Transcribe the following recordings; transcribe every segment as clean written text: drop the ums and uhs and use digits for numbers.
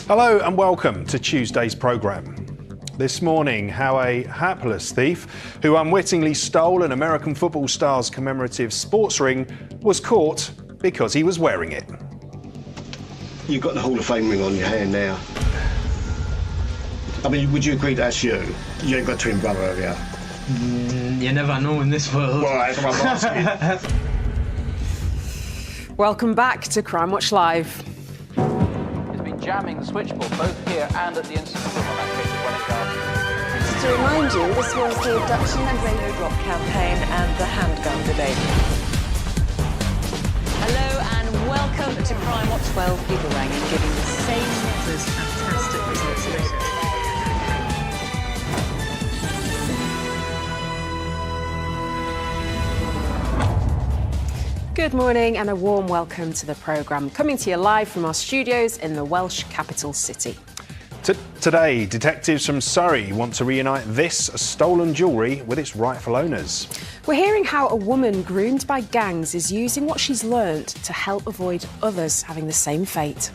Hello and welcome to Tuesday's programme. This morning, how a hapless thief who unwittingly stole an American football star's commemorative sports ring was caught because he was wearing it. You've got the Hall of Fame ring on your hand now. I mean, would you agree that's you? You ain't got a twin brother, have you? You never know in this world. Well, that's what I'm asking. Welcome back to Crime Watch Live. Jamming the switchboard both here and at the incident room on that case of Welling Garden. Just to remind you, this was the abduction and radio drop campaign and the handgun debate. Hello and welcome to Crime Watch. 12 people rang in giving the same those fantastic results later. Good morning and a warm welcome to the programme, coming to you live from our studios in the Welsh capital city. Today, detectives from Surrey want to reunite this stolen jewellery with its rightful owners. We're hearing how a woman groomed by gangs is using what she's learnt to help avoid others having the same fate.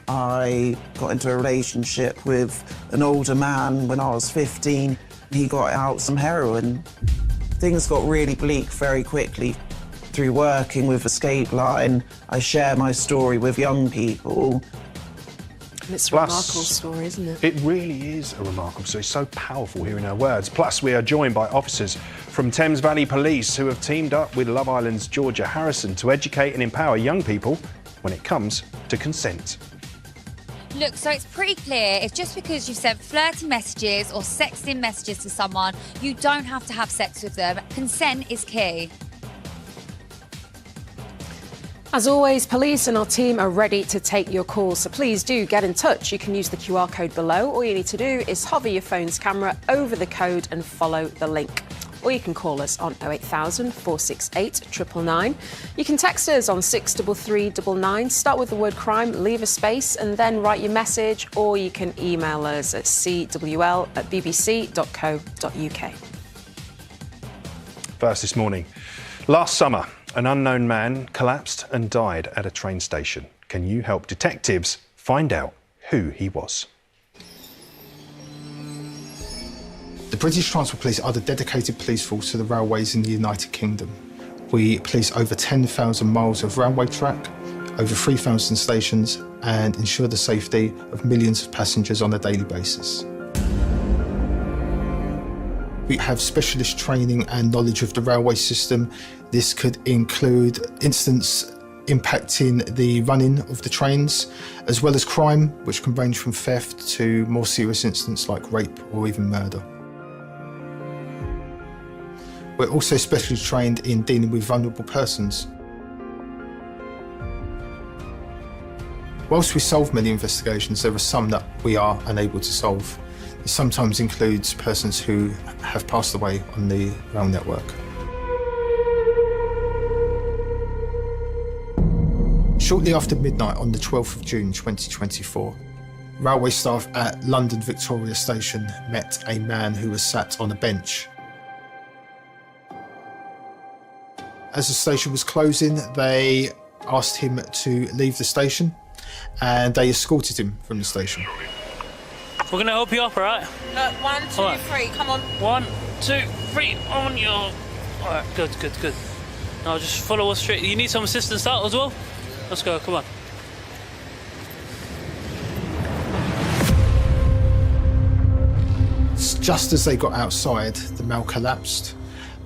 I got into a relationship with an older man when I was 15. He got out some heroin. Things got really bleak very quickly. Through working with Escape Line, I share my story with young people. And it's a remarkable story, isn't it? It really is a remarkable story. It's so powerful hearing her words. Plus, we are joined by officers from Thames Valley Police who have teamed up with Love Island's Georgia Harrison to educate and empower young people when it comes to consent. Look, so it's pretty clear, if just because you've sent flirty messages or sexting messages to someone, you don't have to have sex with them. Consent is key. As always, police and our team are ready to take your calls, so please do get in touch. You can use the QR code below. All you need to do is hover your phone's camera over the code and follow the link. Or you can call us on 08000 468 999. You can text us on 63399. Start with the word crime, leave a space and then write your message, or you can email us at cwl@bbc.co.uk. First this morning, last summer, an unknown man collapsed and died at a train station. Can you help detectives find out who he was? The British Transport Police are the dedicated police force to the railways in the United Kingdom. We police over 10,000 miles of railway track, over 3,000 stations, and ensure the safety of millions of passengers on a daily basis. We have specialist training and knowledge of the railway system. This could include incidents impacting the running of the trains, as well as crime, which can range from theft to more serious incidents like rape or even murder. We're also specially trained in dealing with vulnerable persons. Whilst we solve many investigations, there are some that we are unable to solve. It sometimes includes persons who have passed away on the rail network. Shortly after midnight on the 12th of June 2024, railway staff at London Victoria Station met a man who was sat on a bench. As the station was closing, they asked him to leave the station and they escorted him from the station. We're going to help you up, all right? 1, 2, 3, come on. 1, 2, 3, on your... All right, good. Now just follow us straight. You need some assistance out as well? Let's go, come on. Just as they got outside, the male collapsed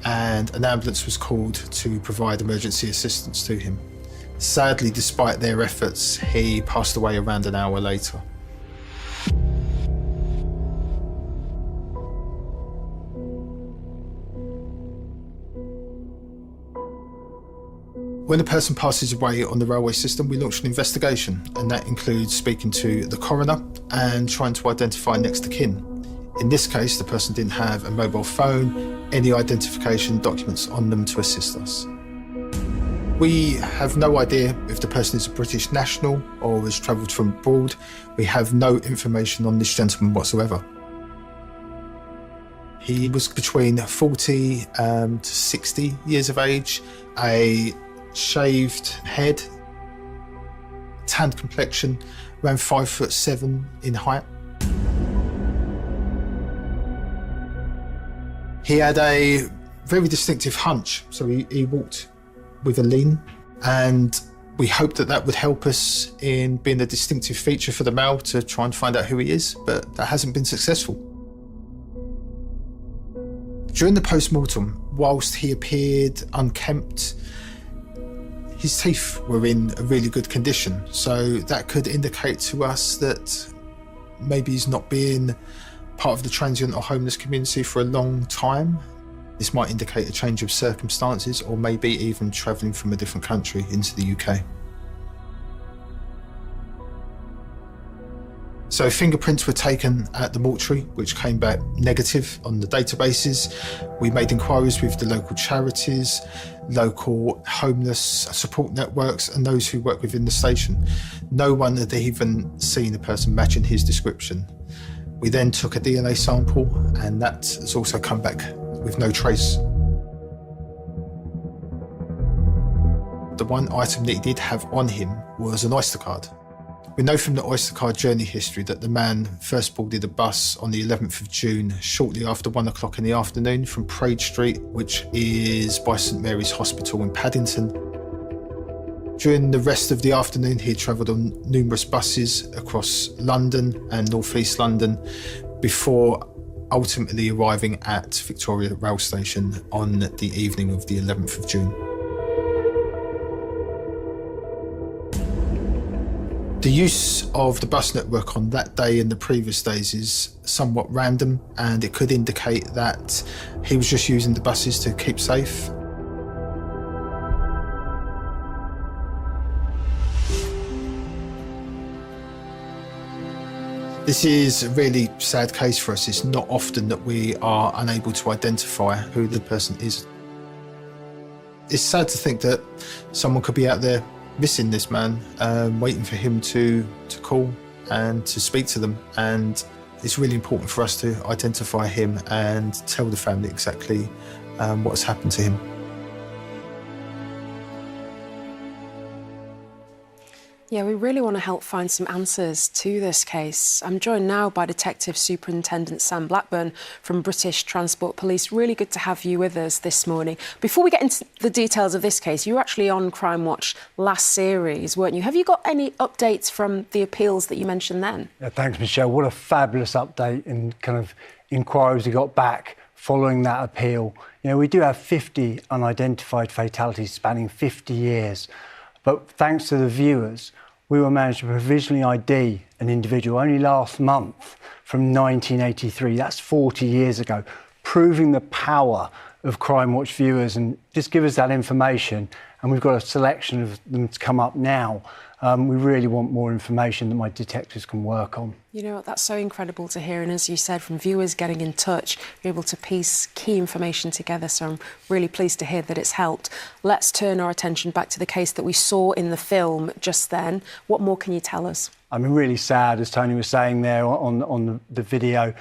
and an ambulance was called to provide emergency assistance to him. Sadly, despite their efforts, he passed away around an hour later. When a person passes away on the railway system, we launch an investigation, and that includes speaking to the coroner and trying to identify next of kin. In this case, the person didn't have a mobile phone, any identification documents on them to assist us. We have no idea if the person is a British national or has travelled from abroad. We have no information on this gentleman whatsoever. He was between 40 to 60 years of age, a shaved head, tanned complexion, around 5'7" in height. He had a very distinctive hunch, so he walked with a lean, and we hoped that that would help us in being a distinctive feature for the male to try and find out who he is, but that hasn't been successful. During the post-mortem, whilst he appeared unkempt, his teeth were in a really good condition, so that could indicate to us that maybe he's not been part of the transient or homeless community for a long time. This might indicate a change of circumstances, or maybe even travelling from a different country into the UK. So fingerprints were taken at the mortuary, which came back negative on the databases. We made inquiries with the local charities, local homeless support networks, and those who work within the station. No one had even seen a person matching his description. We then took a DNA sample, and that has also come back with no trace. The one item that he did have on him was an Oyster card. We know from the Oyster card journey history that the man first boarded a bus on the 11th of June, shortly after 1 o'clock in the afternoon from Praed Street, which is by St Mary's Hospital in Paddington. During the rest of the afternoon, he travelled on numerous buses across London and North East London before ultimately arriving at Victoria Rail Station on the evening of the 11th of June. The use of the bus network on that day and the previous days is somewhat random, and it could indicate that he was just using the buses to keep safe. This is a really sad case for us. It's not often that we are unable to identify who the person is. It's sad to think that someone could be out there missing this man, waiting for him to call and to speak to them. And it's really important for us to identify him and tell the family exactly what has happened to him. Yeah, we really want to help find some answers to this case. I'm joined now by Detective Superintendent Sam Blackburn from British Transport Police. Really good to have you with us this morning. Before we get into the details of this case, you were actually on Crime Watch last series, weren't you? Have you got any updates from the appeals that you mentioned then? Yeah, thanks, Michelle. What a fabulous update and kind of inquiries we got back following that appeal. You know, we do have 50 unidentified fatalities spanning 50 years. But thanks to the viewers, we were managed to provisionally ID an individual only last month from 1983. That's 40 years ago, proving the power of Crime Watch viewers. And just give us that information, and we've got a selection of them to come up now. We really want more information that my detectives can work on. You know, that's so incredible to hear. And as you said, from viewers getting in touch, you're able to piece key information together. So I'm really pleased to hear that it's helped. Let's turn our attention back to the case that we saw in the film just then. What more can you tell us? I mean, really sad, as Tony was saying there on the video.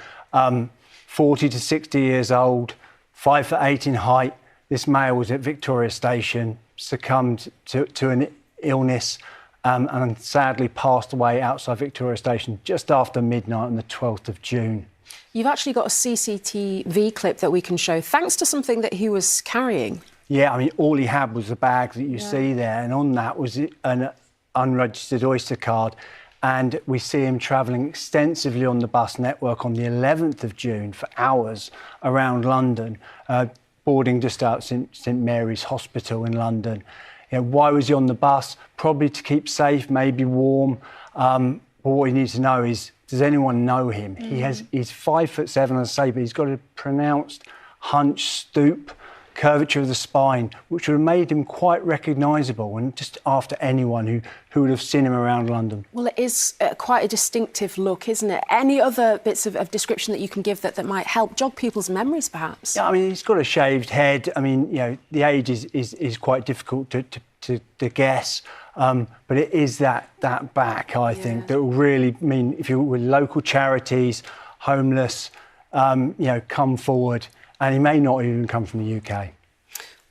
40 to 60 years old, 5'8" in height. This male was at Victoria Station, succumbed to an illness, and sadly passed away outside Victoria Station just after midnight on the 12th of June. You've actually got a CCTV clip that we can show, thanks to something that he was carrying. Yeah, I mean, all he had was the bag that you see there, and on that was an unregistered Oyster card. And we see him travelling extensively on the bus network on the 11th of June for hours around London, boarding just out St Mary's Hospital in London. You know, why was he on the bus? Probably to keep safe, maybe warm. But what we need to know is, does anyone know him? He's 5'7", as I say, but he's got a pronounced hunch, stoop, curvature of the spine, which would have made him quite recognisable and just after anyone who would have seen him around London. Well, it is quite a distinctive look, isn't it? Any other bits of description that you can give that might help jog people's memories, perhaps? Yeah, I mean, he's got a shaved head. I mean, you know, the age is quite difficult to guess, but it is that back, I think, that will really mean, if you're with local charities, homeless, you know, come forward. And he may not even come from the UK.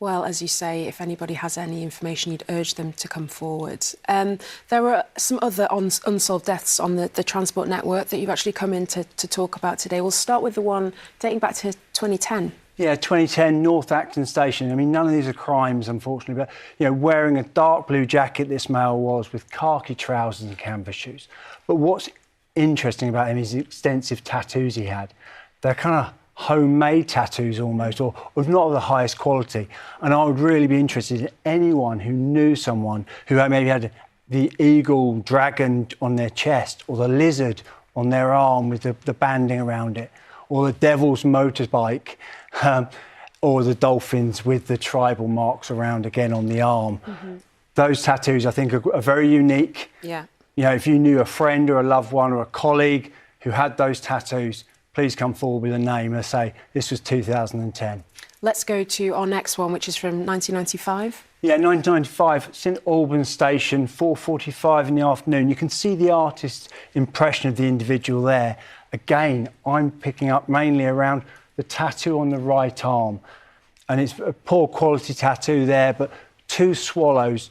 Well, as you say, if anybody has any information, you'd urge them to come forward. There were some other unsolved deaths on the transport network that you've actually come in to talk about today. We'll start with the one dating back to 2010. Yeah, 2010, North Acton Station. I mean, none of these are crimes, unfortunately, but, you know, wearing a dark blue jacket, this male was, with khaki trousers and canvas shoes. But what's interesting about him is the extensive tattoos he had. They're kind of homemade tattoos almost, or not of the highest quality. And I would really be interested in anyone who knew someone who maybe had the eagle dragon on their chest, or the lizard on their arm with the banding around it, or the devil's motorbike, or the dolphins with the tribal marks around again on the arm. Those tattoos, I think, are very unique. Yeah. You know, if you knew a friend or a loved one or a colleague who had those tattoos, please come forward with a name and say, this was 2010. Let's go to our next one, which is from 1995. Yeah, 1995, St Albans Station, 4:45 in the afternoon. You can see the artist's impression of the individual there. Again, I'm picking up mainly around the tattoo on the right arm. And it's a poor quality tattoo there, but two swallows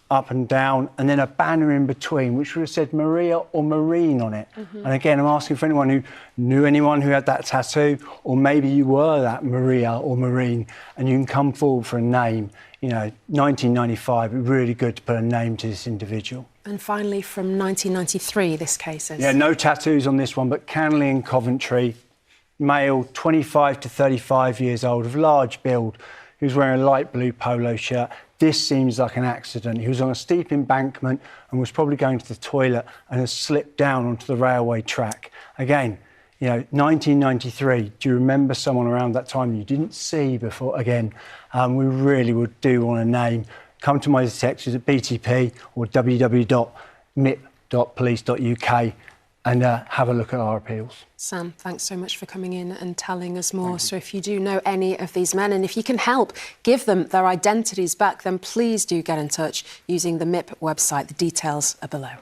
up and down, and then a banner in between, which would have said Maria or Marine on it. And again, I'm asking for anyone who knew anyone who had that tattoo, or maybe you were that Maria or Marine, and you can come forward for a name. You know, 1995, it'd be really good to put a name to this individual. And finally, from 1993, this case is. Yeah, no tattoos on this one, but Canley in Coventry, male, 25 to 35 years old, of large build, who's wearing a light blue polo shirt. This seems like an accident. He was on a steep embankment and was probably going to the toilet and has slipped down onto the railway track. Again, you know, 1993, do you remember someone around that time you didn't see before? Again, we really do want a name. Come to my detectives at BTP or www.mip.police.uk and have a look at our appeals. Sam, thanks so much for coming in and telling us more. So if you do know any of these men, and if you can help give them their identities back, then please do get in touch using the MIP website. The details are below.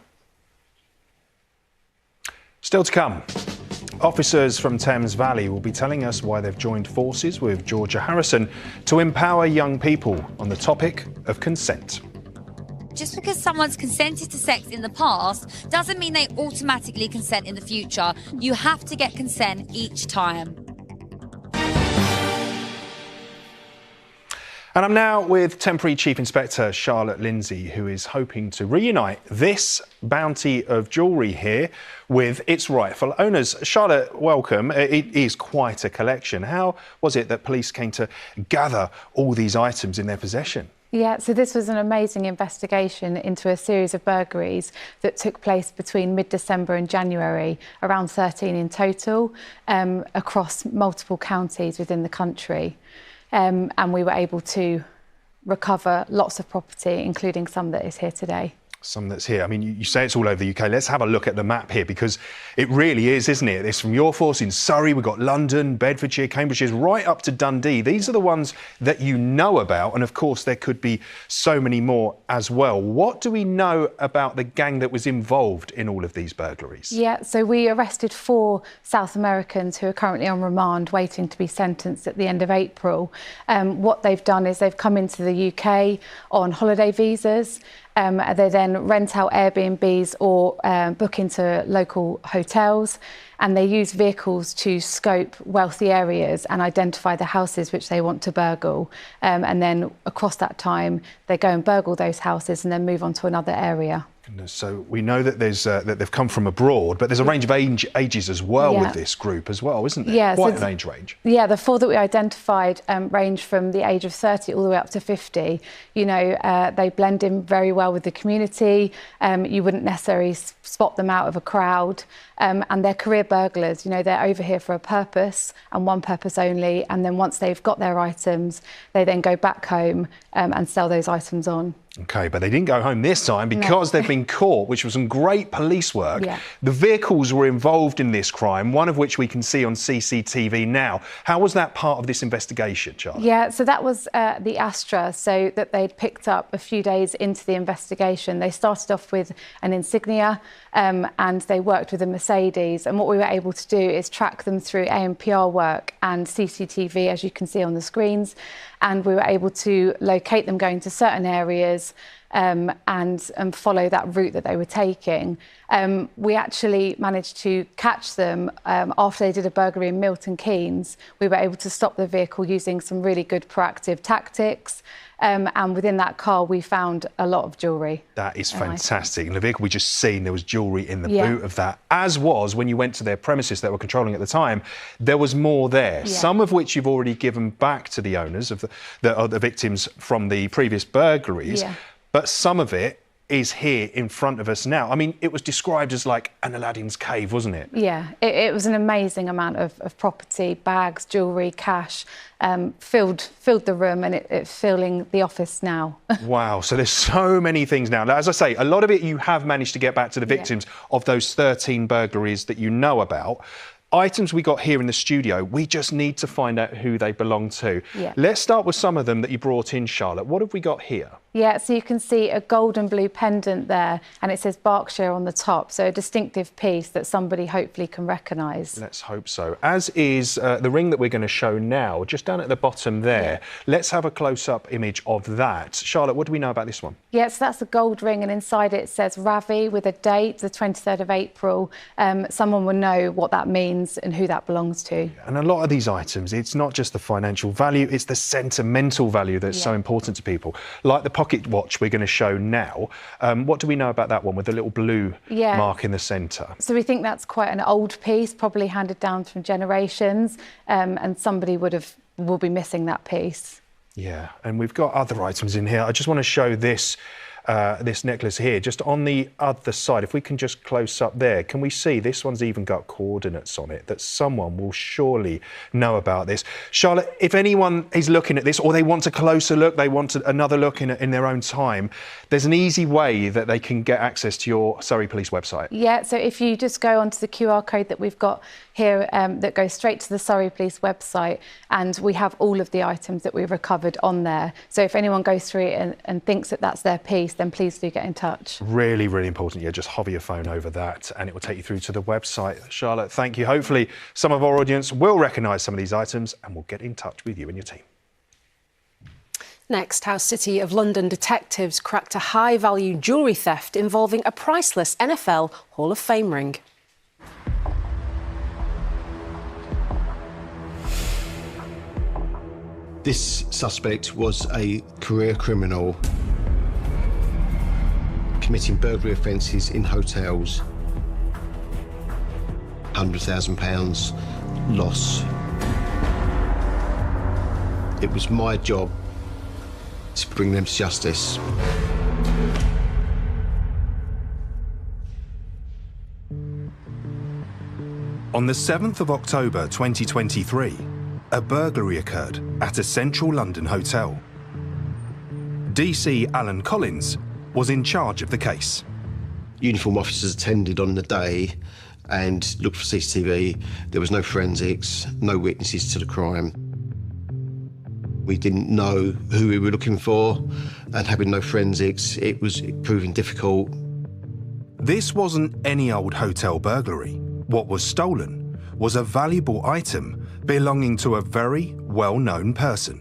Still to come. Officers from Thames Valley will be telling us why they've joined forces with Georgia Harrison to empower young people on the topic of consent. Just because someone's consented to sex in the past doesn't mean they automatically consent in the future. You have to get consent each time. And I'm now with Temporary Chief Inspector Charlotte Lindsay, who is hoping to reunite this bounty of jewellery here with its rightful owners. Charlotte, welcome. It is quite a collection. How was it that police came to gather all these items in their possession? Yeah, so this was an amazing investigation into a series of burglaries that took place between mid-December and January, around 13 in total, across multiple counties within the country. And we were able to recover lots of property, including some that is here today. Some that's here. I mean, you say it's all over the UK. Let's have a look at the map here, because it really is, isn't it? It's from your force in Surrey, we've got London, Bedfordshire, Cambridgeshire, right up to Dundee. These are the ones that you know about, and of course there could be so many more as well. What do we know about the gang that was involved in all of these burglaries? Yeah, so we arrested 4 South Americans who are currently on remand waiting to be sentenced at the end of April. What they've done is they've come into the UK on holiday visas. They then rent out Airbnbs or book into local hotels, and they use vehicles to scope wealthy areas and identify the houses which they want to burgle. And then across that time, they go and burgle those houses and then move on to another area. So we know that there's that they've come from abroad, but there's a range of ages as well with this group as well, isn't there? Yeah, quite an age range. Yeah, the 4 that we identified range from the age of 30 all the way up to 50. You know, they blend in very well with the community. You wouldn't necessarily spot them out of a crowd. And they're career burglars. You know, they're over here for a purpose and one purpose only. And then once they've got their items, they then go back home and sell those items on. OK, but they didn't go home this time because they've been caught, which was some great police work. Yeah. The vehicles were involved in this crime, one of which we can see on CCTV now. How was that part of this investigation, Charlotte? Yeah, so that was the Astra, so that they'd picked up a few days into the investigation. They started off with an Insignia and they worked with a Mercedes. And what we were able to do is track them through ANPR work and CCTV, as you can see on the screens. And we were able to locate them going to certain areas and follow that route that they were taking. We actually managed to catch them after they did a burglary in Milton Keynes. We were able to stop the vehicle using some really good proactive tactics. And within that car, we found a lot of jewellery. That is fantastic. In the vehicle we just seen, there was jewellery in the boot of that, as was when you went to their premises that were controlling at the time. There was more there, some of which you've already given back to the owners of the victims from the previous burglaries. Yeah. But some of it is here in front of us now. I mean, it was described as like an Aladdin's cave, wasn't it? Yeah, it was an amazing amount of property, bags, jewellery, cash, filled the room, and it's filling the office now. Wow, so there's so many things now. As I say, a lot of it you have managed to get back to the victims of those 13 burglaries that you know about. Items we got here in the studio, we just need to find out who they belong to. Yeah. Let's start with some of them that you brought in, Charlotte. What have we got here? Yeah, so you can see a gold and blue pendant there, and it says Berkshire on the top, so a distinctive piece that somebody hopefully can recognise. Let's hope so. As is the ring that we're going to show now, just down at the bottom there. Yeah. Let's have a close-up image of that. Charlotte, what do we know about this one? Yeah, so that's a gold ring, and inside it says Ravi with a date, the 23rd of April. Someone will know what that means and who that belongs to. And a lot of these items, it's not just the financial value, it's the sentimental value that's so important to people. Like the pocket watch we're going to show now. What do we know about that one with the little blue mark in the centre? So we think that's quite an old piece, probably handed down from generations, and somebody will be missing that piece. Yeah, and we've got other items in here. I just want to show this necklace here, just on the other side. If we can just close up there, can we see this one's even got coordinates on it that someone will surely know about this? Charlotte, if anyone is looking at this or they want a closer look, they want another look in their own time, there's an easy way that they can get access to your Surrey Police website. Yeah, so if you just go onto the QR code that we've got here that goes straight to the Surrey Police website, and we have all of the items that we've recovered on there. So if anyone goes through it and thinks that that's their piece, then please do get in touch. Really, really important. Yeah, just hover your phone over that and it will take you through to the website. Charlotte, thank you. Hopefully some of our audience will recognise some of these items and will get in touch with you and your team. Next, how City of London detectives cracked a high-value jewellery theft involving a priceless NFL Hall of Fame ring. This suspect was a career criminal committing burglary offences in hotels. £100,000 loss. It was my job to bring them to justice. On the 7th of October 2023, a burglary occurred at a central London hotel. DC Alan Collins was in charge of the case. Uniform officers attended on the day and looked for CCTV. There was no forensics, no witnesses to the crime. We didn't know who we were looking for, and having no forensics, it was proving difficult. This wasn't any old hotel burglary. What was stolen was a valuable item belonging to a very well-known person.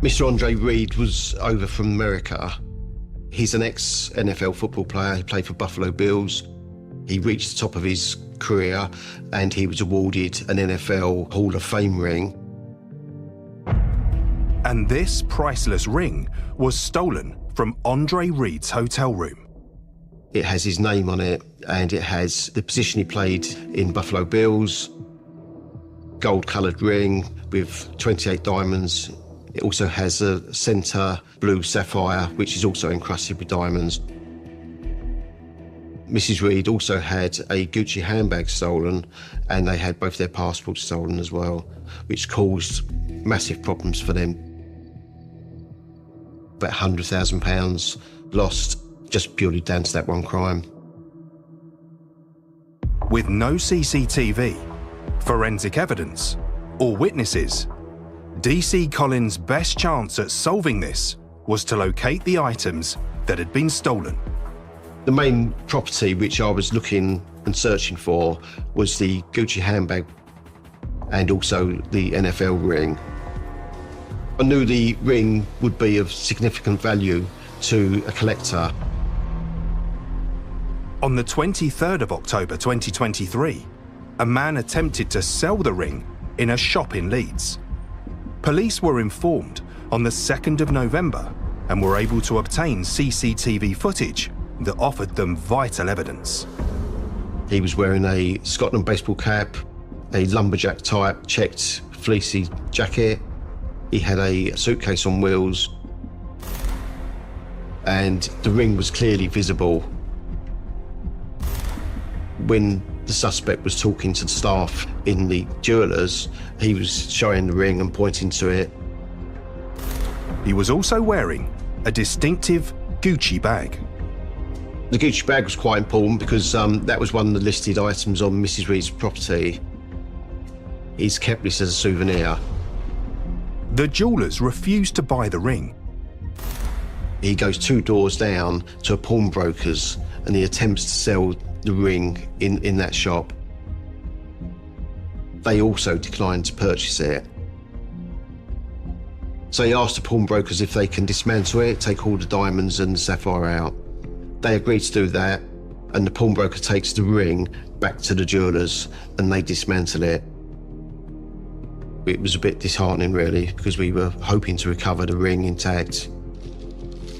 Mr. Andre Reed was over from America. He's an ex-NFL football player. He played for Buffalo Bills. He reached the top of his career and he was awarded an NFL Hall of Fame ring. And this priceless ring was stolen from Andre Reed's hotel room. It has his name on it and it has the position he played in Buffalo Bills, gold-coloured ring with 28 diamonds. It also has a centre blue sapphire, which is also encrusted with diamonds. Mrs. Reed also had a Gucci handbag stolen, and they had both their passports stolen as well, which caused massive problems for them. about £100,000 lost just purely down to that one crime. With no CCTV, forensic evidence, or witnesses, DC Collins' best chance at solving this was to locate the items that had been stolen. The main property which I was looking and searching for was the Gucci handbag and also the NFL ring. I knew the ring would be of significant value to a collector. On the 23rd of October 2023, a man attempted to sell the ring in a shop in Leeds. Police were informed on the 2nd of November and were able to obtain CCTV footage that offered them vital evidence. He was wearing a Scotland baseball cap, a lumberjack type checked fleecy jacket. He had a suitcase on wheels, and the ring was clearly visible. When the suspect was talking to the staff in the jewellers, he was showing the ring and pointing to it. He was also wearing a distinctive Gucci bag. The Gucci bag was quite important because that was one of the listed items on Mrs. Reed's property. He's kept this as a souvenir. The jewellers refused to buy the ring. He goes 2 doors down to a pawnbroker's and he attempts to sell the ring in that shop. They also declined to purchase it. So he asked the pawnbrokers if they can dismantle it, take all the diamonds and the sapphire out. They agreed to do that, and the pawnbroker takes the ring back to the jewellers and they dismantle it. It was a bit disheartening, really, because we were hoping to recover the ring intact.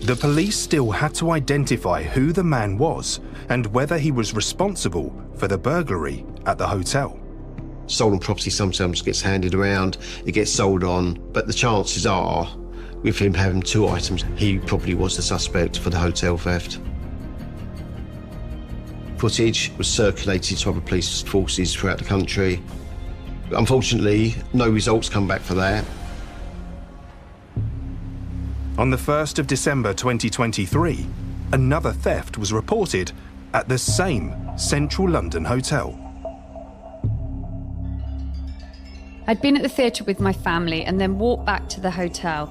The police still had to identify who the man was and whether he was responsible for the burglary at the hotel. Stolen property sometimes gets handed around, it gets sold on, but the chances are, with him having 2 items, he probably was the suspect for the hotel theft. Footage was circulated to other police forces throughout the country. Unfortunately, no results come back for that. On the 1st of December 2023, another theft was reported at the same central London hotel. I'd been at the theatre with my family and then walked back to the hotel.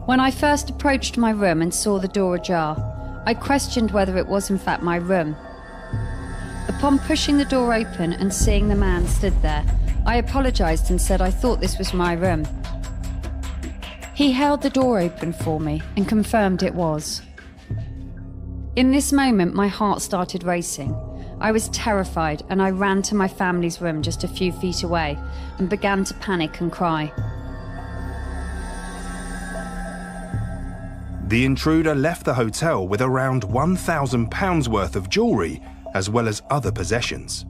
When I first approached my room and saw the door ajar, I questioned whether it was in fact my room. Upon pushing the door open and seeing the man stood there, I apologised and said I thought this was my room. He held the door open for me and confirmed it was. In this moment, my heart started racing. I was terrified and I ran to my family's room just a few feet away and began to panic and cry. The intruder left the hotel with around £1,000 worth of jewellery, as well as other possessions.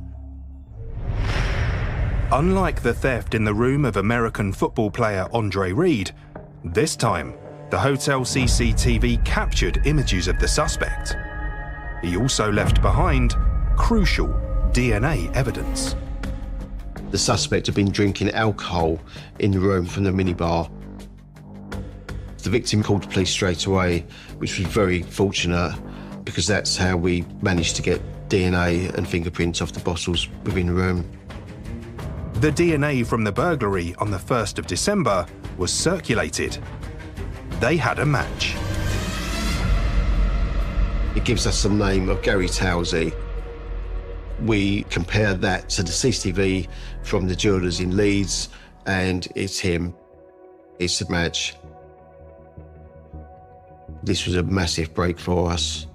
Unlike the theft in the room of American football player Andre Reed, this time the hotel CCTV captured images of the suspect. He also left behind crucial DNA evidence. The suspect had been drinking alcohol in the room from the minibar. The victim called the police straight away, which was very fortunate because that's how we managed to get DNA and fingerprints off the bottles within the room. The DNA from the burglary on the 1st of December was circulated. They had a match. It gives us the name of Gary Towsey. We compared that to the CCTV from the jewellers in Leeds, and it's him. It's a match. This was a massive break for us.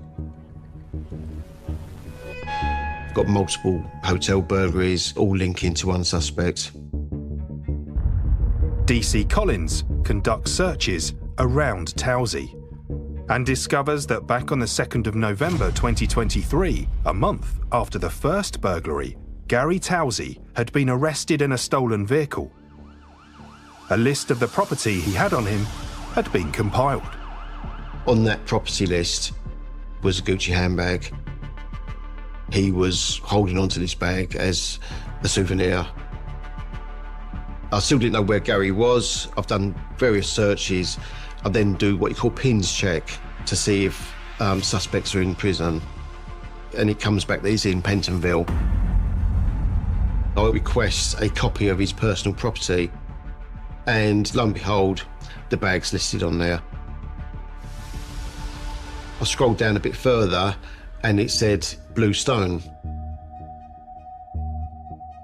Got multiple hotel burglaries, all linking to one suspect. DC Collins conducts searches around Towsey and discovers that back on the 2nd of November 2023, a month after the first burglary, Gary Towsey had been arrested in a stolen vehicle. A list of the property he had on him had been compiled. On that property list was a Gucci handbag. He was holding onto this bag as a souvenir. I still didn't know where Gary was. I've done various searches I then do what you call pins check to see if suspects are in prison. And it comes back that he's in Pentonville. I request a copy of his personal property, and lo and behold, the bag's listed on there. I scrolled down a bit further and it said Blue Stone.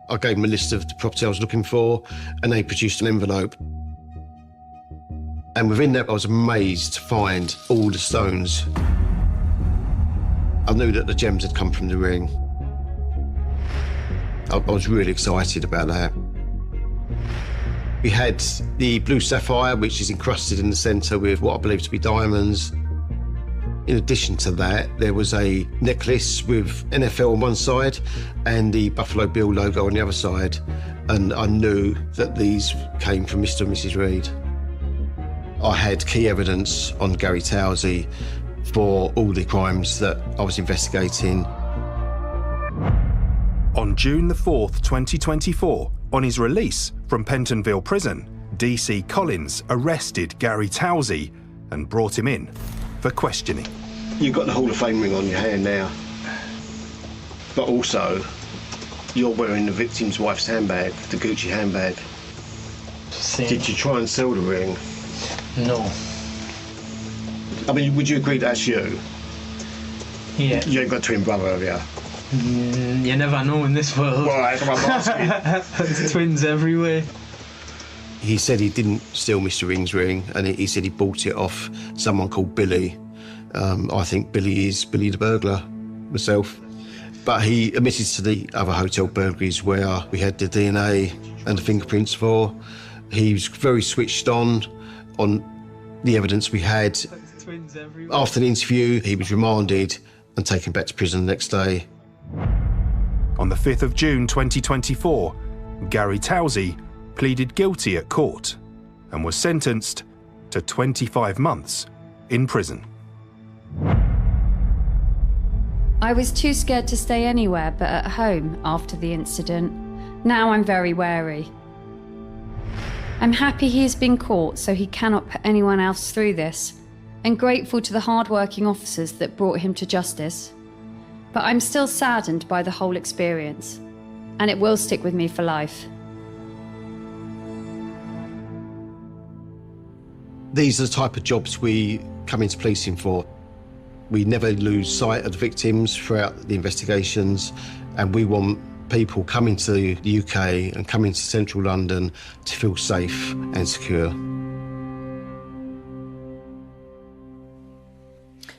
I gave them a list of the property I was looking for, and they produced an envelope. And within that, I was amazed to find all the stones. I knew that the gems had come from the ring. I was really excited about that. We had the blue sapphire, which is encrusted in the centre with what I believe to be diamonds. In addition to that, there was a necklace with NFL on one side and the Buffalo Bill logo on the other side. And I knew that these came from Mr. and Mrs. Reed. I had key evidence on Gary Towsey for all the crimes that I was investigating. On June the 4th, 2024, on his release from Pentonville Prison, DC Collins arrested Gary Towsey and brought him in for questioning. You've got the Hall of Fame ring on your hand now, but also you're wearing the victim's wife's handbag, the Gucci handbag. Did you try and sell the ring? No. I mean, would you agree that's you? Yeah. You ain't got a twin brother, have you? You never know in this world. Right, I'm asking. There's twins everywhere. He said he didn't steal Mr. Ring's ring, and he said he bought it off someone called Billy. I think Billy is Billy the burglar, myself. But he admitted to the other hotel burglaries where we had the DNA and the fingerprints for. He was very switched on the evidence we had. After the interview, he was remanded and taken back to prison the next day. On the 5th of June 2024, Gary Towsey pleaded guilty at court and was sentenced to 25 months in prison. I was too scared to stay anywhere but at home after the incident. Now I'm very wary. I'm happy he has been caught so he cannot put anyone else through this, and grateful to the hard-working officers that brought him to justice. But I'm still saddened by the whole experience, and it will stick with me for life. These are the type of jobs we come into policing for. We never lose sight of the victims throughout the investigations, and we want people coming to the UK and coming to central London to feel safe and secure.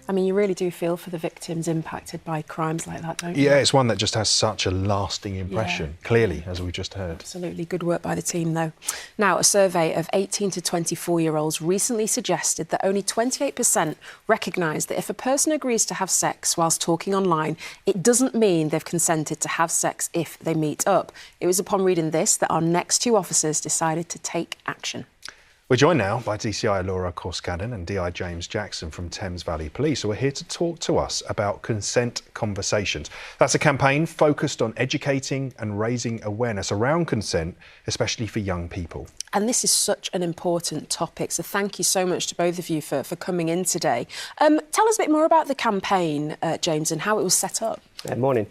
I mean, you really do feel for the victims impacted by crimes like that, don't you? Yeah, it's one that just has such a lasting impression, clearly, as we just heard. Absolutely. Good work by the team, though. Now, a survey of 18 to 24-year-olds recently suggested that only 28% recognise that if a person agrees to have sex whilst talking online, it doesn't mean they've consented to have sex if they meet up. It was upon reading this that our next two officers decided to take action. We're joined now by DCI Laura Corskadden and DI James Jackson from Thames Valley Police, who are here to talk to us about Consent Conversations. That's a campaign focused on educating and raising awareness around consent, especially for young people. And this is such an important topic, so thank you so much to both of you for coming in today. Tell us a bit more about the campaign, James, and how it was set up. Morning.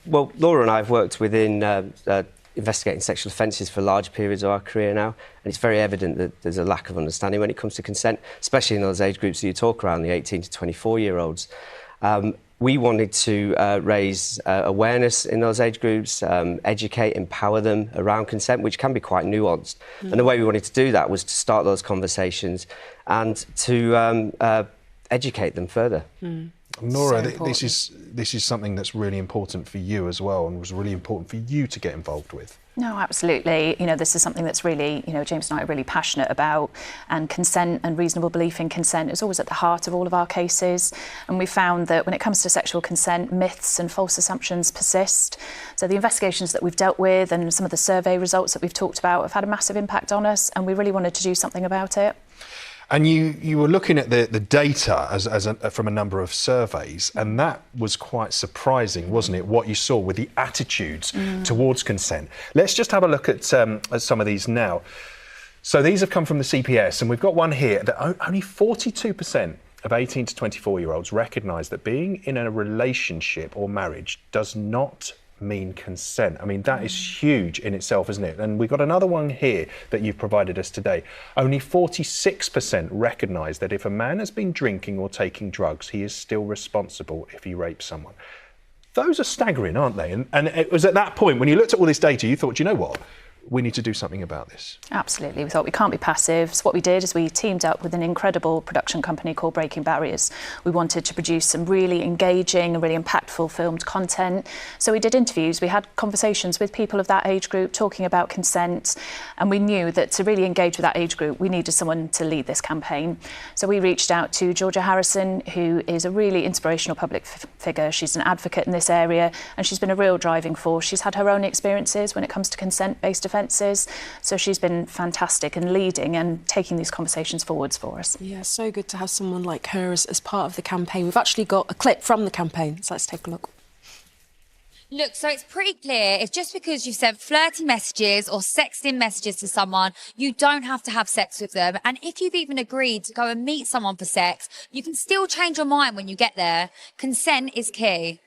Well, Laura and I have worked within investigating sexual offences for large periods of our career now, and it's very evident that there's a lack of understanding when it comes to consent, especially in those age groups that you talk around, the 18 to 24-year-olds. We wanted to raise awareness in those age groups, educate, empower them around consent, which can be quite nuanced. And the way we wanted to do that was to start those conversations and to educate them further. Nora, this is something that's really important for you as well, and was really important for you to get involved with. No, absolutely. You know, this is something that's really, James and I are really passionate about, and consent and reasonable belief in consent is always at the heart of all of our cases. And we found that when it comes to sexual consent, myths and false assumptions persist. So the investigations that we've dealt with and some of the survey results that we've talked about have had a massive impact on us, and we really wanted to do something about it. And you were looking at the data from a number of surveys, and that was quite surprising, wasn't it, what you saw with the attitudes towards consent. Let's just have a look at some of these now. So these have come from the CPS, and we've got one here that only 42% of 18 to 24-year-olds recognise that being in a relationship or marriage does not mean consent. I mean, that is huge in itself, isn't it? And we've got another one here that you've provided us today. Only 46% recognise that if a man has been drinking or taking drugs, he is still responsible if he rapes someone. Those are staggering, aren't they? And it was at that point, when you looked at all this data, you thought, you know what? We need to do something about this. Absolutely. We thought we can't be passive. So what we did is we teamed up with an incredible production company called Breaking Barriers. We wanted to produce some really engaging and really impactful filmed content. So we did interviews. We had conversations with people of that age group talking about consent. And we knew that to really engage with that age group, we needed someone to lead this campaign. So we reached out to Georgia Harrison, who is a really inspirational public figure. She's an advocate in this area, and she's been a real driving force. She's had her own experiences when it comes to consent-based offences. So she's been fantastic in leading and taking these conversations forwards for us. Yeah, so good to have someone like her as part of the campaign. We've actually got a clip from the campaign, so let's take a look. Look, so it's pretty clear, if just because you've sent flirty messages or sexting messages to someone, you don't have to have sex with them. And if you've even agreed to go and meet someone for sex, you can still change your mind when you get there. Consent is key.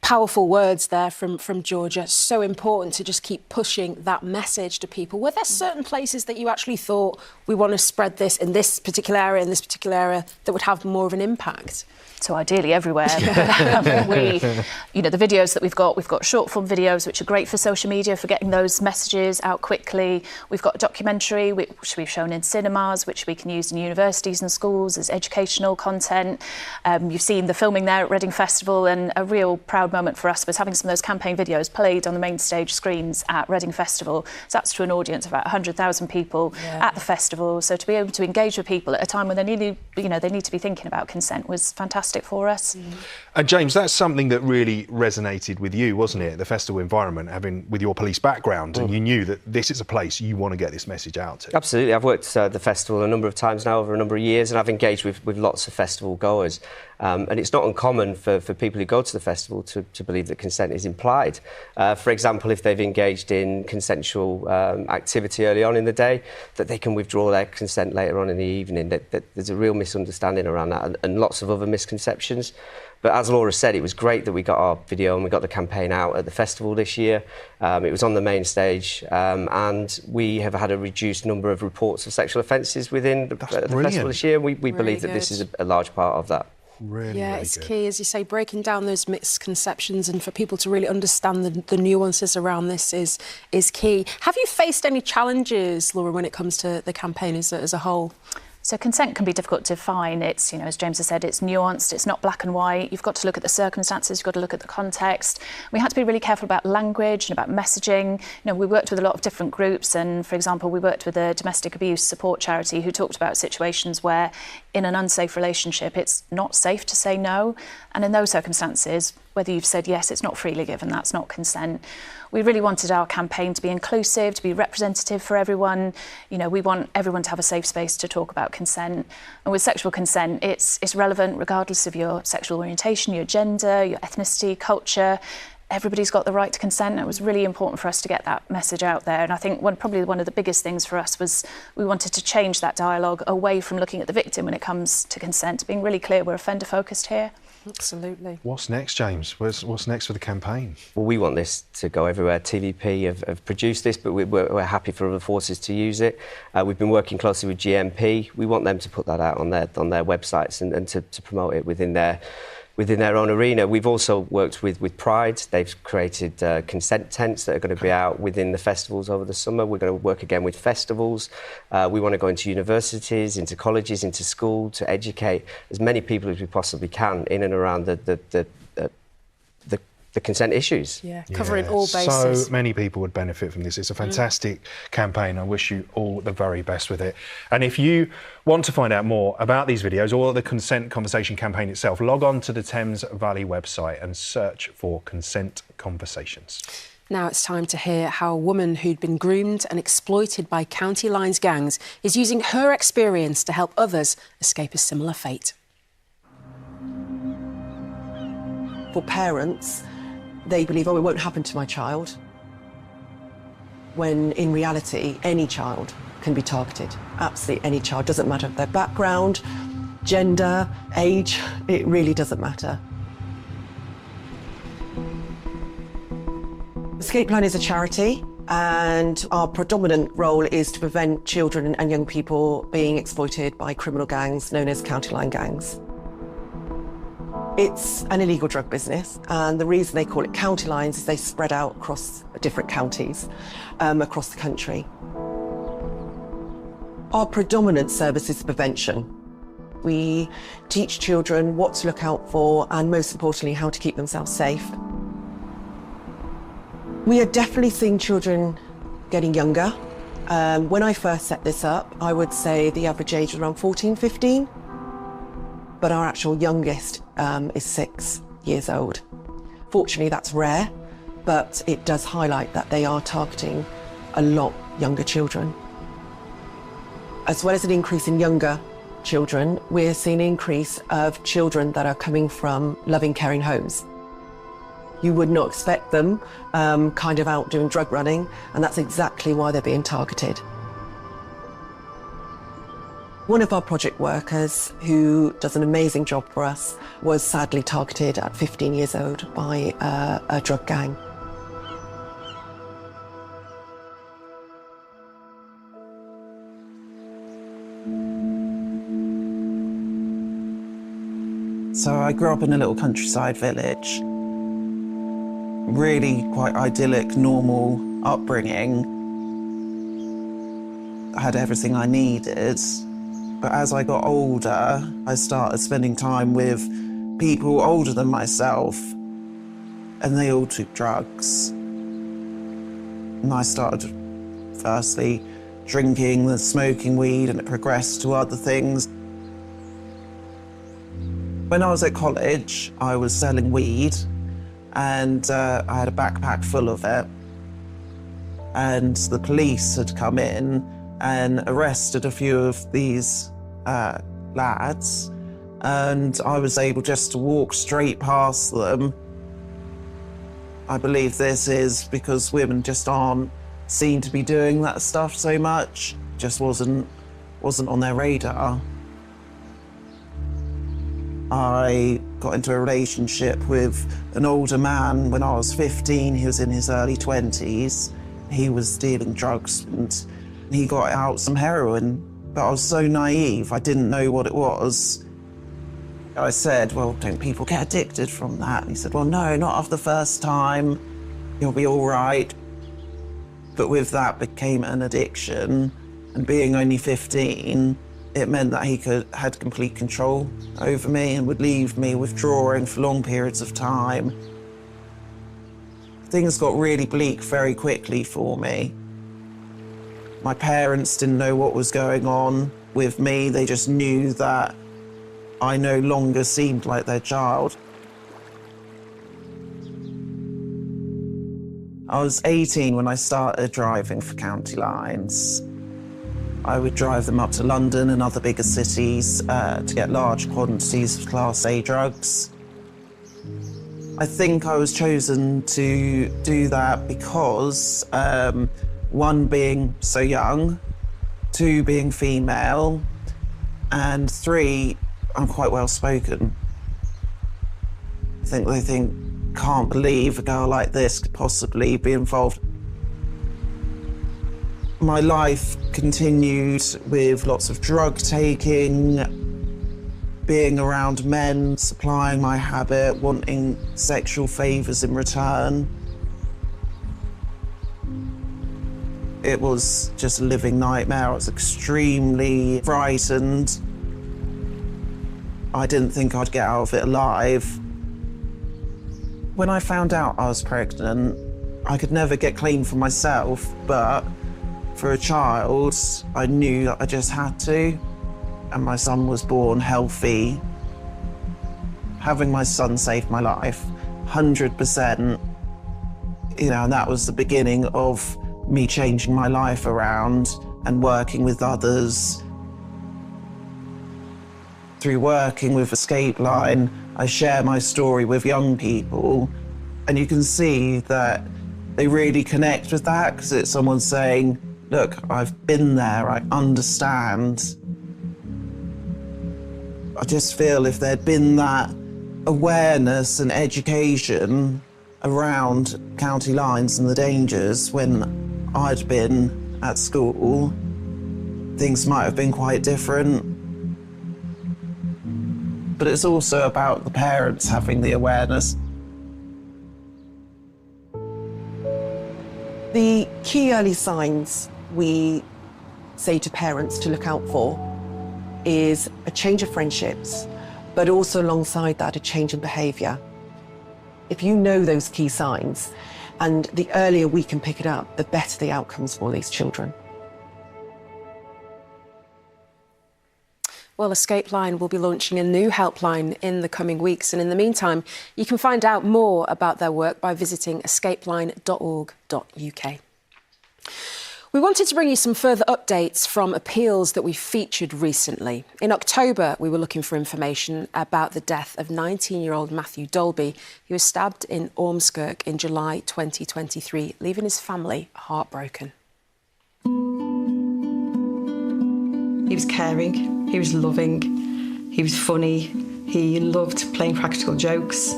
Powerful words there from Georgia. So important to just keep pushing that message to people. Were there certain places that you actually thought we want to spread this in this particular area, that would have more of an impact? So ideally everywhere. The videos that we've got short form videos which are great for social media, for getting those messages out quickly. We've got a documentary which we've shown in cinemas, which we can use in universities and schools as educational content. You've seen the filming there at Reading Festival, and a real proud moment for us was having some of those campaign videos played on the main stage screens at Reading Festival. So that's to an audience of about 100,000 people at the festival. So to be able to engage with people at a time when they need to be thinking about consent was fantastic for us. And James, that's something that really resonated with you, wasn't it? The festival environment, having with your police background, and you knew that this is a place you want to get this message out to. Absolutely. I've worked at the festival a number of times now over a number of years, and I've engaged with lots of festival goers. And it's not uncommon for people who go to the festival to believe that consent is implied. For example, if they've engaged in consensual activity early on in the day, that they can withdraw their consent later on in the evening. That there's a real misunderstanding around that, and lots of other misconceptions. But as Laura said, it was great that we got our video and we got the campaign out at the festival this year. It was on the main stage, and we have had a reduced number of reports of sexual offences within the festival this year. We believe that this is a large part of that. It's key, as you say, breaking down those misconceptions, and for people to really understand the nuances around this is key. Have you faced any challenges, Laura, when it comes to the campaign as a whole? So consent can be difficult to define. It's, as James has said, it's nuanced, it's not black and white. You've got to look at the circumstances, you've got to look at the context. We had to be really careful about language and about messaging. We worked with a lot of different groups, and for example, we worked with a domestic abuse support charity who talked about situations where in an unsafe relationship, it's not safe to say no. And in those circumstances, whether you've said yes, it's not freely given, that's not consent. We really wanted our campaign to be inclusive, to be representative for everyone. We want everyone to have a safe space to talk about consent. And with sexual consent, it's relevant regardless of your sexual orientation, your gender, your ethnicity, culture. Everybody's got the right to consent. It was really important for us to get that message out there. And I think probably one of the biggest things for us was we wanted to change that dialogue away from looking at the victim when it comes to consent, being really clear we're offender focused here. Absolutely. What's next, James? What's next for the campaign? Well, we want this to go everywhere. TVP have produced this, but we're happy for other forces to use it. We've been working closely with GMP. We want them to put that out on their websites and to promote it within their own arena. We've also worked with Pride. They've created consent tents that are going to be out within the festivals over the summer. We're going to work again with festivals. We want to go into universities, into colleges, into school to educate as many people as we possibly can in and around the consent issues. Covering all bases. So many people would benefit from this. It's a fantastic campaign. I wish you all the very best with it. And if you want to find out more about these videos or the Consent Conversation campaign itself, log on to the Thames Valley website and search for Consent Conversations. Now it's time to hear how a woman who'd been groomed and exploited by County Lines gangs is using her experience to help others escape a similar fate. For parents, they believe, oh, it won't happen to my child. when in reality, any child can be targeted. Absolutely any child, doesn't matter their background, gender, age, it really doesn't matter. Escape Line is a charity, and our predominant role is to prevent children and young people being exploited by criminal gangs known as county line gangs. It's an illegal drug business, and the reason they call it county lines is they spread out across different counties across the country. Our predominant service is prevention. We teach children what to look out for and, most importantly, how to keep themselves safe. We are definitely seeing children getting younger. When I first set this up, I would say the average age was around 14, 15. But our actual youngest is 6 years old. Fortunately, that's rare, but it does highlight that they are targeting a lot younger children. As well as an increase in younger children, we're seeing an increase of children that are coming from loving, caring homes. You would not expect them kind of out doing drug running, and that's exactly why they're being targeted. One of our project workers, who does an amazing job for us, was sadly targeted at 15 years old by a drug gang. So I grew up in a little countryside village. Really quite idyllic, normal upbringing. I had everything I needed. But as I got older, I started spending time with people older than myself, and they all took drugs. And I started firstly drinking and smoking weed, and it progressed to other things. When I was at college, I was selling weed, and I had a backpack full of it. And the police had come in and arrested a few of these lads, and I was able just to walk straight past them. I believe this is because women just aren't seen to be doing that stuff so much. Just wasn't on their radar. I got into a relationship with an older man when I was 15. He was in his early 20s. He was dealing drugs, and he got out some heroin, but I was so naive, I didn't know what it was. I said, well, don't people get addicted from that? And he said, well, no, not after the first time. You'll be all right. But with that became an addiction, and being only 15, it meant that he had complete control over me and would leave me withdrawing for long periods of time. Things got really bleak very quickly for me. My parents didn't know what was going on with me. They just knew that I no longer seemed like their child. I was 18 when I started driving for county lines. I would drive them up to London and other bigger cities to get large quantities of Class A drugs. I think I was chosen to do that because, one, being so young, two, being female, and three, I'm quite well spoken. They think, can't believe a girl like this could possibly be involved. My life continued with lots of drug taking, being around men, supplying my habit, wanting sexual favours in return. It was just a living nightmare. I was extremely frightened. I didn't think I'd get out of it alive. When I found out I was pregnant, I could never get clean for myself, but for a child, I knew that I just had to. And my son was born healthy. Having my son saved my life, 100%. And that was the beginning of me changing my life around and working with others. Through working with Escape Line, I share my story with young people, and you can see that they really connect with that because it's someone saying, look, I've been there, I understand. I just feel if there'd been that awareness and education around county lines and the dangers when I'd been at school, things might have been quite different. But it's also about the parents having the awareness. The key early signs we say to parents to look out for is a change of friendships, but also alongside that, a change in behaviour. If you know those key signs, and the earlier we can pick it up, the better the outcomes for these children. Well, Escape Line will be launching a new helpline in the coming weeks. And in the meantime, you can find out more about their work by visiting escapeline.org.uk. We wanted to bring you some further updates from appeals that we featured recently. In October, we were looking for information about the death of 19-year-old Matthew Dolby, who was stabbed in Ormskirk in July 2023, leaving his family heartbroken. He was caring, he was loving, he was funny, he loved playing practical jokes,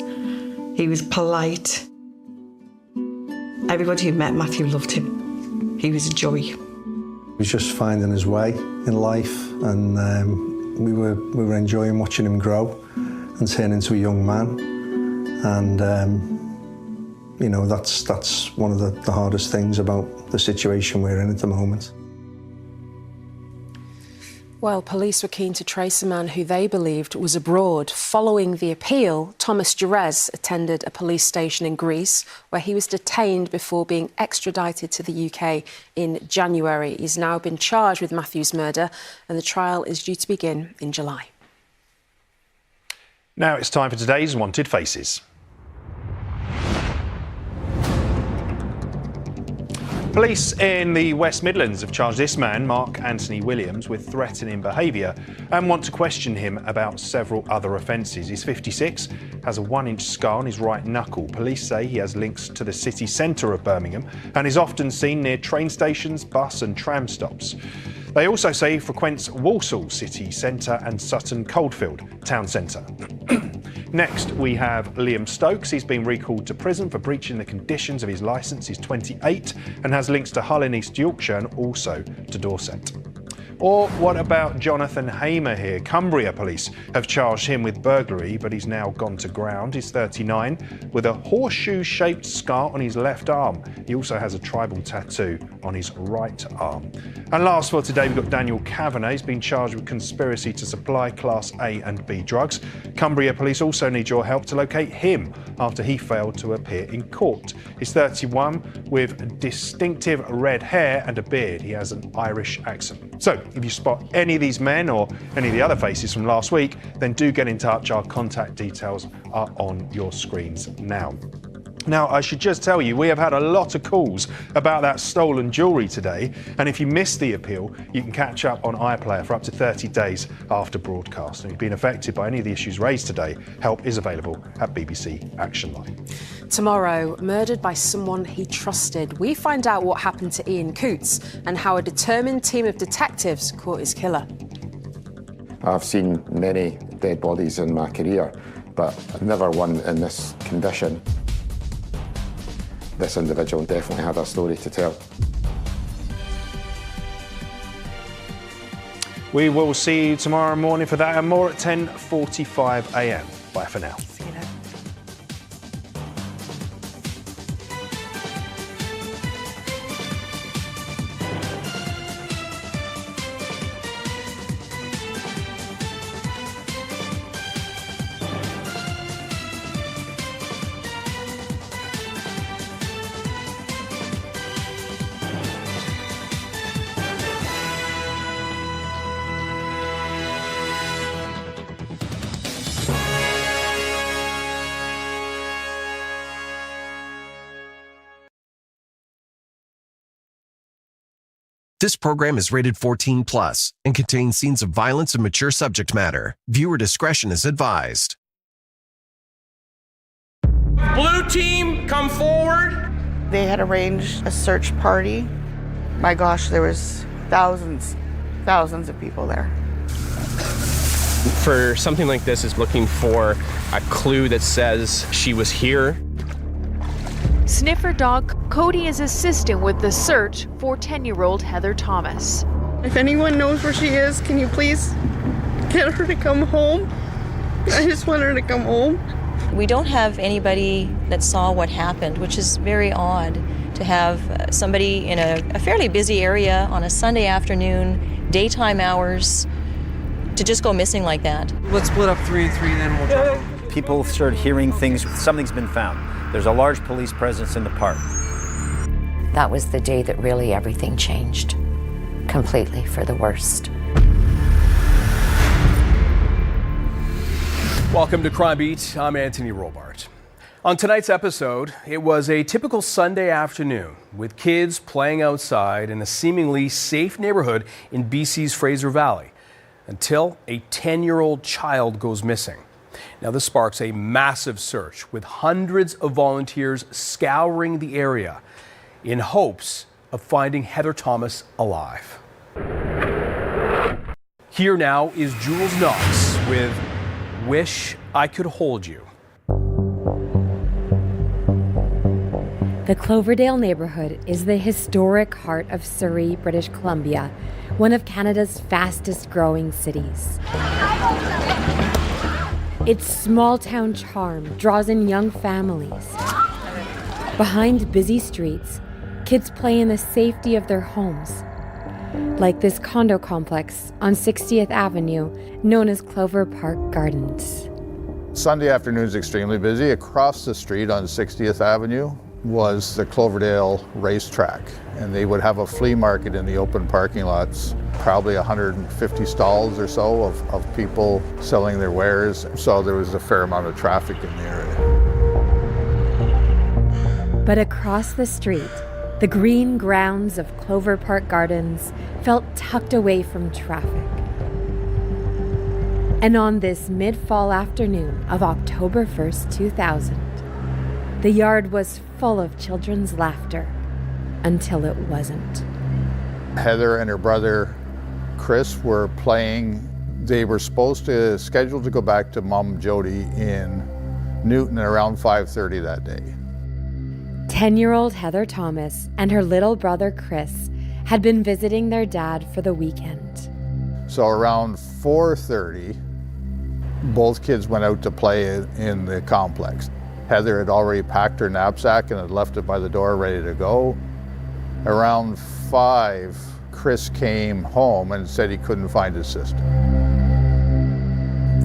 he was polite. Everybody who met Matthew loved him. He was a joy. He was just finding his way in life, and we were enjoying watching him grow and turn into a young man. And you know, that's one of the hardest things about the situation we're in at the moment. Well, police were keen to trace a man who they believed was abroad. Following the appeal, Thomas Jerez attended a police station in Greece where he was detained before being extradited to the UK in January. He's now been charged with Matthew's murder, and the trial is due to begin in July. Now it's time for today's Wanted Faces. Police in the West Midlands have charged this man, Mark Anthony Williams, with threatening behaviour and want to question him about several other offences. He's 56, has a 1-inch scar on his right knuckle. Police say he has links to the city centre of Birmingham and is often seen near train stations, bus and tram stops. They also say he frequents Walsall city centre and Sutton Coldfield town centre. Next, we have Liam Stokes. He's been recalled to prison for breaching the conditions of his licence. He's 28 and has links to Hull in East Yorkshire and also to Dorset. Or what about Jonathan Hamer here? Cumbria police have charged him with burglary, but he's now gone to ground. He's 39 with a horseshoe-shaped scar on his left arm. He also has a tribal tattoo on his right arm. And last for today, we've got Daniel Kavanagh. He's been charged with conspiracy to supply Class A and B drugs. Cumbria police also need your help to locate him after he failed to appear in court. He's 31 with distinctive red hair and a beard. He has an Irish accent. So, if you spot any of these men or any of the other faces from last week, then do get in touch. Our contact details are on your screens now. Now, I should just tell you, we have had a lot of calls about that stolen jewellery today, and if you missed the appeal, you can catch up on iPlayer for up to 30 days after broadcast. And if you've been affected by any of the issues raised today, help is available at BBC Action Line. Tomorrow, murdered by someone he trusted. We find out what happened to Ian Coots and how a determined team of detectives caught his killer. I've seen many dead bodies in my career, but never one in this condition. This individual definitely had a story to tell. We will see you tomorrow morning for that and more at 10:45 a.m. Bye for now. See you then. This program is rated 14+ and contains scenes of violence and mature subject matter. Viewer discretion is advised. Blue team, come forward. They had arranged a search party. My gosh, there was thousands of people there. For something like this, is looking for a clue that says she was here. Sniffer dog Cody is assisting with the search for 10-year-old Heather Thomas. If anyone knows where she is, can you please get her to come home? I just want her to come home. We don't have anybody that saw what happened, which is very odd to have somebody in a fairly busy area on a Sunday afternoon, daytime hours, to just go missing like that. Let's split up 3 and 3, then we'll talk. People start hearing things, something's been found. There's a large police presence in the park. That was the day that really everything changed, completely for the worst. Welcome to Crime Beat. I'm Anthony Robart. On tonight's episode, it was a typical Sunday afternoon with kids playing outside in a seemingly safe neighborhood in BC's Fraser Valley until a 10-year-old child goes missing. Now, this sparks a massive search with hundreds of volunteers scouring the area in hopes of finding Heather Thomas alive. Here now is Jules Knox with Wish I Could Hold You. The Cloverdale neighborhood is the historic heart of Surrey, British Columbia, one of Canada's fastest growing cities. Its small-town charm draws in young families. Behind busy streets, kids play in the safety of their homes, like this condo complex on 60th Avenue, known as Clover Park Gardens. Sunday afternoon is extremely busy. Across the street on 60th Avenue was the Cloverdale racetrack, and they would have a flea market in the open parking lots, probably 150 stalls or so of people selling their wares, so there was a fair amount of traffic in the area. But across the street, the green grounds of Clover Park Gardens felt tucked away from traffic. And on this mid-fall afternoon of October 1st, 2000, the yard was full of children's laughter until it wasn't. Heather and her brother Chris were playing. They were scheduled to go back to Mom Jody in Newton at around 5:30 that day. 10-year-old Heather Thomas and her little brother Chris had been visiting their dad for the weekend. So around 4:30, both kids went out to play in the complex. Heather had already packed her knapsack and had left it by the door ready to go. Around 5, Chris came home and said he couldn't find his sister.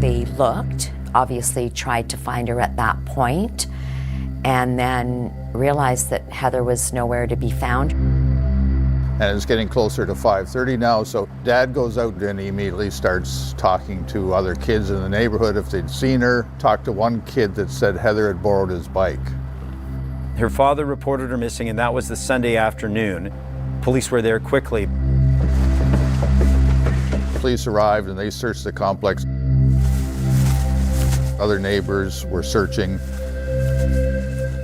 They looked, obviously tried to find her at that point, and then realized that Heather was nowhere to be found. And it's getting closer to 5:30 now, so Dad goes out and he immediately starts talking to other kids in the neighborhood if they'd seen her. Talked to one kid that said Heather had borrowed his bike. Her father reported her missing, and that was the Sunday afternoon. Police were there quickly. Police arrived and they searched the complex. Other neighbors were searching.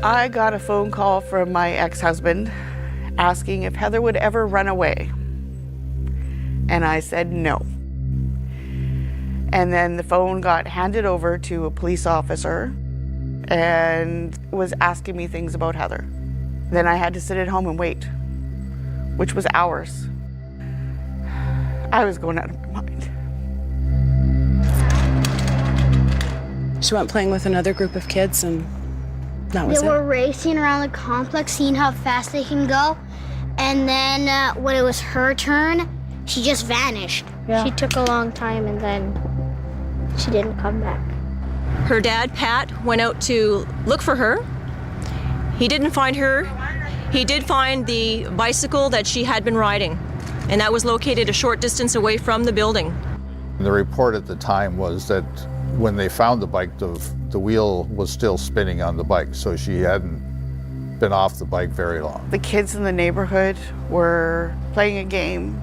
I got a phone call from my ex-husband asking if Heather would ever run away. And I said no. And then the phone got handed over to a police officer and was asking me things about Heather. Then I had to sit at home and wait, which was hours. I was going out of my mind. She went playing with another group of kids, and that was They were racing around the complex, seeing how fast they can go. And then when it was her turn, she just vanished. Yeah. She took a long time, and then she didn't come back. Her dad, Pat, went out to look for her. He didn't find her. He did find the bicycle that she had been riding, and that was located a short distance away from the building. The report at the time was that when they found the bike, the wheel was still spinning on the bike, so she hadn't been off the bike very long. The kids in the neighborhood were playing a game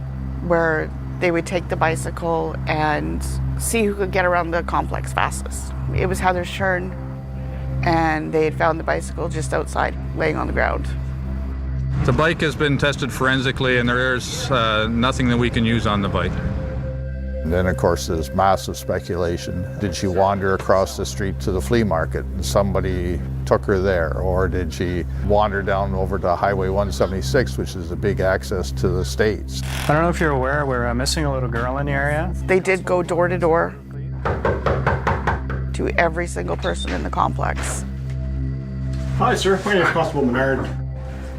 where they would take the bicycle and see who could get around the complex fastest. It was Heather's turn, and they had found the bicycle just outside, laying on the ground. The bike has been tested forensically, and there's nothing that we can use on the bike. And then, of course, there's massive speculation. Did she wander across the street to the flea market and somebody took her there? Or did she wander down over to Highway 176, which is a big access to the States? I don't know if you're aware, we're missing a little girl in the area. They did go door to door to every single person in the complex. Hi, sir. My name is Constable Menard.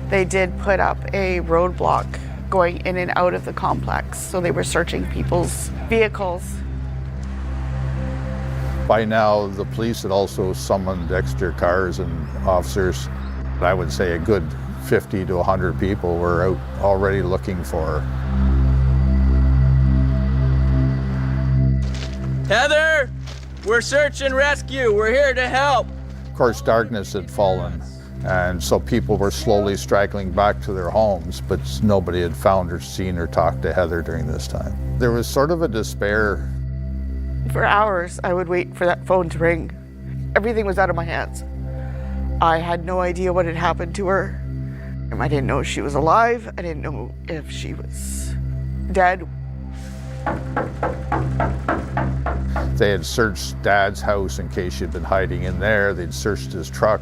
They did put up a roadblock going in and out of the complex, so they were searching people's vehicles. By now, the police had also summoned extra cars and officers. I would say a good 50 to 100 people were out already looking for her. Heather, we're search and rescue. We're here to help. Of course, darkness had fallen, and so people were slowly straggling back to their homes, but nobody had found or seen or talked to Heather during this time. There was sort of a despair. For hours, I would wait for that phone to ring. Everything was out of my hands. I had no idea what had happened to her. I didn't know if she was alive. I didn't know if she was dead. They had searched Dad's house in case she'd been hiding in there. They'd searched his truck.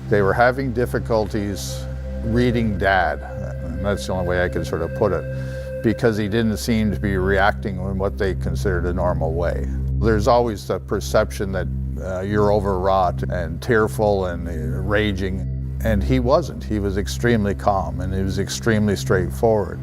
They were having difficulties reading Dad, and that's the only way I could sort of put it, because he didn't seem to be reacting in what they considered a normal way. There's always the perception that you're overwrought and tearful and raging, and he wasn't. He was extremely calm, and he was extremely straightforward.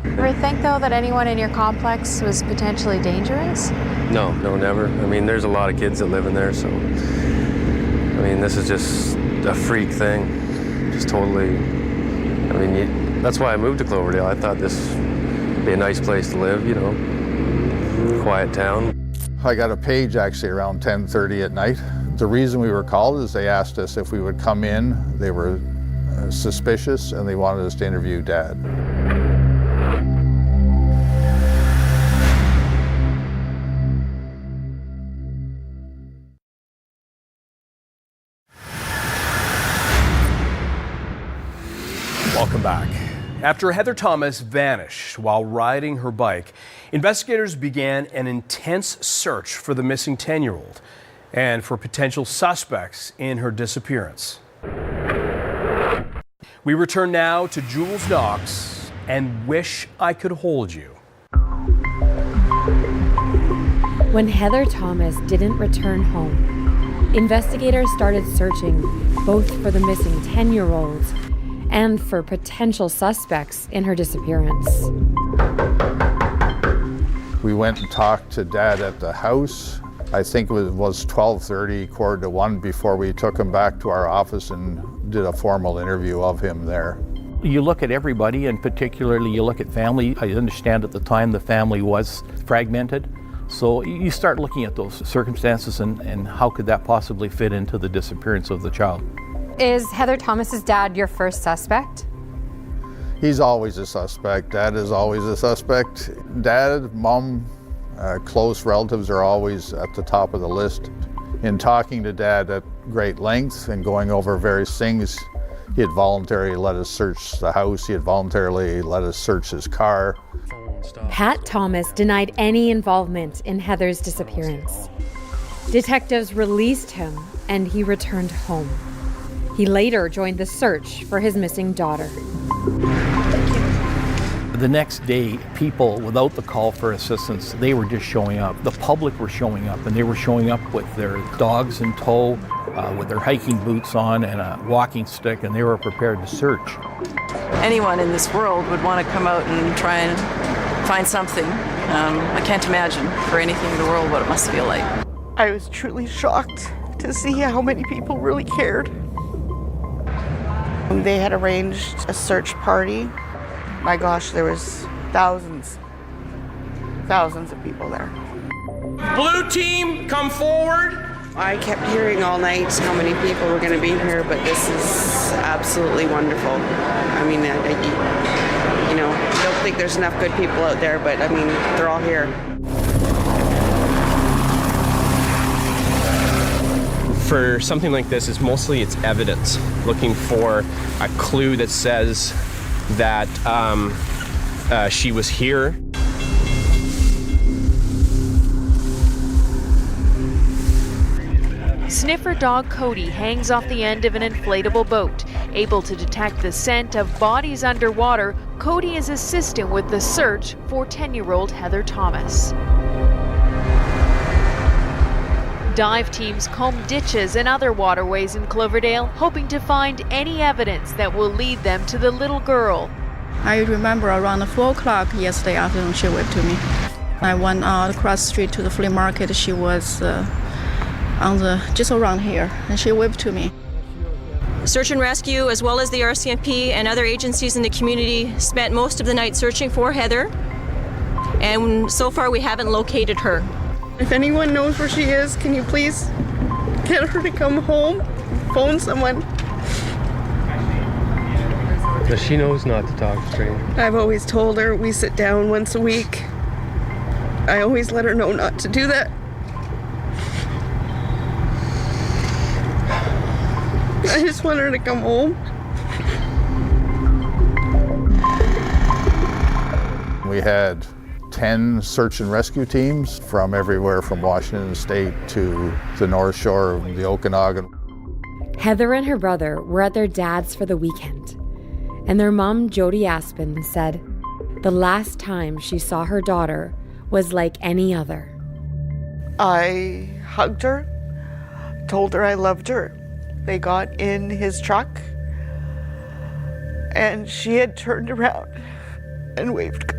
You ever think, though, that anyone in your complex was potentially dangerous? No, never. I mean, there's a lot of kids that live in there, so I mean, this is just a freak thing. Just totally, I mean, that's why I moved to Cloverdale. I thought this would be a nice place to live, you know, quiet town. I got a page actually around 10:30 at night. The reason we were called is they asked us if we would come in. They were suspicious and they wanted us to interview Dad. Welcome back. After Heather Thomas vanished while riding her bike, investigators began an intense search for the missing 10-year-old and for potential suspects in her disappearance. We return now to Jules Knox and Wish I Could Hold You. When Heather Thomas didn't return home, investigators started searching both for the missing 10-year-old and for potential suspects in her disappearance. We went and talked to Dad at the house. I think it was 12:30, 1:45 before we took him back to our office and did a formal interview of him there. You look at everybody, and particularly you look at family. I understand at the time the family was fragmented. So you start looking at those circumstances and how could that possibly fit into the disappearance of the child. Is Heather Thomas's dad your first suspect? He's always a suspect. Dad is always a suspect. Dad, Mom, close relatives are always at the top of the list. In talking to Dad at great length and going over various things, he had voluntarily let us search the house. He had voluntarily let us search his car. Pat Thomas denied any involvement in Heather's disappearance. Detectives released him and he returned home. He later joined the search for his missing daughter. The next day, people, without the call for assistance, they were just showing up. The public were showing up, and they were showing up with their dogs in tow, with their hiking boots on and a walking stick, and they were prepared to search. Anyone in this world would want to come out and try and find something. I can't imagine for anything in the world what it must feel like. I was truly shocked to see how many people really cared. They had arranged a search party. My gosh, there was thousands of people there. Blue team, come forward. I kept hearing all night how many people were going to be here, but this is absolutely wonderful. I mean, I don't think there's enough good people out there, but I mean, they're all here. for something like this is mostly it's evidence, looking for a clue that says that she was here. Sniffer dog Cody hangs off the end of an inflatable boat. Able to detect the scent of bodies underwater, Cody is assisting with the search for 10-year-old Heather Thomas. Dive teams comb ditches and other waterways in Cloverdale, hoping to find any evidence that will lead them to the little girl. I remember around 4 o'clock yesterday afternoon, she waved to me. I went out across the street to the flea market. She was just around here, and she waved to me. Search and rescue, as well as the RCMP and other agencies in the community, spent most of the night searching for Heather, and so far we haven't located her. If anyone knows where she is, can you please get her to come home? Phone someone. But she knows not to talk straight. I've always told her we sit down once a week. I always let her know not to do that. I just want her to come home. We had 10 search and rescue teams from everywhere from Washington State to the North Shore of the Okanagan. Heather and her brother were at their dad's for the weekend, and their mom, Jody Aspen, said the last time she saw her daughter was like any other. I hugged her, told her I loved her. They got in his truck, and she had turned around and waved.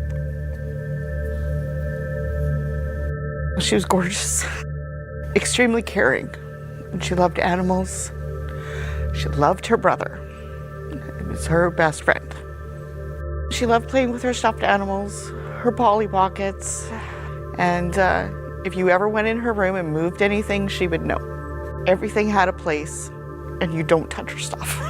She was gorgeous, extremely caring, and she loved animals. She loved her brother. It was her best friend. She loved playing with her stuffed animals, her Polly Pockets, and if you ever went in her room and moved anything, she would know. Everything had a place, and you don't touch her stuff.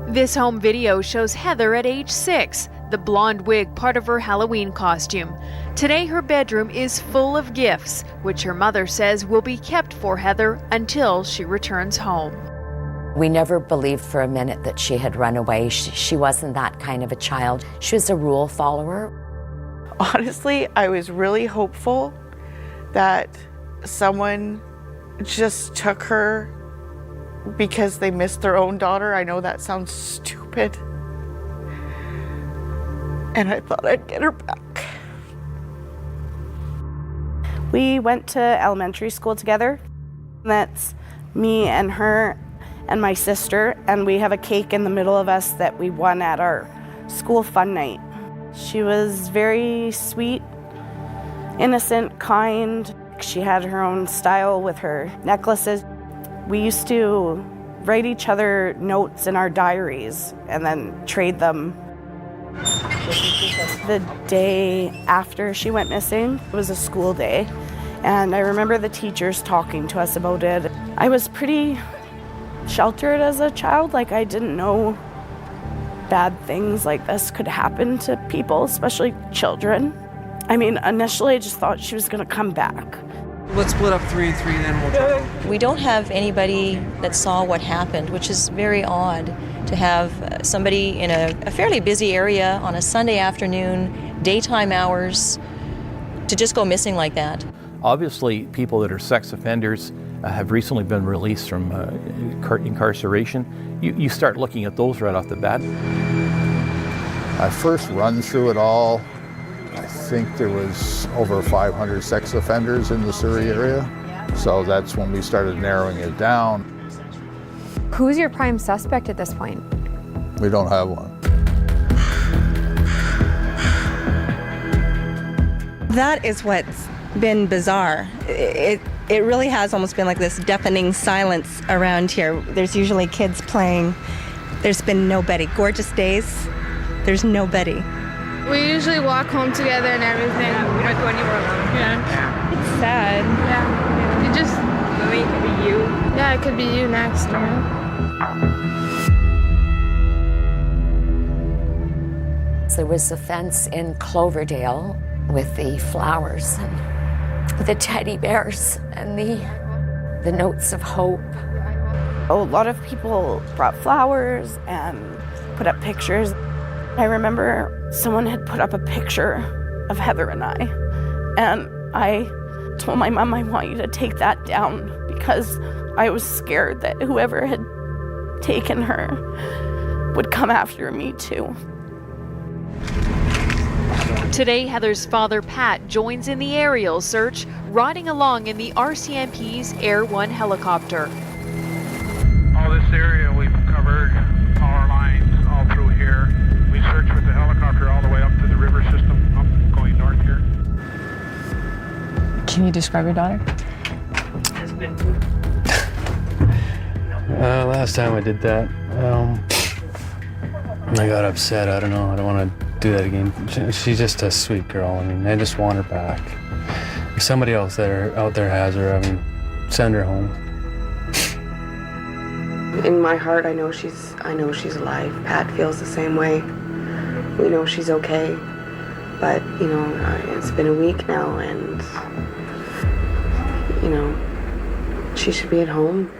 This home video shows Heather at age 6, the blonde wig part of her Halloween costume. Today her bedroom is full of gifts, which her mother says will be kept for Heather until she returns home. We never believed for a minute that she had run away. She wasn't that kind of a child. She was a rule follower. Honestly, I was really hopeful that someone just took her because they missed their own daughter. I know that sounds stupid. And I thought I'd get her back. We went to elementary school together. That's me and her and my sister, and we have a cake in the middle of us that we won at our school fun night. She was very sweet, innocent, kind. She had her own style with her necklaces. We used to write each other notes in our diaries and then trade them. The day after she went missing, it was a school day, and I remember the teachers talking to us about it. I was pretty sheltered as a child, like I didn't know bad things like this could happen to people, especially children. I mean, initially I just thought she was gonna come back. Let's split up 3 and 3, then we'll talk. We don't have anybody that saw what happened, which is very odd to have somebody in a fairly busy area on a Sunday afternoon, daytime hours, to just go missing like that. Obviously, people that are sex offenders have recently been released from incarceration. You start looking at those right off the bat. I first run through it all. I think there was over 500 sex offenders in the Surrey area. So that's when we started narrowing it down. Who's your prime suspect at this point? We don't have one. That is what's been bizarre. It really has almost been like this deafening silence around here. There's usually kids playing. There's been nobody. Gorgeous days, there's nobody. We usually walk home together and everything. Yeah, we don't go anywhere alone. Yeah. It's sad. Yeah. You just... Maybe it could be you. Yeah, it could be you next. Yeah. There was a fence in Cloverdale with the flowers and the teddy bears and the notes of hope. A lot of people brought flowers and put up pictures. I remember someone had put up a picture of Heather and I told my mom, I want you to take that down, because I was scared that whoever had taken her would come after me too. Today, Heather's father, Pat, joins in the aerial search, riding along in the RCMP's Air One helicopter. All this area we've covered, power lines all through here. We searched with the helicopter all the way up to the river system, up going north here. Can you describe your daughter? Last time I did that, I got upset. I don't know. I don't want to do that again. She's just a sweet girl. I mean, I just want her back. If somebody else out there has her, I mean, send her home. In my heart, I know she's alive. Pat feels the same way. We know she's okay, but it's been a week now, and she should be at home.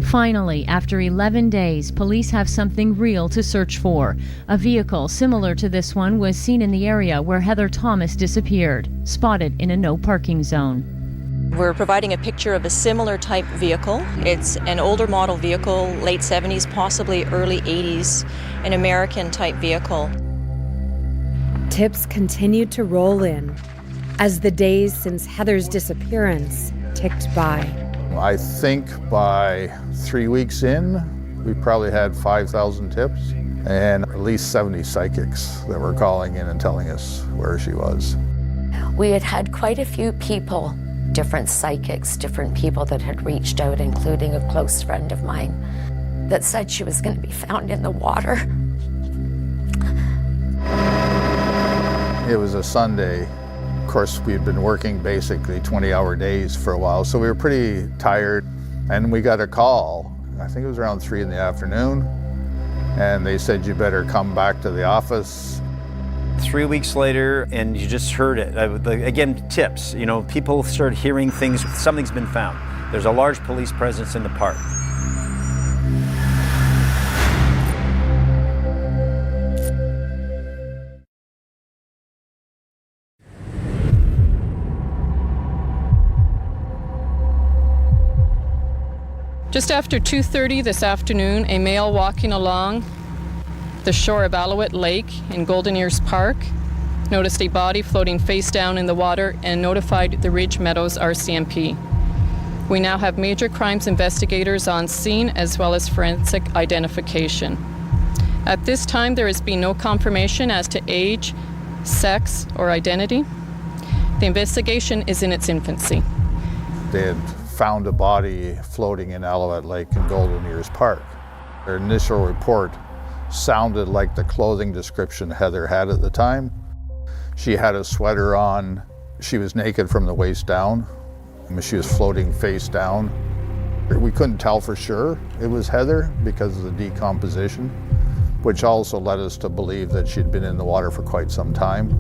Finally, after 11 days, police have something real to search for. A vehicle similar to this one was seen in the area where Heather Thomas disappeared, spotted in a no parking zone. We're providing a picture of a similar type vehicle. It's an older model vehicle, late 70s, possibly early 80s, an American type vehicle. Tips continued to roll in as the days since Heather's disappearance ticked by. I think by 3 weeks in, we probably had 5,000 tips and at least 70 psychics that were calling in and telling us where she was. We had quite a few people, different psychics, different people that had reached out, including a close friend of mine, that said she was going to be found in the water. It was a Sunday. Of course, we had been working basically 20-hour days for a while, so we were pretty tired. And we got a call, I think it was around 3 in the afternoon, and they said, you better come back to the office. 3 weeks later, and you just heard it. Again, tips. People started hearing things. Something's been found. There's a large police presence in the park. Just after 2:30 this afternoon, a male walking along the shore of Alouette Lake in Golden Ears Park noticed a body floating face down in the water and notified the Ridge Meadows RCMP. We now have major crimes investigators on scene as well as forensic identification. At this time, there has been no confirmation as to age, sex, or identity. The investigation is in its infancy. They had found a body floating in Alouette Lake in Golden Ears Park. Their initial report sounded like the clothing description Heather had at the time. She had a sweater on. She was naked from the waist down. She was floating face down. We couldn't tell for sure it was Heather because of the decomposition, which also led us to believe that she'd been in the water for quite some time.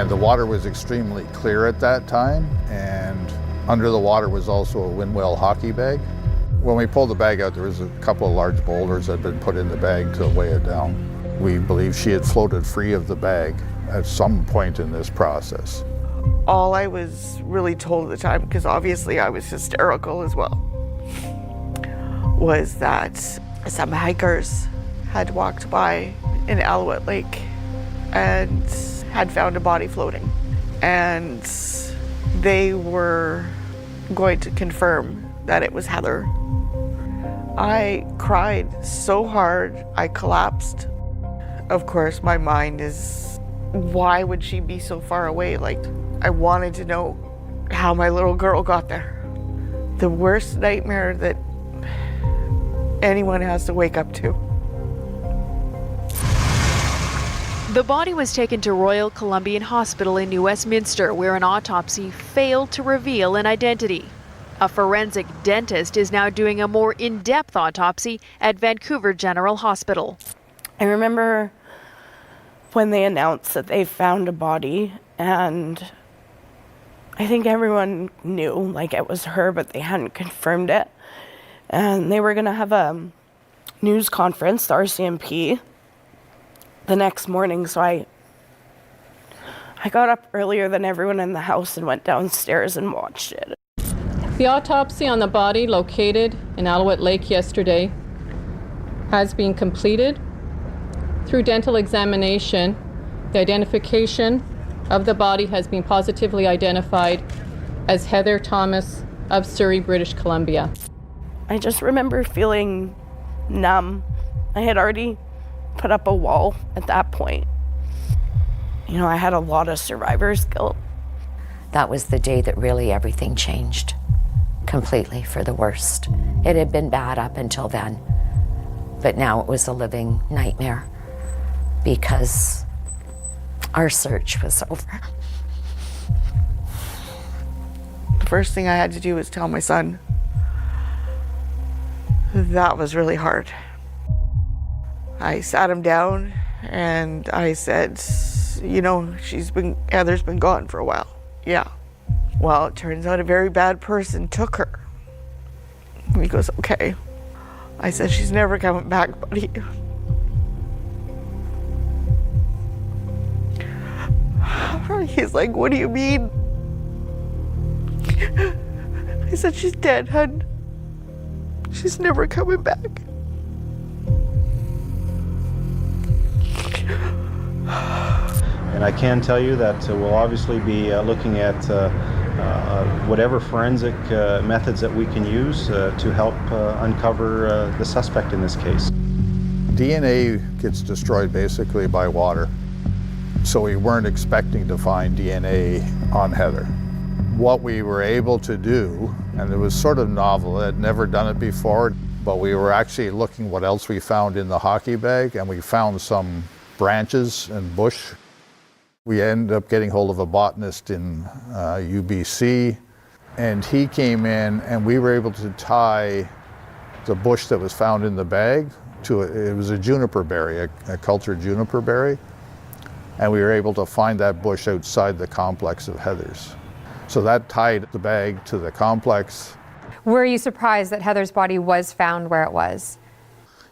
And the water was extremely clear at that time, and under the water was also a Windwell hockey bag. When we pulled the bag out, there was a couple of large boulders that had been put in the bag to weigh it down. We believe she had floated free of the bag at some point in this process. All I was really told at the time, because obviously I was hysterical as well, was that some hikers had walked by in Alouette Lake and had found a body floating. And they were going to confirm that it was Heather. I cried so hard, I collapsed. Of course, my mind is, why would she be so far away? I wanted to know how my little girl got there. The worst nightmare that anyone has to wake up to. The body was taken to Royal Columbian Hospital in New Westminster, where an autopsy failed to reveal an identity. A forensic dentist is now doing a more in-depth autopsy at Vancouver General Hospital. I remember when they announced that they found a body, and I think everyone knew like it was her, but they hadn't confirmed it. And they were going to have a news conference, the RCMP, the next morning. So I got up earlier than everyone in the house and went downstairs and watched it. The autopsy on the body located in Alouette Lake yesterday has been completed. Through dental examination, the identification of the body has been positively identified as Heather Thomas of Surrey, British Columbia. I just remember feeling numb. I had already put up a wall at that point. You know, I had a lot of survivor's guilt. That was the day that really everything changed completely for the worst. It had been bad up until then, but now it was a living nightmare because our search was over. The first thing I had to do was tell my son. That was really hard. I sat him down and I said, you know, Heather's been gone for a while. Yeah. Well, it turns out a very bad person took her. And he goes, okay. I said, she's never coming back, buddy. He's like, what do you mean? I said, she's dead, hun. She's never coming back. And I can tell you that we'll obviously be looking at whatever forensic methods that we can use to help uncover the suspect in this case. DNA gets destroyed basically by water. So we weren't expecting to find DNA on Heather. What we were able to do, and it was sort of novel, I had never done it before, but we were actually looking what else we found in the hockey bag, and we found some branches and bush. We ended up getting hold of a botanist in UBC, and he came in and we were able to tie the bush that was found in the bag to it was a juniper berry, a cultured juniper berry, and we were able to find that bush outside the complex of Heather's. So that tied the bag to the complex. Were you surprised that Heather's body was found where it was?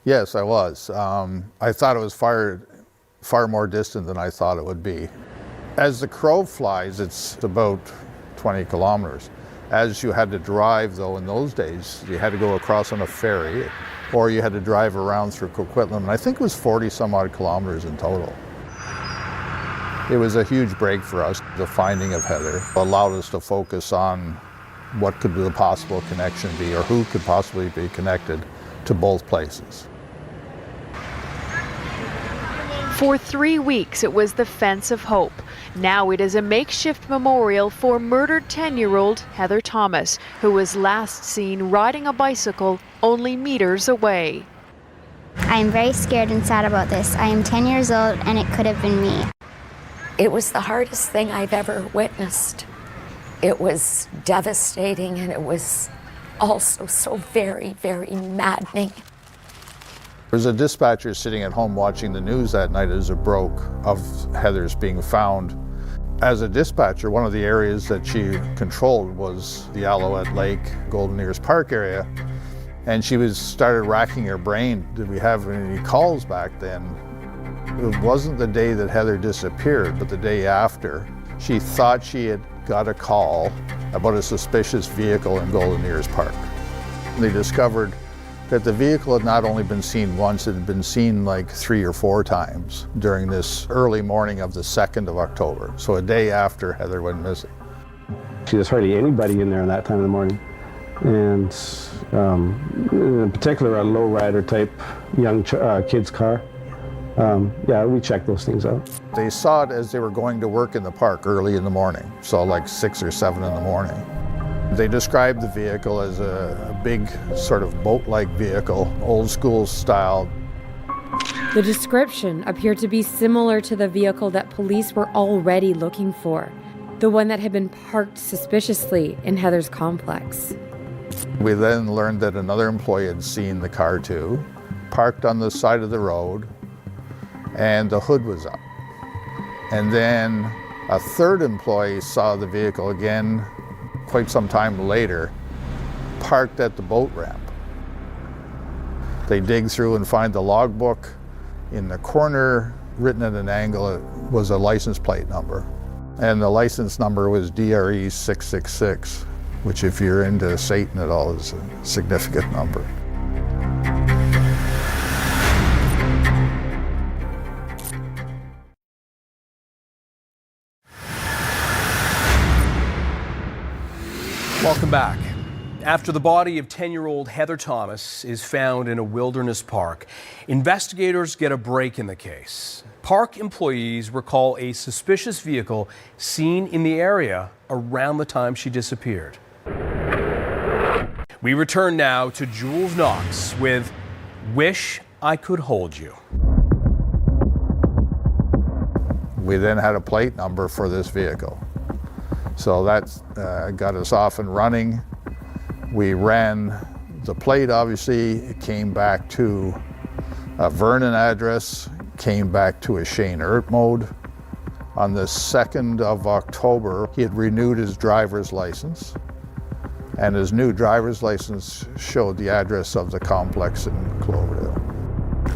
Yes, I was. I thought it was far more distant than I thought it would be. As the crow flies, it's about 20 kilometers. As you had to drive, though, in those days, you had to go across on a ferry, or you had to drive around through Coquitlam, and I think it was 40 some odd kilometers in total. It was a huge break for us. The finding of Heather allowed us to focus on what could the possible connection be, or who could possibly be connected to both places. For 3 weeks, it was the Fence of Hope. Now it is a makeshift memorial for murdered 10-year-old Heather Thomas, who was last seen riding a bicycle only meters away. I am very scared and sad about this. I am 10 years old and it could have been me. It was the hardest thing I've ever witnessed. It was devastating, and it was also so very, very maddening. There was a dispatcher sitting at home watching the news that night as it broke of Heather's being found. As a dispatcher, one of the areas that she controlled was the Alouette Lake, Golden Ears Park area. And she started racking her brain. Did we have any calls back then? It wasn't the day that Heather disappeared, but the day after. She thought she had got a call about a suspicious vehicle in Golden Ears Park. They discovered that the vehicle had not only been seen once, it had been seen like 3 or 4 times during this early morning of the 2nd of October, so a day after Heather went missing. There's hardly anybody in there at that time of the morning. And in particular, a lowrider type young kid's car. Yeah, we checked those things out. They saw it as they were going to work in the park early in the morning, so like 6 or 7 in the morning. They described the vehicle as a big sort of boat-like vehicle, old school style. The description appeared to be similar to the vehicle that police were already looking for, the one that had been parked suspiciously in Heather's complex. We then learned that another employee had seen the car too, parked on the side of the road, and the hood was up. And then A third employee saw the vehicle again quite some time later, parked at the boat ramp. They dig through and find the logbook. In the corner, written at an angle, it was a license plate number. And the license number was DRE 666, which if you're into Satan at all is a significant number. Welcome back. After the body of 10-year-old Heather Thomas is found in a wilderness park, investigators get a break in the case. Park employees recall a suspicious vehicle seen in the area around the time she disappeared. We return now to Jules Knox with Wish I Could Hold You. We then had a plate number for this vehicle. So that got us off and running. We ran the plate, obviously. It came back to a Vernon address, came back to a Shane Ertmode. On the 2nd of October, he had renewed his driver's license, and his new driver's license showed the address of the complex in Cloverdale.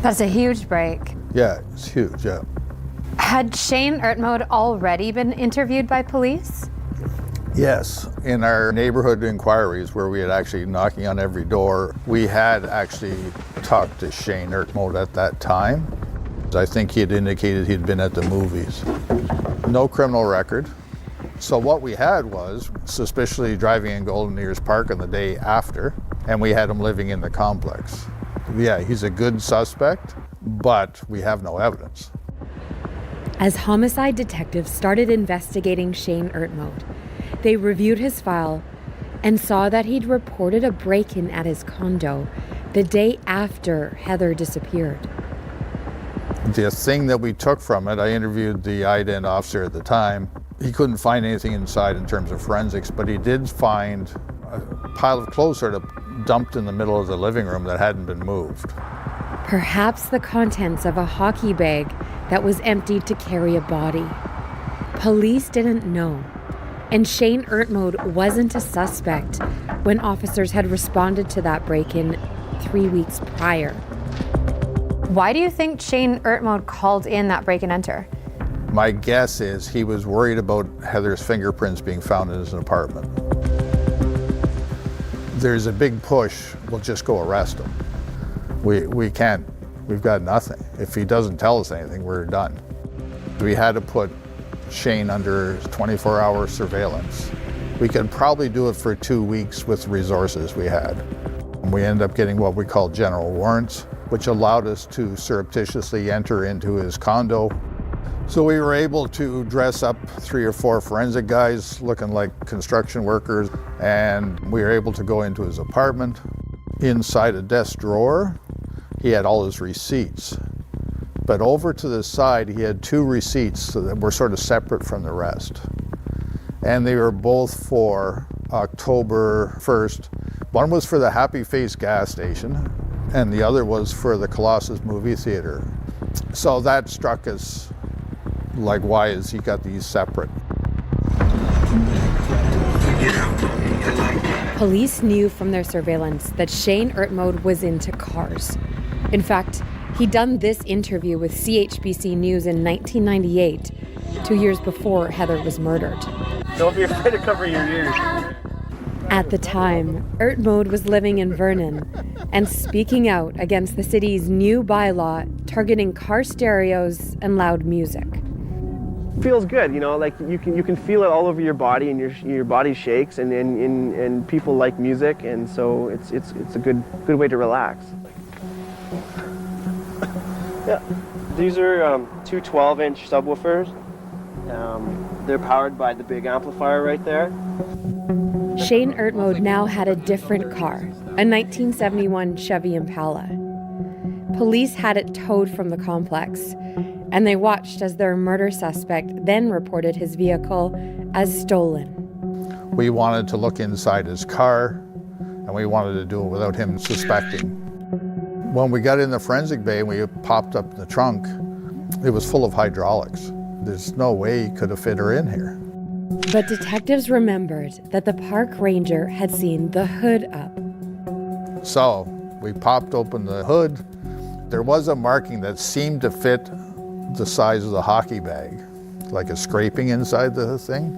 That's a huge break. Yeah, it's huge, yeah. Had Shane Ertmode already been interviewed by police? Yes, in our neighborhood inquiries where we had actually knocking on every door, we had actually talked to Shane Ertmode at that time. I think he had indicated he'd been at the movies. No criminal record. So what we had was suspiciously driving in Golden Ears Park on the day after, and we had him living in the complex. Yeah, he's a good suspect, but we have no evidence. As homicide detectives started investigating Shane Ertmode, they reviewed his file and saw that he'd reported a break-in at his condo the day after Heather disappeared. The thing that we took from it, I interviewed the ident officer at the time. He couldn't find anything inside in terms of forensics, but he did find a pile of clothes sort of dumped in the middle of the living room that hadn't been moved. Perhaps the contents of a hockey bag that was emptied to carry a body. Police didn't know. And Shane Ertmode wasn't a suspect when officers had responded to that break-in 3 weeks prior. Why do you think Shane Ertmode called in that break and enter? My guess is he was worried about Heather's fingerprints being found in his apartment. There's a big push, we'll just go arrest him. We can't, we've got nothing. If he doesn't tell us anything, we're done. We had to put Shane under 24-hour surveillance. We could probably do it for 2 weeks with the resources we had. And we ended up getting what we call general warrants, which allowed us to surreptitiously enter into his condo. So we were able to dress up 3 or 4 forensic guys looking like construction workers, and we were able to go into his apartment. Inside a desk drawer, he had all his receipts. But over to the side, he had 2 receipts that were sort of separate from the rest. And they were both for October 1st. One was for the Happy Face gas station, and the other was for the Colossus movie theater. So that struck us like, why has he got these separate? Police knew from their surveillance that Shane Ertmode was into cars. In fact, he'd done this interview with CHBC News in 1998, 2 years before Heather was murdered. Don't be afraid to cover your ears. At the time, Ertmode was living in Vernon and speaking out against the city's new bylaw targeting car stereos and loud music. Feels good, you know, like you can feel it all over your body, and your body shakes, and people like music, and so it's a good way to relax. Yeah, these are 2 12-inch subwoofers. They're powered by the big amplifier right there. Shane Ertmode now had a different car, a 1971 Chevy Impala. Police had it towed from the complex, and they watched as their murder suspect then reported his vehicle as stolen. We wanted to look inside his car, and we wanted to do it without him suspecting. When we got in the forensic bay and we popped up the trunk, it was full of hydraulics. there's no way he could have fit her in here. But detectives remembered that the park ranger had seen the hood up. So we popped open the hood. There was a marking that seemed to fit the size of the hockey bag, like a scraping inside the thing.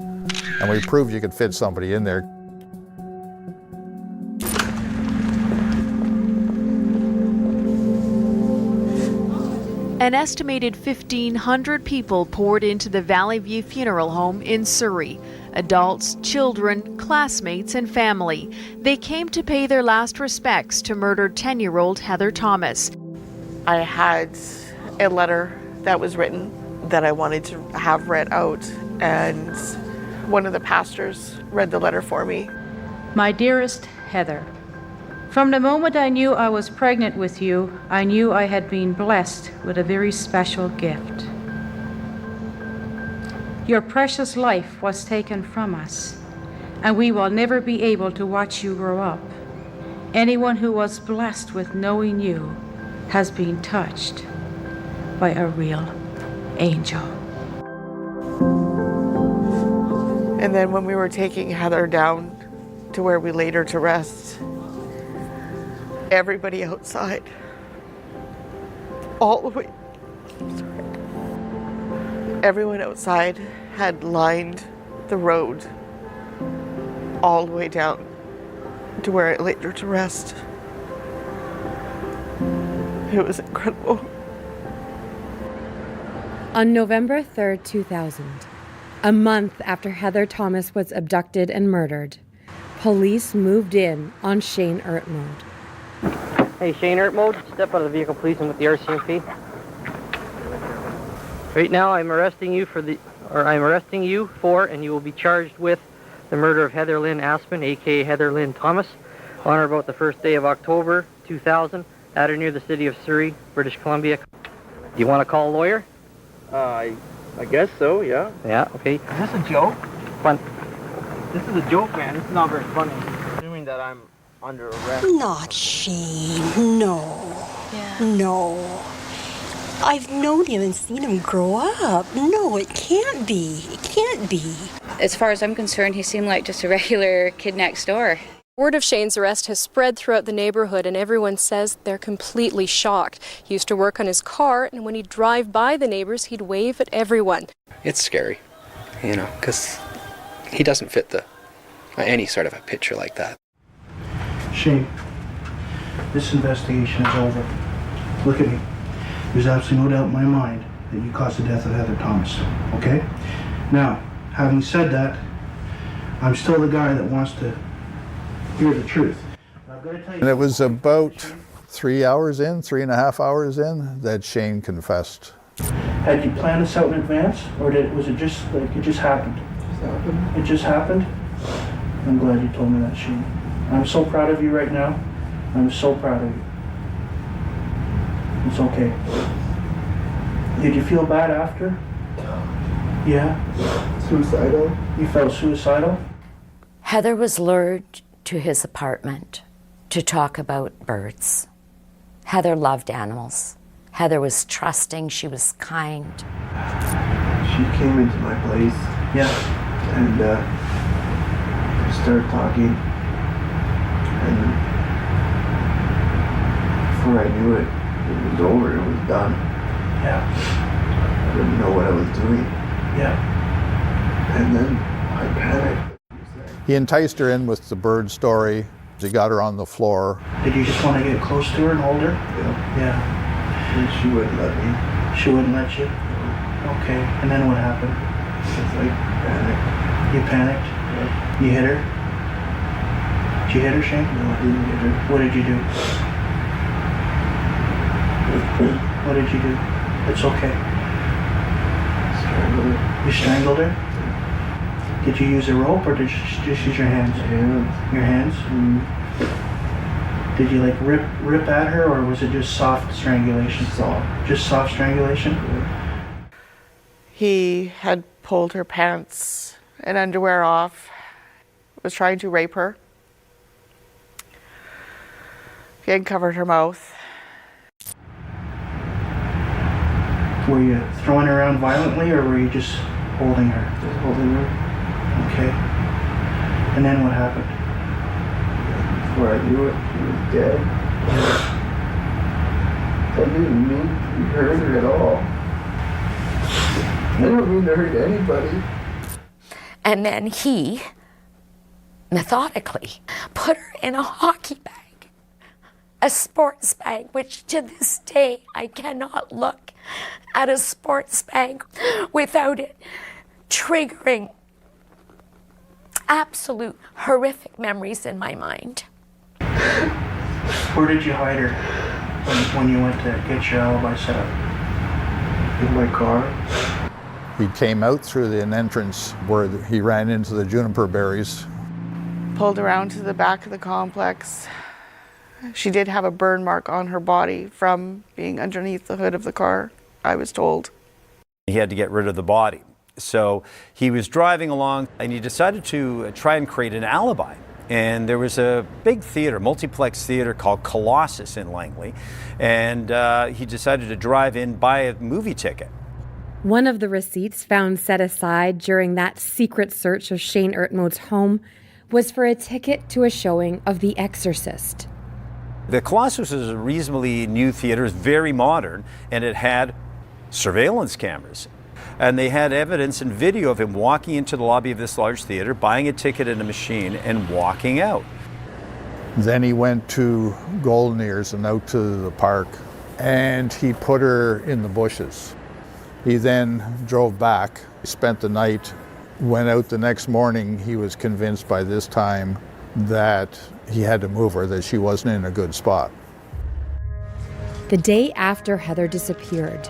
And we proved you could fit somebody in there. An estimated 1,500 people poured into the Valley View Funeral Home in Surrey. Adults, children, classmates, and family. They came to pay their last respects to murdered 10-year-old Heather Thomas. I had a letter that was written that I wanted to have read out, and one of the pastors read the letter for me. My dearest Heather, from the moment I knew I was pregnant with you, I knew I had been blessed with a very special gift. Your precious life was taken from us, and we will never be able to watch you grow up. Anyone who was blessed with knowing you has been touched by a real angel. And then when we were taking Heather down to where we laid her to rest, everybody outside, all the way, everyone outside had lined the road all the way down to where I laid her to rest. It was incredible. On November 3rd, 2000, a month after Heather Thomas was abducted and murdered, police moved in on Shane Ertmode. Hey, Shane Ertmode, step out of the vehicle, please, and with the RCMP. Right now, I'm arresting you for, and you will be charged with the murder of Heather Lynn Aspen, aka Heather Lynn Thomas, on or about the first day of October 2000, at or near the city of Surrey, British Columbia. Do you want to call a lawyer? I guess so, yeah. Yeah, okay. Is this a joke? Fun. This is a joke, man. This is not very funny. Assuming that I'm under arrest. Not Shane, no. Yeah. No. I've known him and seen him grow up. No, it can't be. It can't be. As far as I'm concerned, he seemed like just a regular kid next door. Word of Shane's arrest has spread throughout the neighborhood, and everyone says they're completely shocked. He used to work on his car, and when he'd drive by the neighbors, he'd wave at everyone. It's scary, because he doesn't fit any sort of a picture like that. Shane, this investigation is over. Look at me. There's absolutely no doubt in my mind that you caused the death of Heather Thomas, okay? Now, having said that, I'm still the guy that wants to hear the truth. And it was about 3.5 hours in, that Shane confessed. Had you planned this out in advance, or was it just like it just happened? It just happened? I'm glad you told me that, Shane. I'm so proud of you right now. I'm so proud of you. It's okay. Did you feel bad after? Yeah? Suicidal? You felt suicidal? Heather was lured to his apartment to talk about birds. Heather loved animals. Heather was trusting, she was kind. She came into my place, yeah, and started talking, and before I knew it, it was over, it was done. Yeah. I didn't know what I was doing. Yeah. And then I panicked. He enticed her in with the bird story. He got her on the floor. Did you just want to get close to her and hold her? Yeah. Yeah. And she wouldn't let me. She wouldn't let you? Okay. And then what happened? It's like panicked. You panicked? Yeah. You hit her? Did you hit her, Shane? No, I didn't hit her. What did you do? What did you do? It's okay. Strangled her. You strangled her? Did you use a rope or did you just use your hands? Your hands? Mm. Did you like rip at her, or was it just soft strangulation? Soft. Just soft strangulation? Yeah. He had pulled her pants and underwear off, was trying to rape her. He uncovered her mouth. Were you throwing her around violently, or were you just holding her? Just holding her. Okay. And then what happened? Before I knew it, she was dead. I didn't mean to hurt her at all. I don't mean to hurt anybody. And then he methodically put her in a hockey bag, a sports bag, which to this day I cannot look at a sports bag without it triggering absolute horrific memories in my mind. Where did you hide her when you went to get your alibi set up? In my car. He came out through an entrance where he ran into the juniper berries. Pulled around to the back of the complex. She did have a burn mark on her body from being underneath the hood of the car, I was told. He had to get rid of the body. So he was driving along and he decided to try and create an alibi. And there was a big theater, multiplex theater called Colossus in Langley. And he decided to drive in, buy a movie ticket. One of the receipts found set aside during that secret search of Shane Ertmode's home was for a ticket to a showing of The Exorcist. The Colossus is a reasonably new theater, it's very modern, and it had surveillance cameras. And they had evidence and video of him walking into the lobby of this large theater, buying a ticket in a machine, and walking out. Then he went to Golden Ears and out to the park, and he put her in the bushes. He then drove back, spent the night, went out the next morning. He was convinced by this time that he had to move her, that she wasn't in a good spot. The day after Heather disappeared,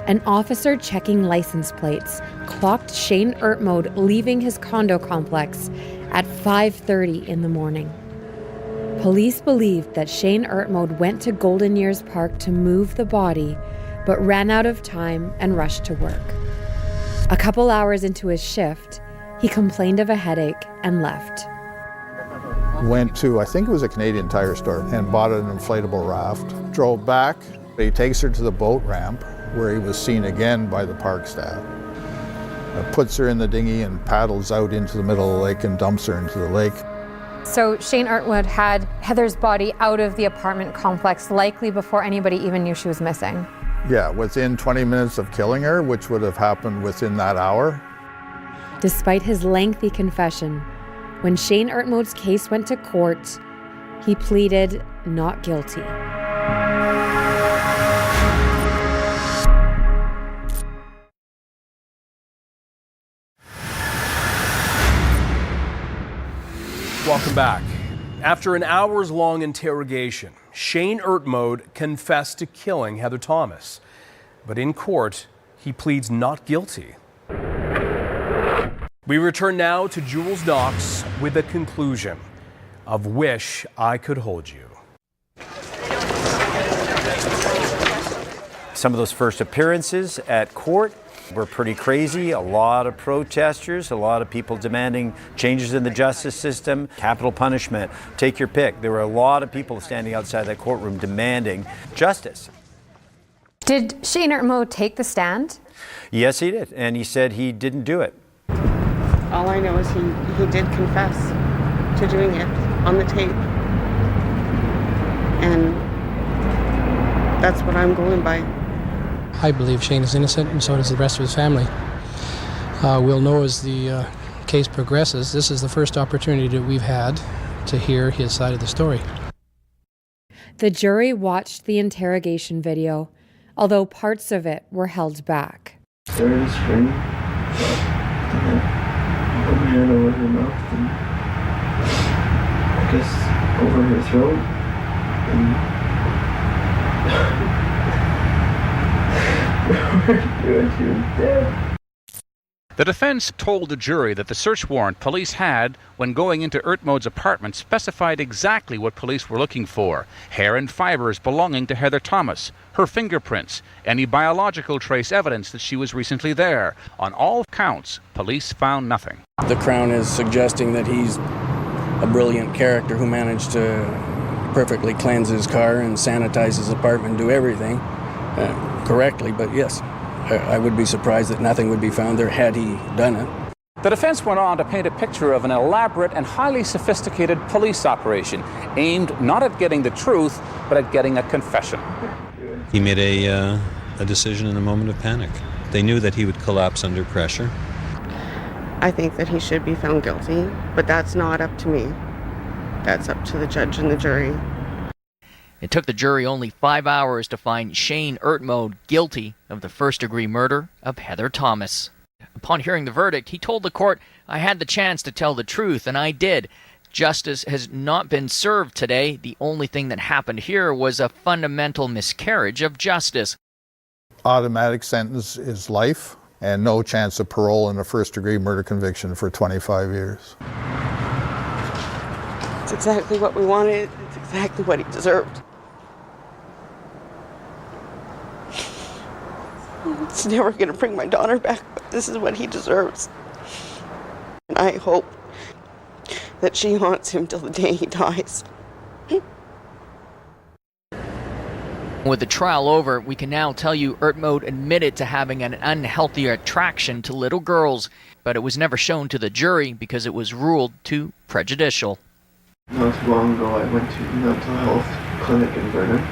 an officer checking license plates clocked Shane Ertmode leaving his condo complex at 5:30 in the morning. Police believed that Shane Ertmode went to Golden Ears Park to move the body, but ran out of time and rushed to work. A couple hours into his shift, he complained of a headache and left. Went to, I think it was a Canadian Tire store, and bought an inflatable raft. Drove back. He takes her to the boat ramp, where he was seen again by the park staff. Puts her in the dinghy and paddles out into the middle of the lake and dumps her into the lake. So Shane Ertmode had Heather's body out of the apartment complex, likely before anybody even knew she was missing. Yeah, within 20 minutes of killing her, which would have happened within that hour. Despite his lengthy confession, when Shane Ertmode's case went to court, he pleaded not guilty. Welcome back. After an hours-long interrogation, Shane Ertmode confessed to killing Heather Thomas. But in court, he pleads not guilty. We return now to Jules Knox with a conclusion of Wish I Could Hold You. Some of those first appearances at court were pretty crazy. A lot of protesters, a lot of people demanding changes in the justice system, capital punishment, take your pick. There were a lot of people standing outside that courtroom demanding justice. Did Shane Ertmode take the stand? Yes, he did, and he said he didn't do it. All I know is he did confess to doing it on the tape. And that's what I'm going by. I believe Shane is innocent, and so does the rest of his family. We'll know as the case progresses. This is the first opportunity that we've had to hear his side of the story. The jury watched the interrogation video, although parts of it were held back. Started to scream. Put my hand over her mouth and I guess over her throat. And she was dead. The defense told the jury that the search warrant police had when going into Ertmode's apartment specified exactly what police were looking for: hair and fibers belonging to Heather Thomas, her fingerprints, any biological trace evidence that she was recently there. On all counts, police found nothing. The Crown is suggesting that he's a brilliant character who managed to perfectly cleanse his car and sanitize his apartment, do everything correctly, but yes, I would be surprised that nothing would be found there had he done it. The defense went on to paint a picture of an elaborate and highly sophisticated police operation aimed not at getting the truth, but at getting a confession. He made a decision in a moment of panic. They knew that he would collapse under pressure. I think that he should be found guilty, but that's not up to me. That's up to the judge and the jury. It took the jury only 5 hours to find Shane Ertmode guilty of the first-degree murder of Heather Thomas. Upon hearing the verdict, he told the court, "I had the chance to tell the truth, and I did. Justice has not been served today. The only thing that happened here was a fundamental miscarriage of justice." Automatic sentence is life and no chance of parole in a first-degree murder conviction for 25 years. It's exactly what we wanted. It's exactly what he deserved. It's never going to bring my daughter back, but this is what he deserves. And I hope that she haunts him till the day he dies. With the trial over, we can now tell you Ertmode admitted to having an unhealthy attraction to little girls, but it was never shown to the jury because it was ruled too prejudicial. Not too long ago, I went to a mental health clinic in Vernon.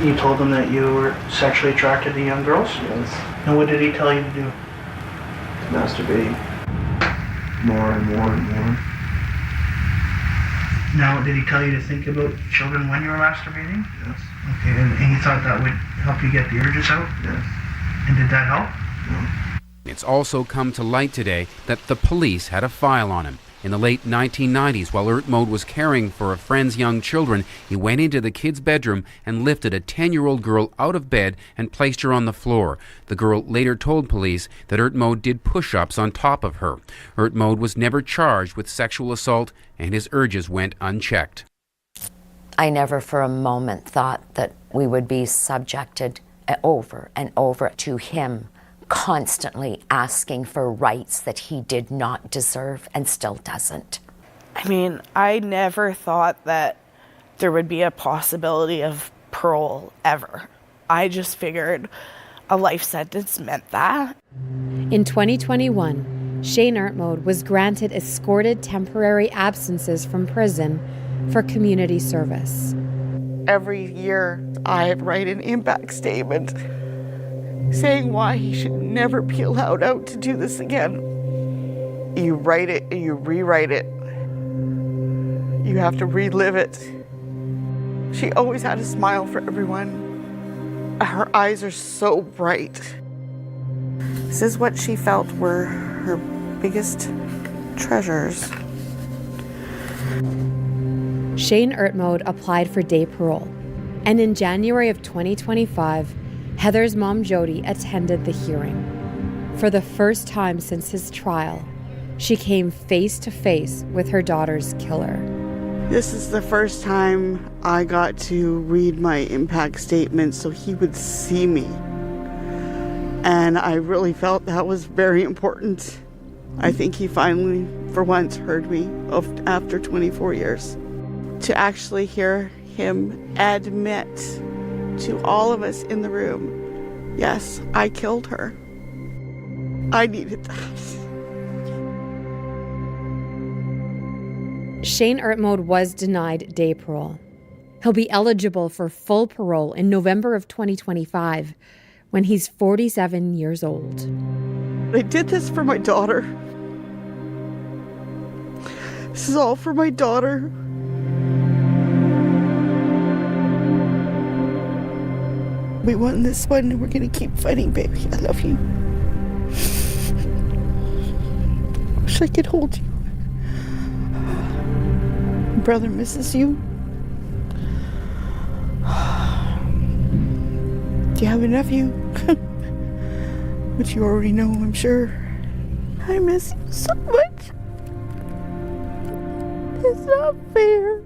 You told him that you were sexually attracted to young girls? Yes. And what did he tell you to do? To masturbate more and more and more. Now, did he tell you to think about children when you were masturbating? Yes. Okay, and he thought that would help you get the urges out? Yes. And did that help? No. It's also come to light today that the police had a file on him. In the late 1990s, while Ertmode was caring for a friend's young children, he went into the kid's bedroom and lifted a 10-year-old girl out of bed and placed her on the floor. The girl later told police that Ertmode did push-ups on top of her. Ertmode was never charged with sexual assault, and his urges went unchecked. I never for a moment thought that we would be subjected over and over to him constantly asking for rights that he did not deserve and still doesn't. I mean, I never thought that there would be a possibility of parole ever. I just figured a life sentence meant that. In 2021, Shane Ertmode was granted escorted temporary absences from prison for community service. Every year, I write an impact statement saying why he should never be allowed out to do this again. You write it and you rewrite it. You have to relive it. She always had a smile for everyone. Her eyes are so bright. This is what she felt were her biggest treasures. Shane Ertmode applied for day parole, and in January of 2025, Heather's mom, Jody, attended the hearing. For the first time since his trial, she came face to face with her daughter's killer. This is the first time I got to read my impact statement so he would see me. And I really felt that was very important. I think he finally, for once, heard me after 24 years. To actually hear him admit to all of us in the room, yes, I killed her. I needed that. Shane Ertmode was denied day parole. He'll be eligible for full parole in November of 2025 when he's 47 years old. I did this for my daughter. This is all for my daughter. We won this one and we're gonna keep fighting, baby. I love you. Wish I could hold you. Brother misses you. Do you have enough of you? Which you already know, I'm sure. I miss you so much. It's not fair.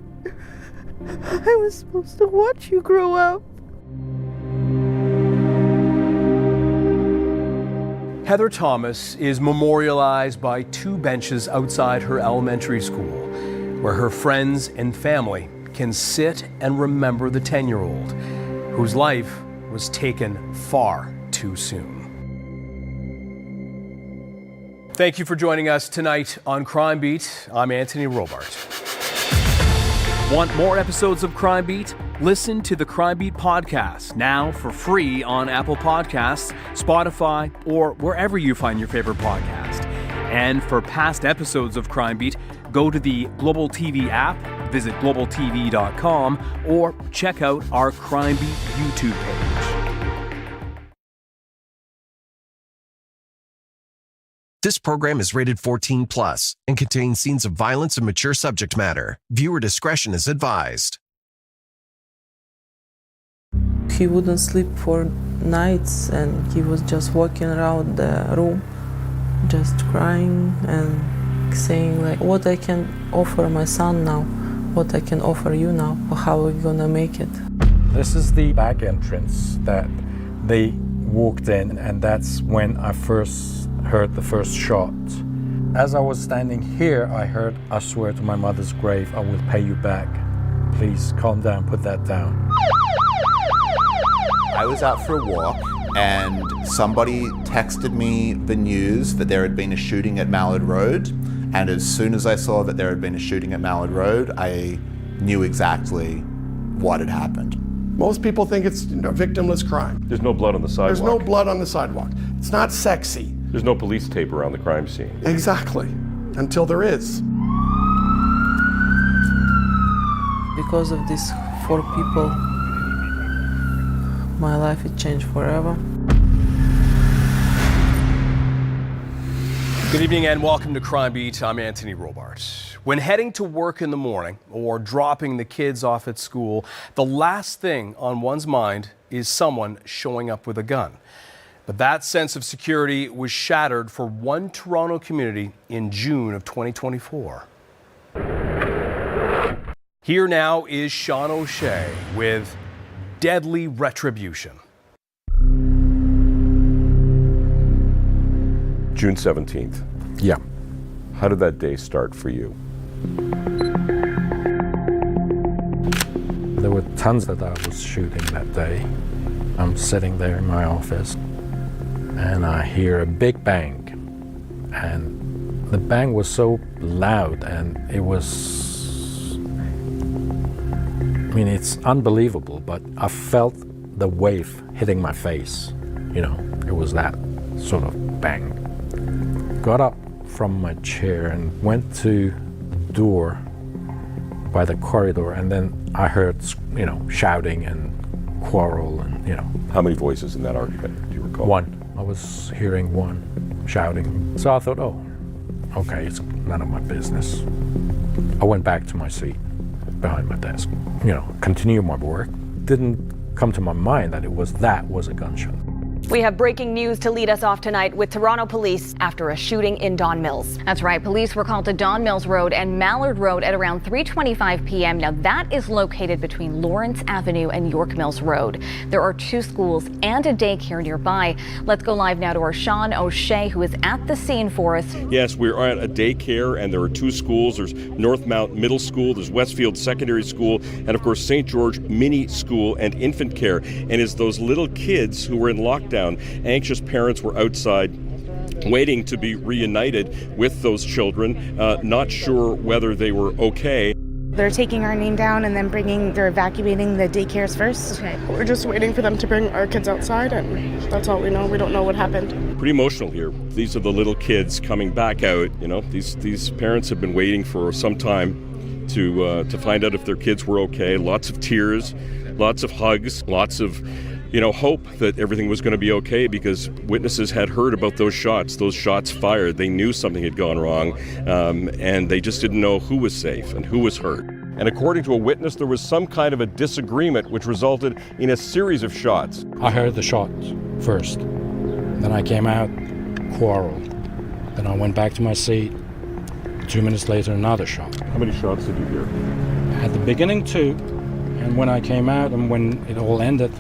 I was supposed to watch you grow up. Heather Thomas is memorialized by 2 benches outside her elementary school, where her friends and family can sit and remember the 10-year-old, whose life was taken far too soon. Thank you for joining us tonight on Crime Beat. I'm Anthony Robart. Want more episodes of Crime Beat? Listen to the Crime Beat podcast now for free on Apple Podcasts, Spotify, or wherever you find your favorite podcast. And for past episodes of Crime Beat, go to the Global TV app, visit globaltv.com, or check out our Crime Beat YouTube page. This program is rated 14+ and contains scenes of violence and mature subject matter. Viewer discretion is advised. He wouldn't sleep for nights and he was just walking around the room, just crying and saying like, what I can offer my son now, what I can offer you now, how are we gonna make it? This is the back entrance that they walked in, and that's when I first heard the first shot. As I was standing here, I heard, I swear to my mother's grave, I will pay you back. Please calm down, put that down. I was out for a walk and somebody texted me the news that there had been a shooting at Mallard Road. And as soon as I saw that there had been a shooting at Mallard Road, I knew exactly what had happened. Most people think it's a victimless crime. There's no blood on the sidewalk. There's no blood on the sidewalk. It's not sexy. There's no police tape around the crime scene. Exactly, until there is. Because of these 4 people, my life has changed forever. Good evening and welcome to Crime Beat. I'm Anthony Robart. When heading to work in the morning or dropping the kids off at school, the last thing on one's mind is someone showing up with a gun. But that sense of security was shattered for one Toronto community in June of 2024. Here now is Sean O'Shea with deadly retribution. June 17th. Yeah. How did that day start for you? There were tons that I was shooting that day. I'm sitting there in my office and I hear a big bang. And the bang was so loud and it was, I mean, it's unbelievable, but I felt the wave hitting my face. You know, it was that sort of bang. Got up from my chair and went to the door by the corridor, and then I heard, you know, shouting and quarrel and, you know. How many voices in that argument do you recall? One. I was hearing one shouting. So I thought, oh, okay, it's none of my business. I went back to my seat behind my desk, you know, continue my work. Didn't come to my mind that that was a gunshot. We have breaking news to lead us off tonight with Toronto police after a shooting in Don Mills. That's right. Police were called to Don Mills Road and Mallard Road at around 3:25 p.m. Now, that is located between Lawrence Avenue and York Mills Road. There are 2 schools and a daycare nearby. Let's go live now to our Sean O'Shea, who is at the scene for us. Yes, we're at a daycare, and there are 2 schools. There's Northmount Middle School, there's Westfield Secondary School, and of course St. George Mini School and Infant Care. And it's those little kids who were in lockdown. Anxious parents were outside waiting to be reunited with those children, not sure whether they were okay. They're taking our name down and then they're evacuating the daycares first. Okay. We're just waiting for them to bring our kids outside, and that's all we know. We don't know what happened. Pretty emotional here. These are the little kids coming back out. You know, these parents have been waiting for some time to find out if their kids were okay. Lots of tears, lots of hugs, lots of hope that everything was going to be okay, because witnesses had heard about those shots fired. They knew something had gone wrong, and they just didn't know who was safe and who was hurt. And according to a witness, there was some kind of a disagreement which resulted in a series of shots. I heard the shots first. Then I came out, quarreled. Then I went back to my seat. 2 minutes later, another shot. How many shots did you hear? At the beginning, 2. And when I came out and when it all ended,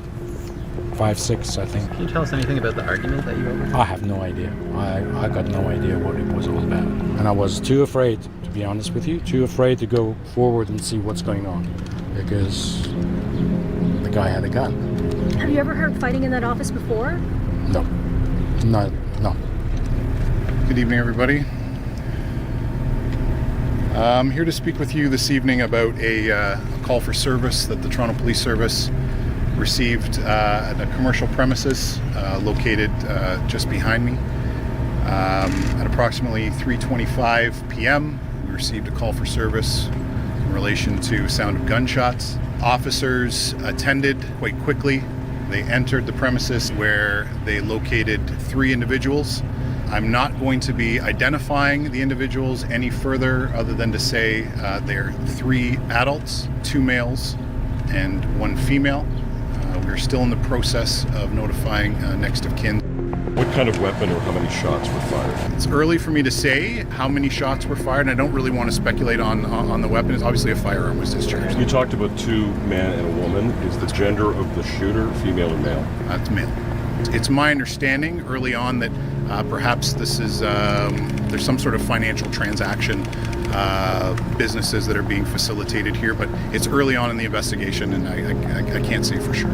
5, 6, I think. Can you tell us anything about the argument that you overheard? I have no idea. I got no idea what it was all about. And I was too afraid, to be honest with you, too afraid to go forward and see what's going on, because the guy had a gun. Have you ever heard fighting in that office before? No. No. Good evening, everybody. I'm here to speak with you this evening about a call for service that the Toronto Police Service received at a commercial premises located just behind me. At approximately 3:25 p.m., we received a call for service in relation to sound of gunshots. Officers attended quite quickly. They entered the premises where they located 3 individuals. I'm not going to be identifying the individuals any further other than to say they're 3 adults, 2 males, and 1 female. We're still in the process of notifying next of kin. What kind of weapon or how many shots were fired? It's early for me to say how many shots were fired, and I don't really want to speculate on the weapon. It's obviously a firearm was discharged. You talked about 2 men and a woman. Is the gender of the shooter female or male? It's male. It's my understanding early on that perhaps this is there's some sort of financial transaction businesses that are being facilitated here, but it's early on in the investigation, and I can't say for sure.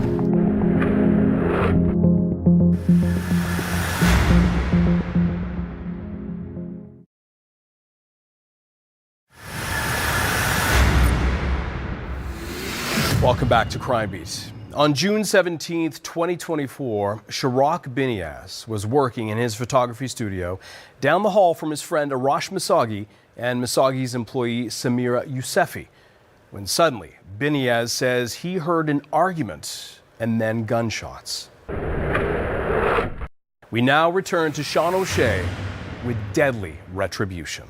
Welcome back to Crime Beat. On June 17th, 2024, Sharak Biniaz was working in his photography studio down the hall from his friend Arash Masagi and Masagi's employee Samira Yousefi, when suddenly Biniaz says he heard an argument and then gunshots. We now return to Sean O'Shea with deadly retribution.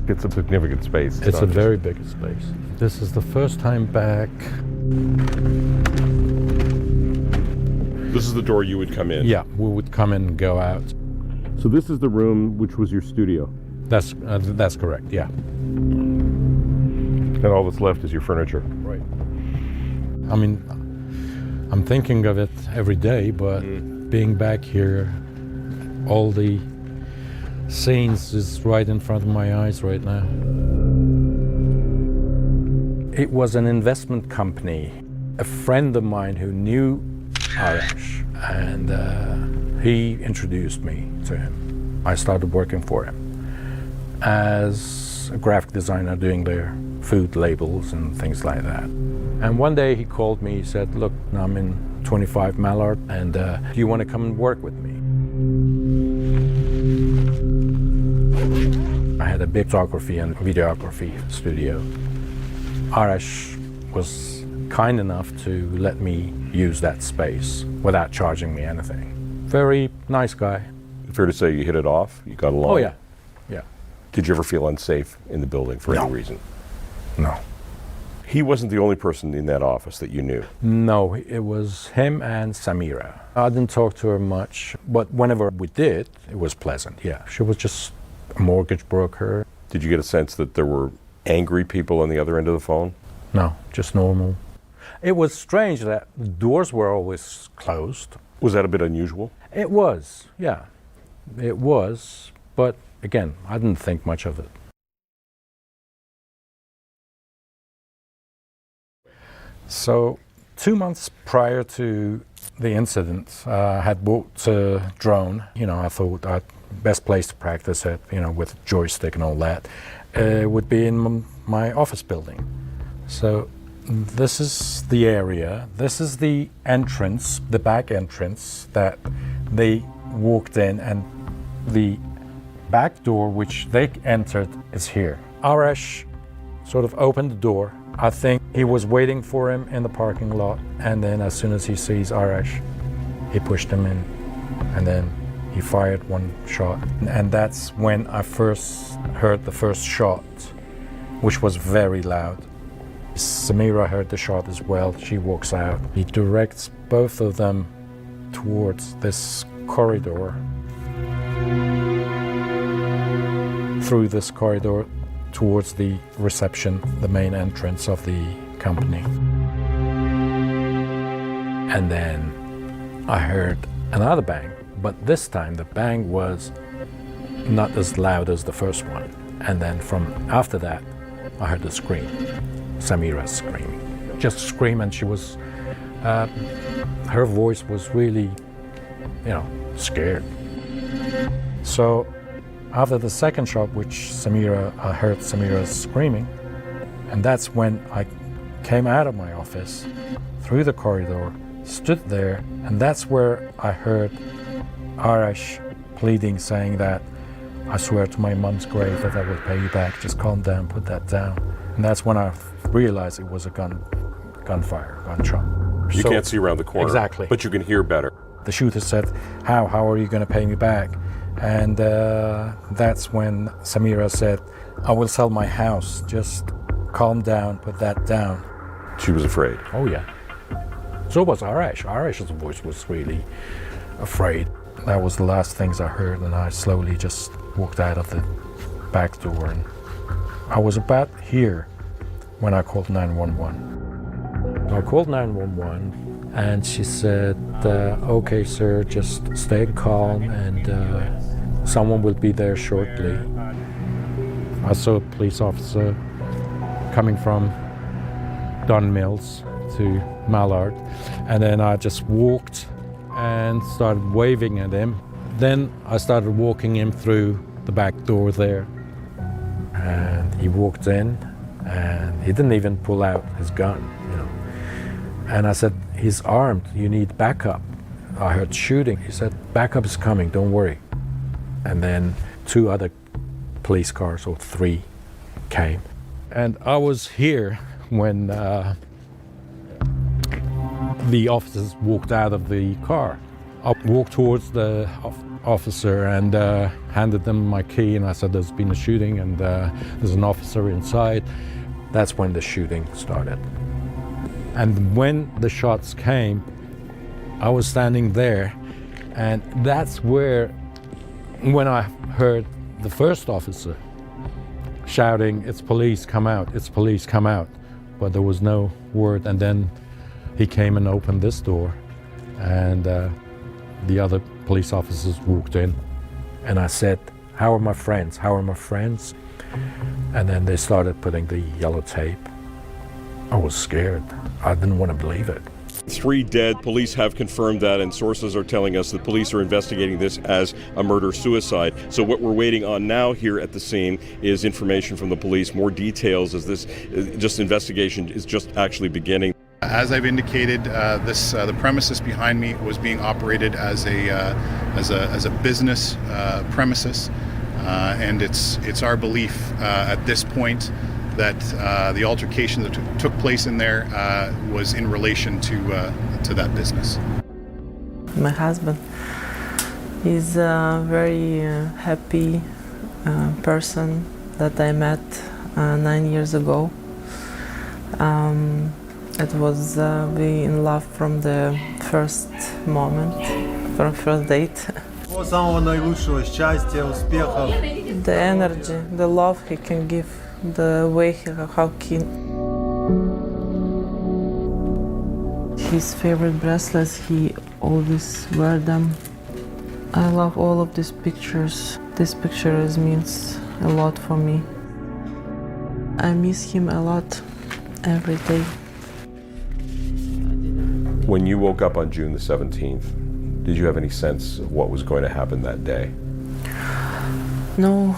It's a significant space. It's a very big space. This is the first time back. This is the door you would come in? Yeah, we would come in and go out. So this is the room which was your studio? That's correct, yeah. And all that's left is your furniture? Right. I mean, I'm thinking of it every day, but being back here, all the scenes is right in front of my eyes right now. It was an investment company, a friend of mine who knew Arash, and he introduced me to him. I started working for him as a graphic designer doing their food labels and things like that. And one day he called me, he said, look, I'm in 25 Mallard, and do you want to come and work with me? I had a big photography and videography studio. Arash was kind enough to let me use that space without charging me anything. Very nice guy. Fair to say you hit it off? You got along? Oh, yeah. Yeah. Did you ever feel unsafe in the building for any reason? No. He wasn't the only person in that office that you knew? No, it was him and Samira. I didn't talk to her much, but whenever we did, it was pleasant, yeah. She was just a mortgage broker. Did you get a sense that there were angry people on the other end of the phone? No, just normal. It was strange that the doors were always closed. Was that a bit unusual? It was, yeah. It was, but again, I didn't think much of it. So 2 months prior to the incident, I had bought a drone. You know, I thought best place to practice it, you know, with joystick and all that, would be in my office building. So this is the area, this is the entrance, the back entrance that they walked in, and the back door which they entered is here. Arash sort of opened the door. I think he was waiting for him in the parking lot, and then as soon as he sees Arash, he pushed him in, and then he fired 1 shot. And that's when I first heard the first shot, which was very loud. Samira heard the shot as well. She walks out. He directs both of them towards this corridor. Through this corridor towards the reception, the main entrance of the company. And then I heard another bang, but this time the bang was not as loud as the first one. And then from after that, I heard the scream, Samira screaming. Just scream, and she was her voice was really, scared. So after the second shot, I heard Samira screaming, and that's when I came out of my office, through the corridor, stood there, and that's where I heard Arash pleading, saying that, "I swear to my mom's grave that I will pay you back. Just calm down, put that down." And that's when I realized it was a gunfire, gunshot. You can't see around the corner. Exactly. But you can hear better. The shooter said, how are you going to pay me back? And that's when Samira said, "I will sell my house. Just calm down, put that down." She was afraid. Oh, yeah. So was Arash. Arash's voice was really afraid. That was the last things I heard, and I slowly just walked out of the back door. And I was about here when I called 911. I called 911, and she said, "Okay, sir, just stay calm, and someone will be there shortly." I saw a police officer coming from Don Mills to Mallard, and then I just walked and started waving at him. Then I started walking him through the back door there, and he walked in, and he didn't even pull out his gun, And I said, "He's armed, you need backup." I heard shooting. He said, "Backup is coming, don't worry." And then 2 other police cars, or 3, came. And I was here when the officers walked out of the car. I walked towards the officer and handed them my key, and I said, "There's been a shooting, and there's an officer inside." That's when the shooting started. And when the shots came, I was standing there, and that's when I heard the first officer shouting, "It's police, come out, it's police, come out." But there was no word, and then he came and opened this door, and the other police officers walked in, and I said, "How are my friends? How are my friends?" And then they started putting the yellow tape. I was scared. I didn't want to believe it. 3 dead. Police have confirmed that, and sources are telling us that police are investigating this as a murder-suicide. So what we're waiting on now here at the scene is information from the police, more details, as this investigation is just actually beginning. As I've indicated, the premises behind me was being operated as a business premises, and it's our belief at this point that the altercation that took place in there was in relation to that business. My husband is a very happy person that I met 9 years ago. It was we in love from the first moment, from first date. The energy, the love he can give, the way how his favorite bracelets, he always wear them. I love all of these pictures. This picture means a lot for me. I miss him a lot every day. When you woke up on June the 17th, did you have any sense of what was going to happen that day? No.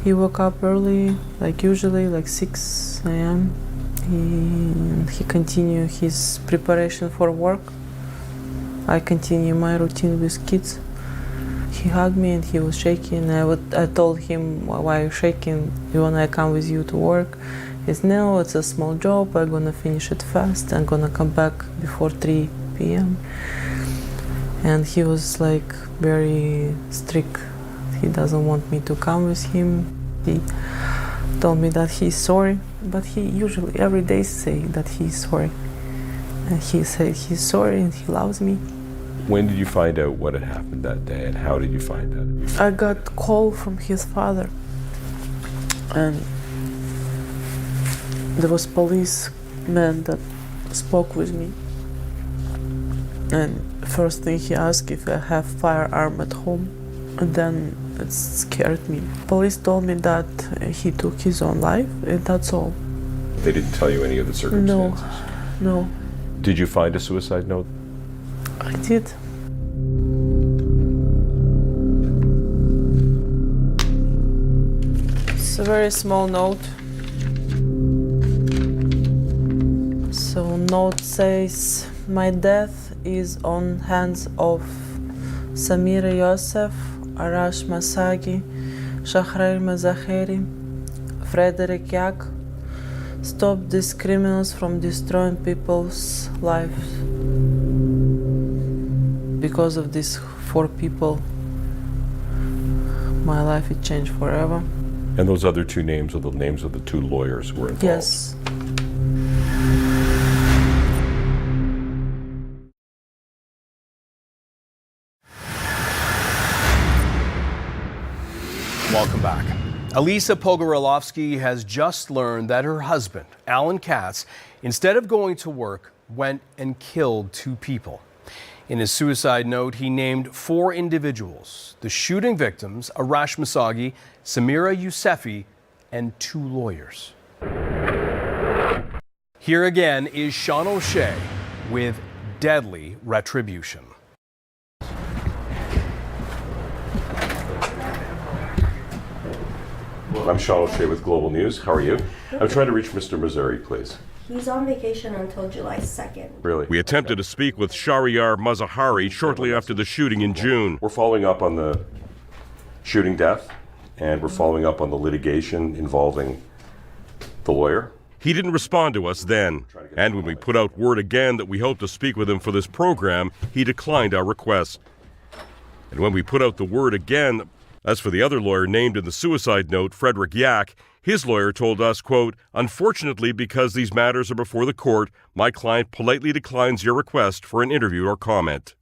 He woke up early, like usually, like 6 a.m. He continued his preparation for work. I continue my routine with kids. He hugged me and he was shaking. I told him, "Why are you shaking? You want I come with you to work?" He said, "No, it's a small job. I'm gonna finish it fast. I'm gonna come back before 3 p.m. And he was like very strict. He doesn't want me to come with him. He told me that he's sorry, but he usually every day say that he's sorry. And he said he's sorry and he loves me. When did you find out what had happened that day, and how did you find out? I got a call from his father, and there was policeman that spoke with me. And first thing he asked if I have firearm at home, and then it scared me. Police told me that he took his own life, and that's all. They didn't tell you any of the circumstances? No. Did you find a suicide note? I did. It's a very small note. So note says, my death is on hands of Samira Yosef, Arash Masagi, Shahrail Mazaheri, Frederick Yak. Stop these criminals from destroying people's lives. Because of these 4 people, my life it changed forever. And those other 2 names are the names of the 2 lawyers who were involved? Yes. Welcome back. Elisa Pogorelowski has just learned that her husband, Alan Katz, instead of going to work, went and killed 2 people. In his suicide note, he named 4 individuals: the shooting victims, Arash Masagi, Samira Yousefi, and 2 lawyers. Here again is Sean O'Shea with deadly retribution. I'm Sean O'Shea with Global News. How are you? I'm trying to reach Mr. Missouri, please. He's on vacation until July 2nd. Really? We attempted to speak with Shahryar Mazahari shortly after the shooting in June. We're following up on the shooting death, and we're following up on the litigation involving the lawyer. He didn't respond to us then, and when we put out word again that we hoped to speak with him for this program, he declined our request. And when we put out the word again, as for the other lawyer named in the suicide note, Frederick Yak, his lawyer told us, quote, unfortunately, because these matters are before the court, my client politely declines your request for an interview or comment.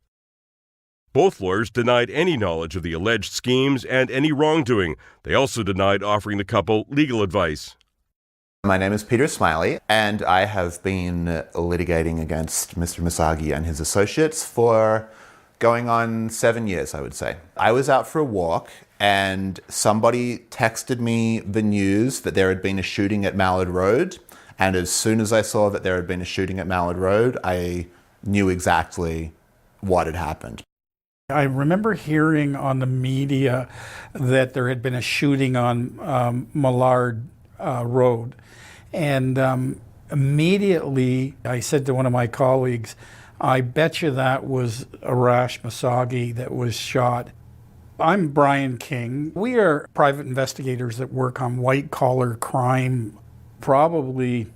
Both lawyers denied any knowledge of the alleged schemes and any wrongdoing. They also denied offering the couple legal advice. My name is Peter Smiley, and I have been litigating against Mr. Masagi and his associates for going on 7 years, I would say. I was out for a walk, and somebody texted me the news that there had been a shooting at Mallard Road, and as soon as I saw that there had been a shooting at Mallard Road, I knew exactly what had happened. I remember hearing on the media that there had been a shooting on Mallard Road. And immediately I said to one of my colleagues, I bet you that was Arash Masagi that was shot. I'm Brian King. We are private investigators that work on white-collar crime. Probably,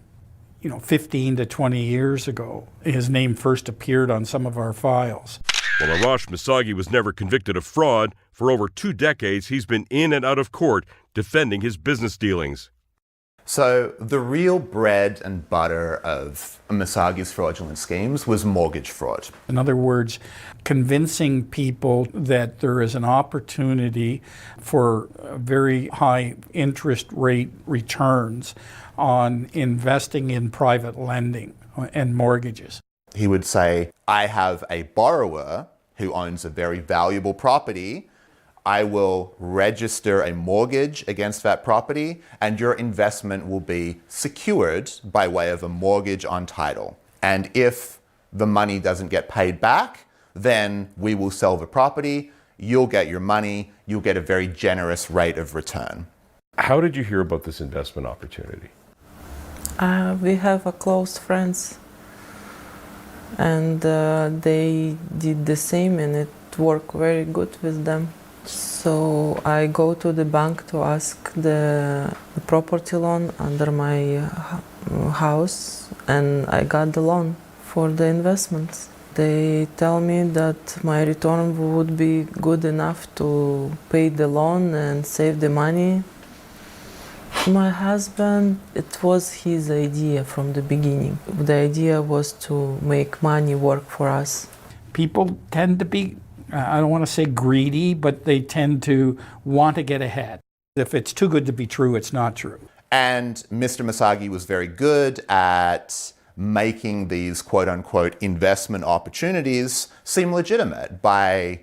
15 to 20 years ago, his name first appeared on some of our files. While Arash Masagi was never convicted of fraud, for over 2 decades he's been in and out of court defending his business dealings. So the real bread and butter of Masagi's fraudulent schemes was mortgage fraud. In other words, convincing people that there is an opportunity for very high interest rate returns on investing in private lending and mortgages. He would say, I have a borrower who owns a very valuable property. I will register a mortgage against that property, and your investment will be secured by way of a mortgage on title. And if the money doesn't get paid back, then we will sell the property, you'll get your money, you'll get a very generous rate of return. How did you hear about this investment opportunity? We have a close friends, and they did the same, and it worked very good with them. So I go to the bank to ask the property loan under my house, and I got the loan for the investments. They tell me that my return would be good enough to pay the loan and save the money. My husband, it was his idea from the beginning. The idea was to make money work for us. People tend to be, I don't want to say greedy, but they tend to want to get ahead. If it's too good to be true, it's not true. And Mr. Masagi was very good at making these quote-unquote investment opportunities seem legitimate by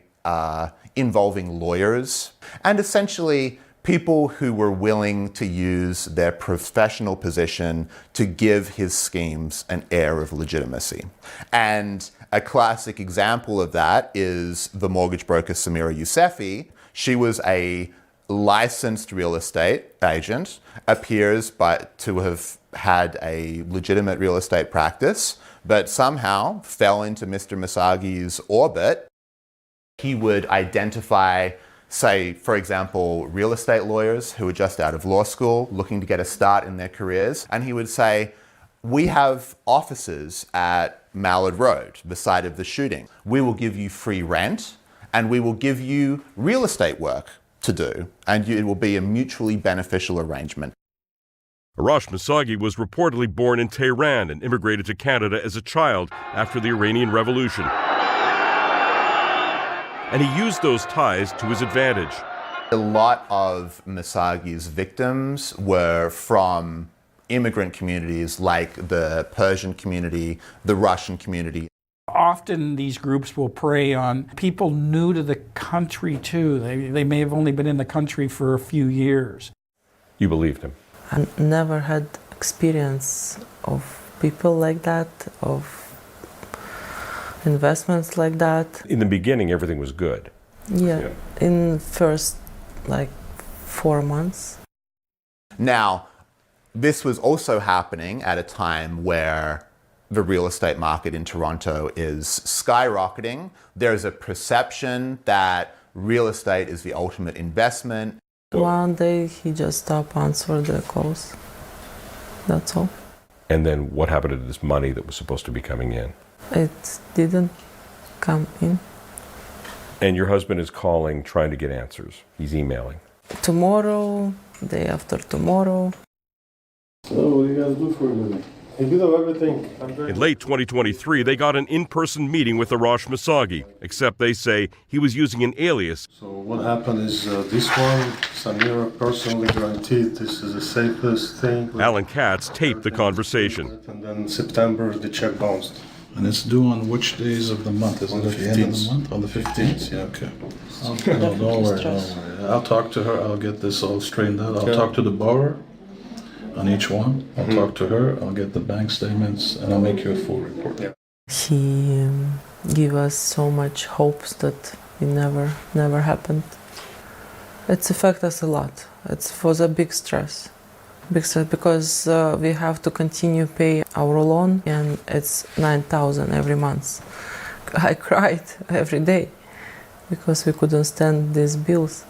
involving lawyers and essentially people who were willing to use their professional position to give his schemes an air of legitimacy. And a classic example of that is the mortgage broker Samira Yousefi. She was a licensed real estate agent, appears to have had a legitimate real estate practice, but somehow fell into Mr. Masagi's orbit. He would identify, say, for example, real estate lawyers who were just out of law school looking to get a start in their careers, and he would say, we have offices at Mallard Road, the site of the shooting. We will give you free rent, and we will give you real estate work to do, and it will be a mutually beneficial arrangement. Arash Masagi was reportedly born in Tehran and immigrated to Canada as a child after the Iranian Revolution. And he used those ties to his advantage. A lot of Masagi's victims were from immigrant communities like the Persian community, the Russian community. Often these groups will prey on people new to the country too. They may have only been in the country for a few years. You believed him? I never had experience of people like that, of investments like that. In the beginning, everything was good. Yeah. In first 4 months. Now, this was also happening at a time where the real estate market in Toronto is skyrocketing. There's a perception that real estate is the ultimate investment. One day he just stopped answering the calls. That's all. And then what happened to this money that was supposed to be coming in? It didn't come in. And your husband is calling, trying to get answers. He's emailing. Tomorrow, day after tomorrow. So what do you guys do for a living? A bit of everything. In late 2023, they got an in-person meeting with Arash Masagi, except they say he was using an alias. So what happened is this one, Samira personally guaranteed this is the safest thing. Alan Katz taped the conversation. And then September, the check bounced. And it's due on which days of the month? Is it at the end of the month? On the 15th, yeah, okay. No, don't worry, don't worry. I'll talk to her, I'll get this all straightened out. I'll talk to the borrower on each one. I'll talk to her, I'll get the bank statements, and I'll make you a full report. He gave us so much hopes that it never happened. It's affected us a lot. It was a big stress because we have to continue pay our loan, and it's 9,000 every month. I cried every day because we couldn't stand these bills.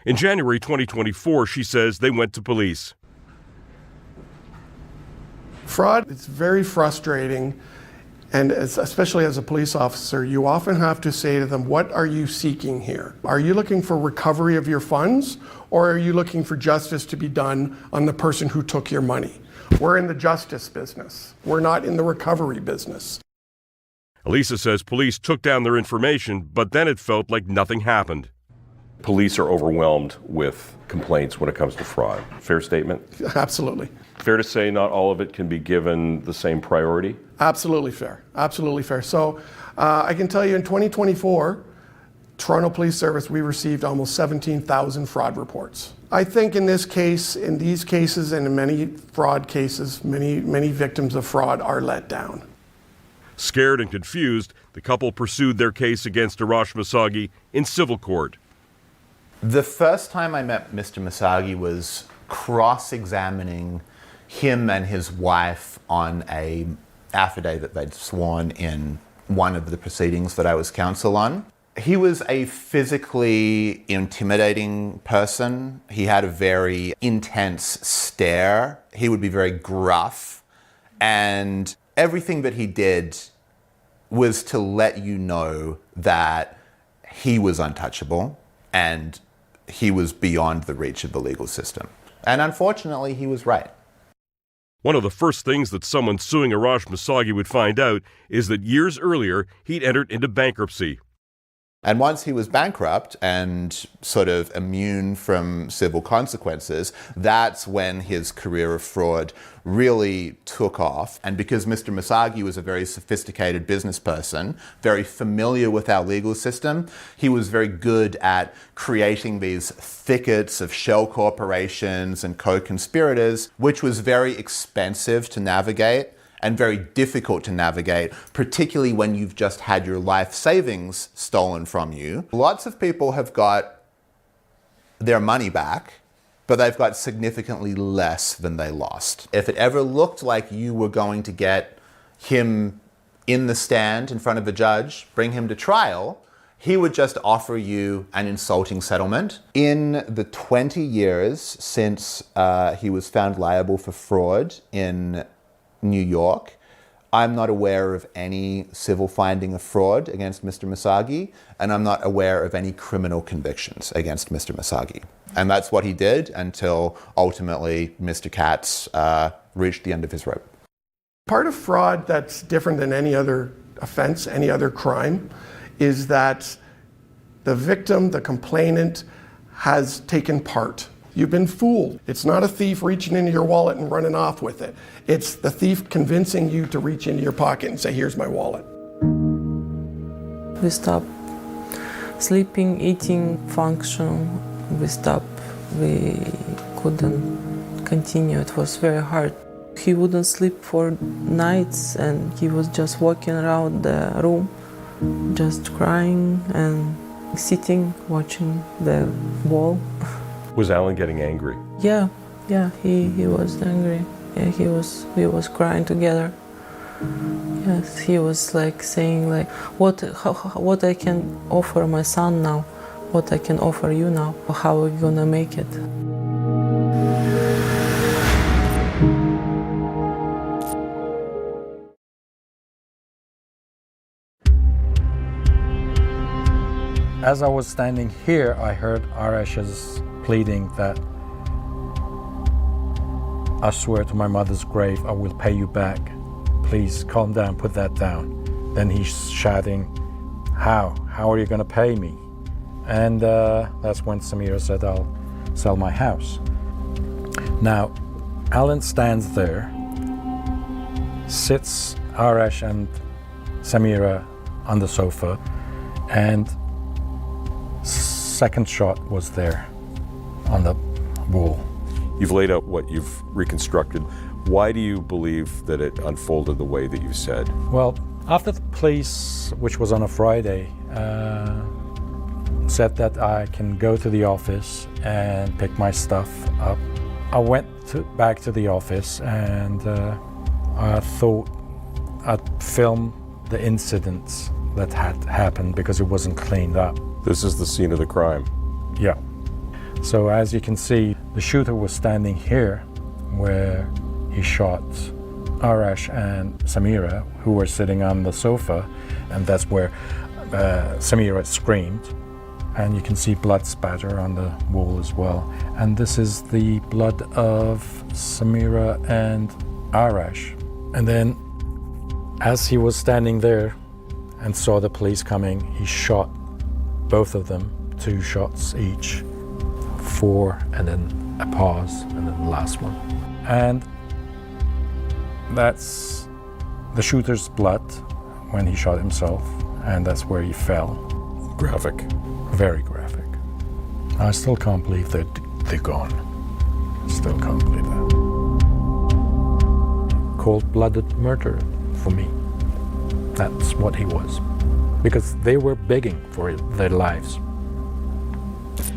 In January 2024, she says they went to police. Fraud, it's very frustrating, and especially as a police officer, you often have to say to them, what are you seeking here? Are you looking for recovery of your funds, or are you looking for justice to be done on the person who took your money? We're in the justice business. We're not in the recovery business. Elisa says police took down their information, but then it felt like nothing happened. Police are overwhelmed with complaints when it comes to fraud. Fair statement? Absolutely. Fair to say not all of it can be given the same priority? Absolutely fair. Absolutely fair. So I can tell you in 2024, Toronto Police Service, we received almost 17,000 fraud reports. I think in this case, in these cases, and in many fraud cases, many victims of fraud are let down. Scared and confused, the couple pursued their case against Arash Masagi in civil court. The first time I met Mr. Masagi was cross-examining him and his wife on a affidavit they'd sworn in one of the proceedings that I was counsel on. He was a physically intimidating person. He had a very intense stare. He would be very gruff. And everything that he did was to let you know that he was untouchable and he was beyond the reach of the legal system. And unfortunately, he was right. One of the first things that someone suing Arash Masagi would find out is that years earlier, he'd entered into bankruptcy. And once he was bankrupt and sort of immune from civil consequences, that's when his career of fraud really took off. And because Mr. Misagi was a very sophisticated business person, very familiar with our legal system, he was very good at creating these thickets of shell corporations and co-conspirators, which was very expensive to navigate and very difficult to navigate, particularly when you've just had your life savings stolen from you. Lots of people have got their money back, but they've got significantly less than they lost. If it ever looked like you were going to get him in the stand in front of a judge, bring him to trial, he would just offer you an insulting settlement. In the 20 years since he was found liable for fraud in New York, I'm not aware of any civil finding of fraud against Mr. Misagi, and I'm not aware of any criminal convictions against Mr. Misagi. And that's what he did until ultimately Mr. Katz reached the end of his rope. Part of fraud that's different than any other offense, any other crime, is that the victim, the complainant, has taken part. You've been fooled. It's not a thief reaching into your wallet and running off with it. It's the thief convincing you to reach into your pocket and say, here's my wallet. We stopped sleeping, eating, function. We stopped. We couldn't continue. It was very hard. He wouldn't sleep for nights and he was just walking around the room, just crying and sitting, watching the wall. Was Alan getting angry? Yeah, he was angry. Yeah, we was crying together. Yes, he was like saying like, what I can offer my son now, what I can offer you now, how are we gonna make it? As I was standing here, I heard Aresh's pleading that I swear to my mother's grave, I will pay you back. Please calm down, put that down. Then he's shouting, how are you gonna pay me? And that's when Samira said, I'll sell my house. Now, Alan stands there, sits Aresh and Samira on the sofa, and second shot was there on the wall. You've laid out what you've reconstructed. Why do you believe that it unfolded the way that you said? Well, after the police, which was on a Friday, said that I can go to the office and pick my stuff up, I went back to the office and I thought I'd film the incidents that had happened because it wasn't cleaned up. This is the scene of the crime. Yeah. So as you can see, the shooter was standing here where he shot Aresh and Samira, who were sitting on the sofa, and that's where Samira screamed. And you can see blood spatter on the wall as well. And this is the blood of Samira and Aresh. And then as he was standing there and saw the police coming, he shot both of them, 2 shots each, 4, and then a pause, and then the last one. And that's the shooter's blood when he shot himself, and that's where he fell. Graphic. Very graphic. I still can't believe that they're gone. Still can't believe that. Cold-blooded murder for me. That's what he was. Because they were begging for their lives.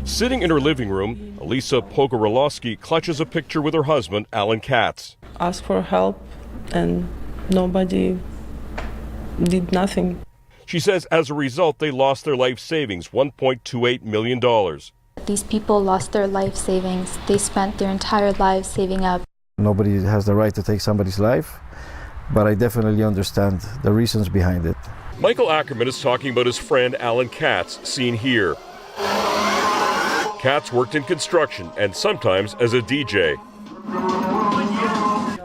Sitting in her living room, Elisa Pogorelowski clutches a picture with her husband, Alan Katz. Asked for help and nobody did nothing. She says as a result, they lost their life savings, $1.28 million. These people lost their life savings. They spent their entire lives saving up. Nobody has the right to take somebody's life, but I definitely understand the reasons behind it. Michael Ackerman is talking about his friend Alan Katz, seen here. Katz worked in construction and sometimes as a DJ.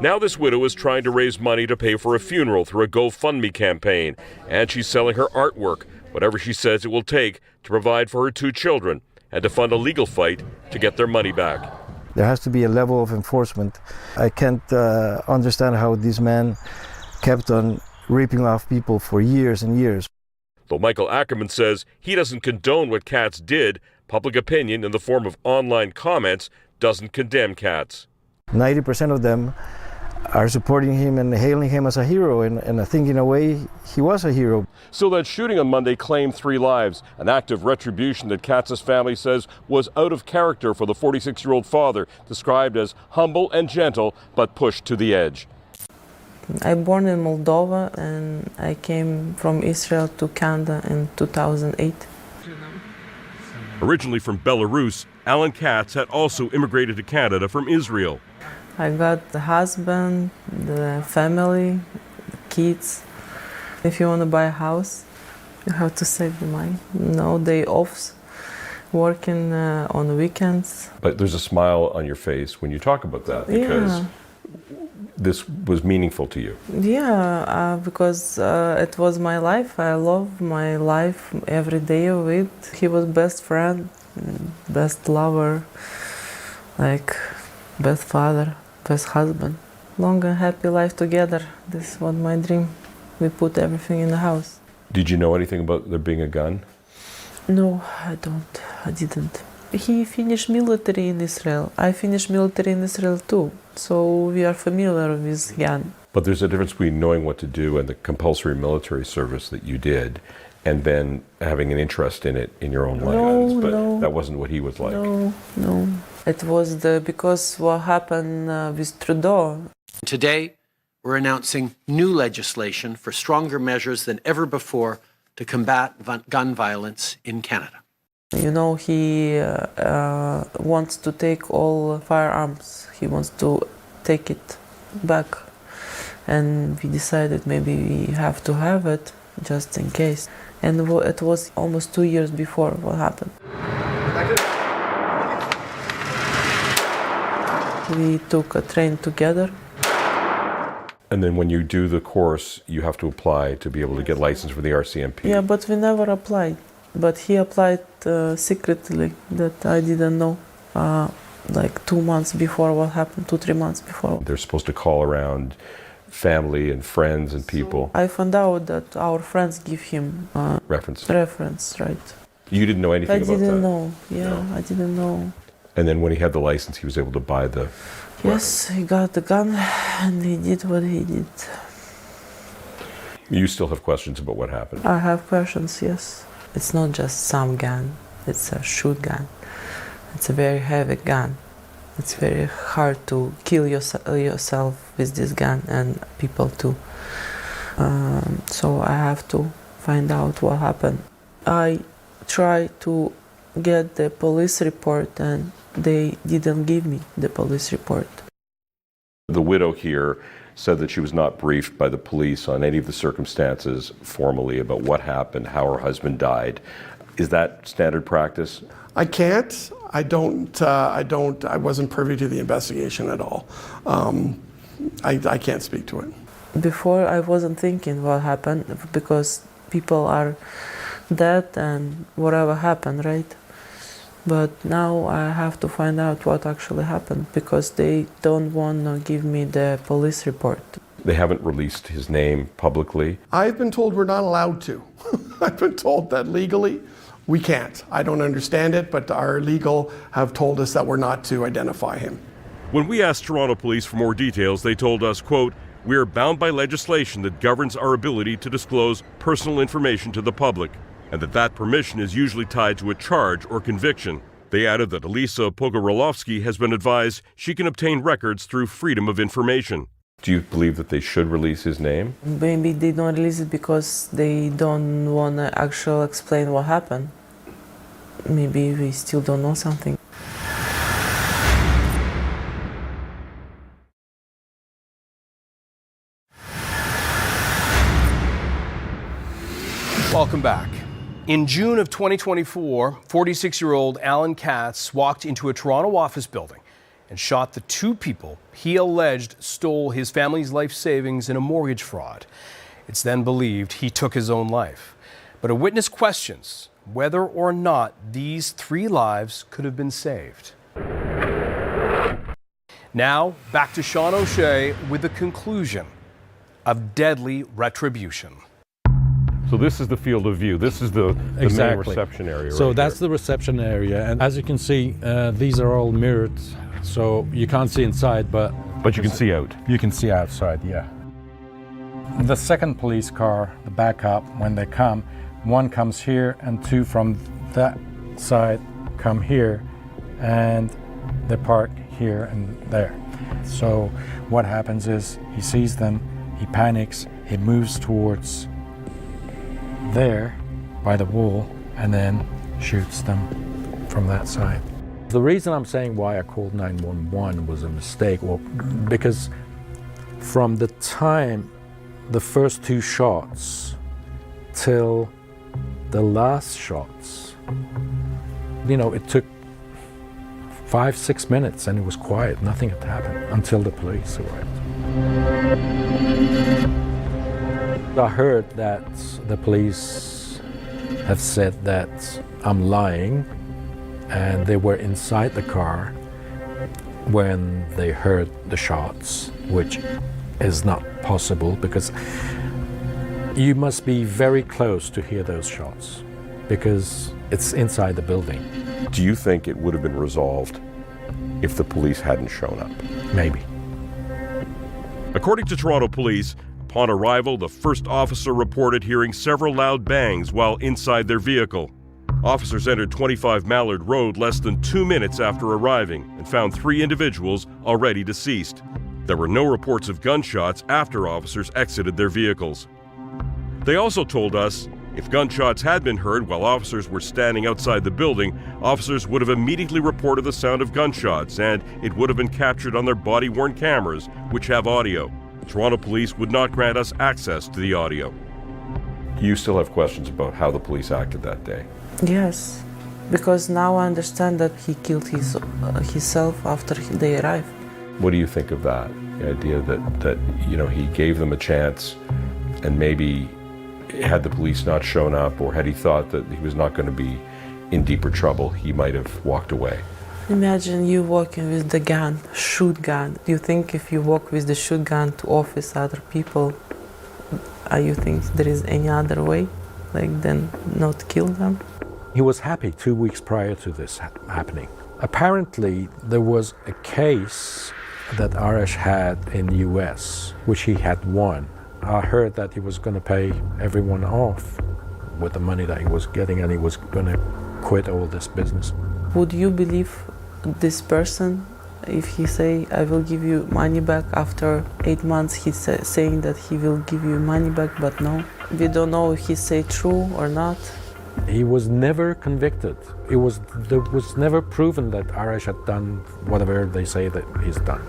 Now this widow is trying to raise money to pay for a funeral through a GoFundMe campaign, and she's selling her artwork. whatever she says it will take to provide for her 2 children and to fund a legal fight to get their money back. There has to be a level of enforcement. I can't understand how this man kept on ripping off people for years and years. Though Michael Ackerman says he doesn't condone what Katz did, public opinion in the form of online comments doesn't condemn Katz. 90% of them are supporting him and hailing him as a hero, and I think in a way he was a hero. So that shooting on Monday claimed 3 lives, an act of retribution that Katz's family says was out of character for the 46-year-old father, described as humble and gentle, but pushed to the edge. I born in Moldova and I came from Israel to Canada in 2008. Originally from Belarus, Alan Katz had also immigrated to Canada from Israel. I got the husband, the family, the kids. If you want to buy a house, you have to save the money. No day offs, working on weekends. But there's a smile on your face when you talk about that because this was meaningful to you. Yeah, because it was my life. I love my life every day of it. He was best friend, best lover, like best father, best husband. Long and happy life together. This was my dream. We put everything in the house. Did you know anything about there being a gun? No, I don't. I didn't. He finished military in Israel. I finished military in Israel too. So we are familiar with gun. But there's a difference between knowing what to do and the compulsory military service that you did and then having an interest in it in your own lives. But that wasn't what he was like. No. It was because what happened with Trudeau. Today, we're announcing new legislation for stronger measures than ever before to combat gun violence in Canada. You know, he wants to take all firearms. He wants to take it back. And we decided maybe we have to have it just in case. And it was almost 2 years before what happened. We took a train together. And then when you do the course, you have to apply to be able to get licensed for the RCMP. Yeah, but we never applied. But he applied secretly that I didn't know. Like 2 months before what happened, 2-3 months before. They're supposed to call around family and friends and people. I found out that our friends give him Reference, right. You didn't know anything about that? I didn't know, I didn't know. And then when he had the license, he was able to buy the... Yes, he got the gun and he did what he did. You still have questions about what happened? I have questions, yes. It's not just some gun, it's a shoot gun. It's a very heavy gun. It's very hard to kill yourself with this gun and people too. So I have to find out what happened. I tried to get the police report and they didn't give me the police report. The widow here said that she was not briefed by the police on any of the circumstances formally about what happened, how her husband died. Is that standard practice? I can't. I wasn't privy to the investigation at all. I can't speak to it. Before I wasn't thinking what happened because people are dead and whatever happened, right? But now I have to find out what actually happened because they don't want to give me the police report. They haven't released his name publicly. I've been told we're not allowed to. I've been told that legally we can't. I don't understand it, but our legal have told us that we're not to identify him. When we asked Toronto Police for more details, they told us, quote, "We are bound by legislation that governs our ability to disclose personal information to the public, and that permission is usually tied to a charge or conviction." They added that Elisa Pogorelowski has been advised she can obtain records through freedom of information. Do you believe that they should release his name? Maybe they don't release it because they don't want to actually explain what happened. Maybe we still don't know something. Welcome back. In June of 2024, 46-year-old Alan Katz walked into a Toronto office building and shot the 2 people he alleged stole his family's life savings in a mortgage fraud. It's then believed he took his own life. But a witness questions whether or not these 3 lives could have been saved. Now, back to Sean O'Shea with the conclusion of deadly retribution. So this is the field of view. This is the main reception area. So right that's here. the reception area, and as you can see, these are all mirrored, so you can't see inside, but you can see out. You can see outside, yeah. The second police car, the backup, when they come, 1 comes here and 2 from that side come here, and they park here and there. So what happens is he sees them, he panics, he moves towards there by the wall and then shoots them from that side. The reason I'm saying why I called 911 was a mistake, well, because from the time the first 2 shots till the last shots, it took 5-6 minutes and it was quiet. Nothing had happened until the police arrived. I heard that the police have said that I'm lying, and they were inside the car when they heard the shots, which is not possible because you must be very close to hear those shots because it's inside the building. Do you think it would have been resolved if the police hadn't shown up? Maybe. According to Toronto Police, upon arrival, the first officer reported hearing several loud bangs while inside their vehicle. Officers entered 25 Mallard Road less than 2 minutes after arriving and found 3 individuals already deceased. There were no reports of gunshots after officers exited their vehicles. They also told us if gunshots had been heard while officers were standing outside the building, officers would have immediately reported the sound of gunshots, and it would have been captured on their body-worn cameras, which have audio. Toronto Police would not grant us access to the audio. You still have questions about how the police acted that day? Yes, because now I understand that he killed himself after they arrived. What do you think of that? The idea that he gave them a chance, and maybe had the police not shown up, or had he thought that he was not going to be in deeper trouble, he might have walked away. Imagine you walking with the gun, shoot gun. Do you think if you walk with the shoot gun to office other people, you think there is any other way, then not kill them? He was happy 2 weeks prior to this happening. Apparently, there was a case that Arash had in the US, which he had won. I heard that he was going to pay everyone off with the money that he was getting, and he was going to quit all this business. Would you believe this person if he say, I will give you money back after 8 months? He's saying that he will give you money back, but no. We don't know if he say true or not. He was never convicted. There was never proven that Arash had done whatever they say that he's done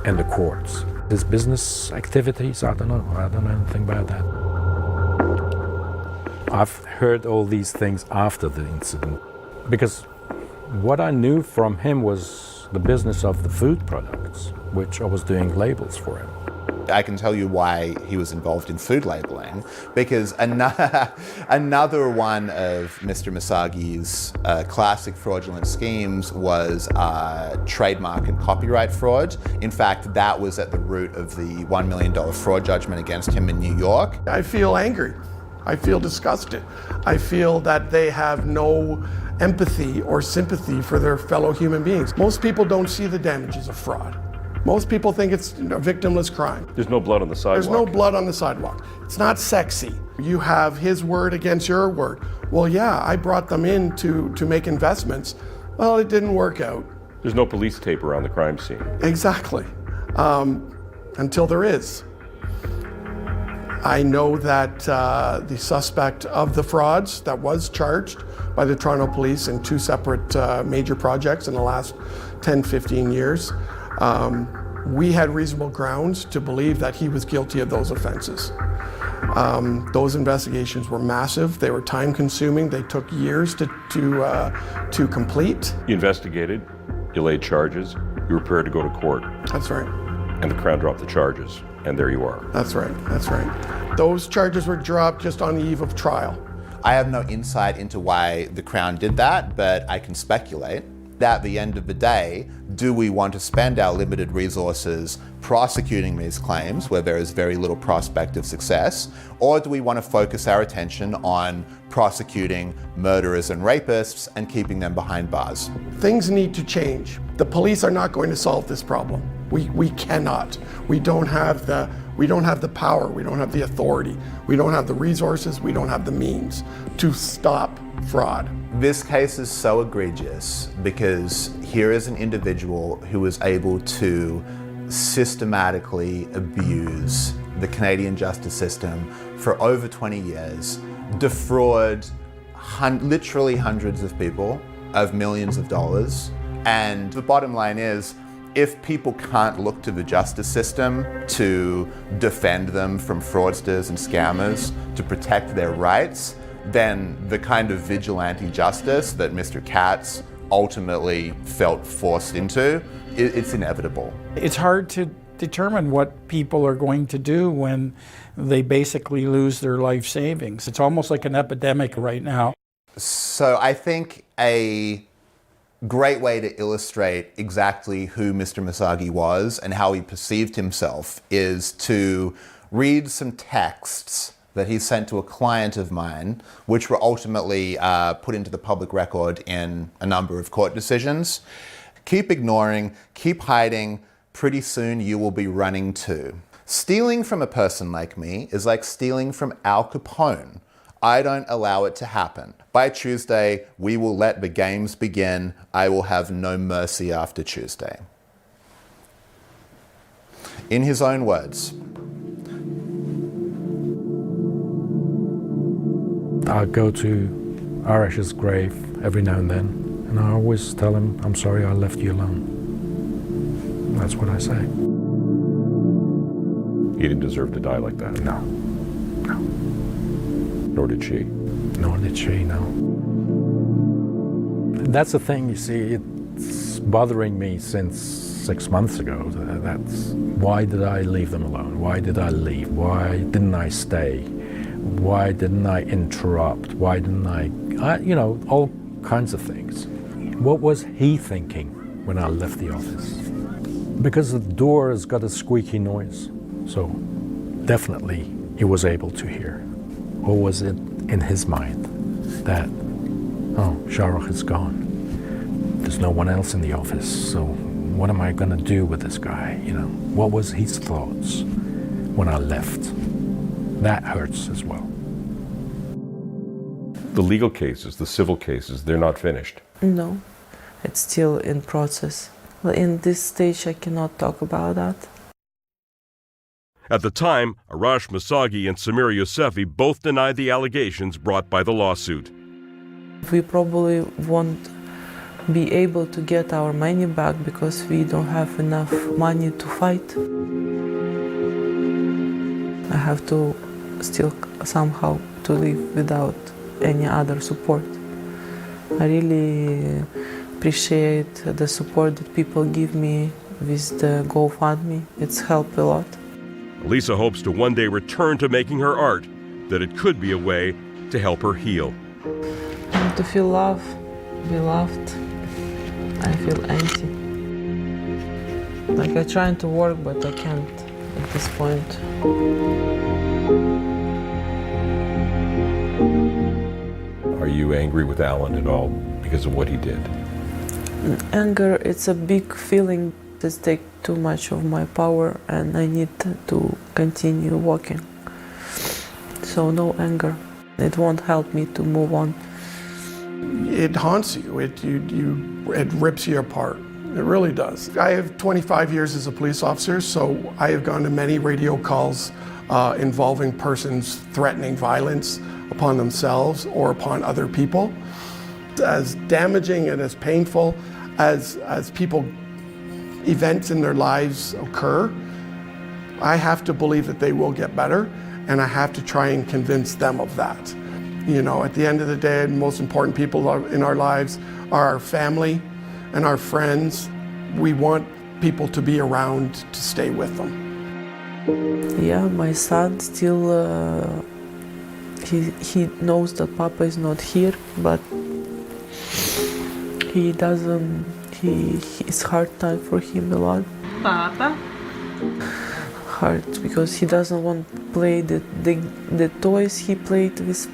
in the courts. His business activities, I don't know anything about that. I've heard all these things after the incident because what I knew from him was the business of the food products, which I was doing labels for him. I can tell you why he was involved in food labeling, because another one of Mr. Masagi's classic fraudulent schemes was trademark and copyright fraud. In fact, that was at the root of the $1 million fraud judgment against him in New York. I feel angry. I feel disgusted. I feel that they have no empathy or sympathy for their fellow human beings. Most people don't see the damages of fraud. Most people think it's a victimless crime. There's no blood on the sidewalk. There's no blood on the sidewalk. It's not sexy. You have his word against your word. Well, yeah, I brought them in to make investments. Well, it didn't work out. There's no police tape around the crime scene. Exactly. Until there is. I know that the suspect of the frauds that was charged by the Toronto Police in 2 separate major projects in the last 10, 15 years, we had reasonable grounds to believe that he was guilty of those offenses. Those investigations were massive. They were time consuming. They took years to complete. You investigated, you laid charges, you were prepared to go to court. That's right. And the Crown dropped the charges, and there you are. That's right, that's right. Those charges were dropped just on the eve of trial. I have no insight into why the Crown did that, but I can speculate. At the end of the day, do we want to spend our limited resources prosecuting these claims where there is very little prospect of success, or do we want to focus our attention on prosecuting murderers and rapists and keeping them behind bars? Things need to change. The police are not going to solve this problem. We cannot. We don't have the power, we don't have the authority, we don't have the resources, we don't have the means to stop fraud. This case is so egregious because here is an individual who was able to systematically abuse the Canadian justice system for over 20 years, defraud literally hundreds of people of millions of dollars. And the bottom line is, if people can't look to the justice system to defend them from fraudsters and scammers, to protect their rights, then the kind of vigilante justice that Mr. Katz ultimately felt forced into, it's inevitable. It's hard to determine what people are going to do when they basically lose their life savings. It's almost like an epidemic right now. So I think a great way to illustrate exactly who Mr. Musagi was and how he perceived himself is to read some texts that he sent to a client of mine, which were ultimately put into the public record in a number of court decisions. Keep ignoring, keep hiding, pretty soon you will be running too. Stealing from a person like me is like stealing from Al Capone. I don't allow it to happen. By Tuesday, we will let the games begin. I will have no mercy after Tuesday. In his own words, I go to Arash's grave every now and then, and I always tell him, I'm sorry I left you alone. That's what I say. He didn't deserve to die like that. No. No. Nor did she. Nor did she, no. That's the thing, you see, it's bothering me since 6 months ago. That's why did I leave them alone? Why did I leave? Why didn't I stay? Why didn't I interrupt? Why didn't I all kinds of things. What was he thinking when I left the office? Because the door has got a squeaky noise. So definitely he was able to hear. Or was it in his mind that, oh, Shahrukh is gone. There's no one else in the office, so what am I going to do with this guy? What was his thoughts when I left? That hurts as well. The legal cases, the civil cases, they're not finished. No, it's still in process. In this stage, I cannot talk about that. At the time, Arash Musagi and Samira Youssefi both denied the allegations brought by the lawsuit. We probably won't be able to get our money back because we don't have enough money to fight. I have to still somehow to live without any other support. I really appreciate the support that people give me with the GoFundMe. It's helped a lot. Elisa hopes to one day return to making her art, that it could be a way to help her heal. I want to feel love, be loved. I feel empty. Like I'm trying to work, but I can't at this point. Are you angry with Alan at all because of what he did? Anger, it's a big feeling that takes too much of my power and I need to continue walking. So no anger. It won't help me to move on. It haunts you. It rips you apart. It really does. I have 25 years as a police officer, so I have gone to many radio calls involving persons threatening violence upon themselves or upon other people. As damaging and as painful as events in their lives occur, I have to believe that they will get better, and I have to try and convince them of that. At the end of the day, the most important people in our lives are our family and our friends. We want people to be around to stay with them. Yeah, my son still he knows that Papa is not here, but he doesn't. It's hard time for him a lot. Papa. Hard because he doesn't want to play the toys he played with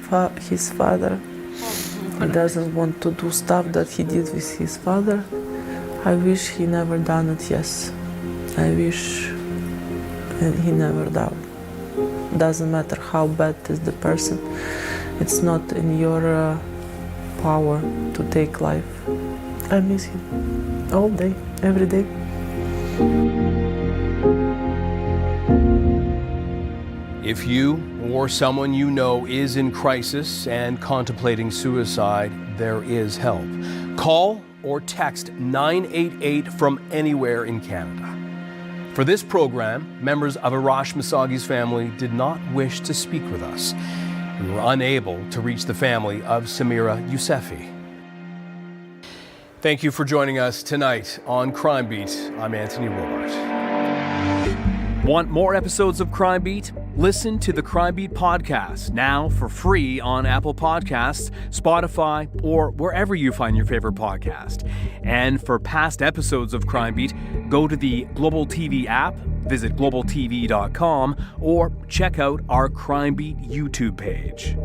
his father. He doesn't want to do stuff that he did with his father. I wish he never done it. Yes, I wish he never done. Doesn't matter how bad is the person. It's not in your power to take life. I miss him all day, every day. If you or someone you know is in crisis and contemplating suicide, there is help. Call or text 988 from anywhere in Canada. For this program, members of Arash Masagi's family did not wish to speak with us. We were unable to reach the family of Samira Yousefi. Thank you for joining us tonight on Crime Beat. I'm Anthony Willard. Want more episodes of Crime Beat? Listen to the Crime Beat podcast now for free on Apple Podcasts, Spotify, or wherever you find your favorite podcast. And for past episodes of Crime Beat, go to the Global TV app, visit globaltv.com, or check out our Crime Beat YouTube page.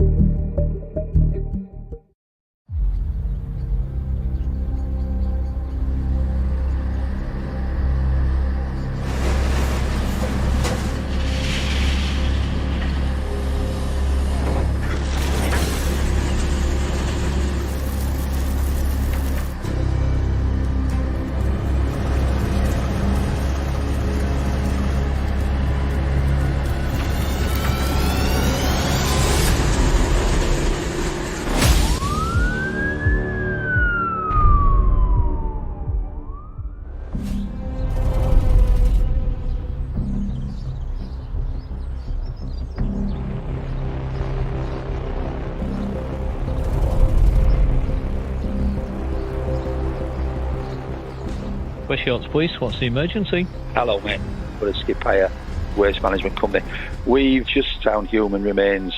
West Yorks Police, what's the emergency? Hello, mate. We're a Skip Hire Waste Management Company. We've just found human remains.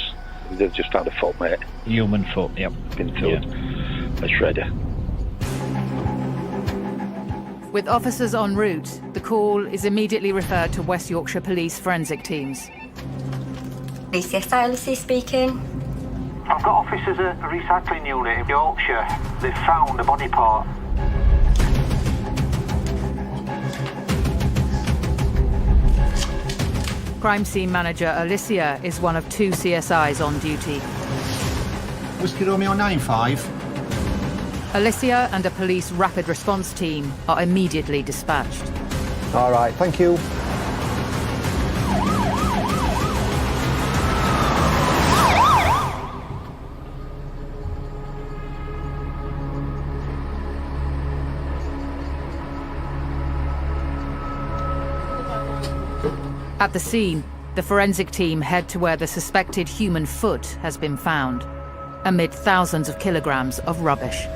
They've just found a foot, mate. Human foot, yep. Been filled. A shredder. With officers en route, the call is immediately referred to West Yorkshire Police forensic teams. BCSI Lucy speaking. I've got officers at a recycling unit in Yorkshire. They've found a body part. Crime scene manager Alicia is one of 2 CSIs on duty. Whiskey Romeo 95. Alicia and a police rapid response team are immediately dispatched. All right, thank you. At the scene, the forensic team head to where the suspected human foot has been found, amid thousands of kilograms of rubbish.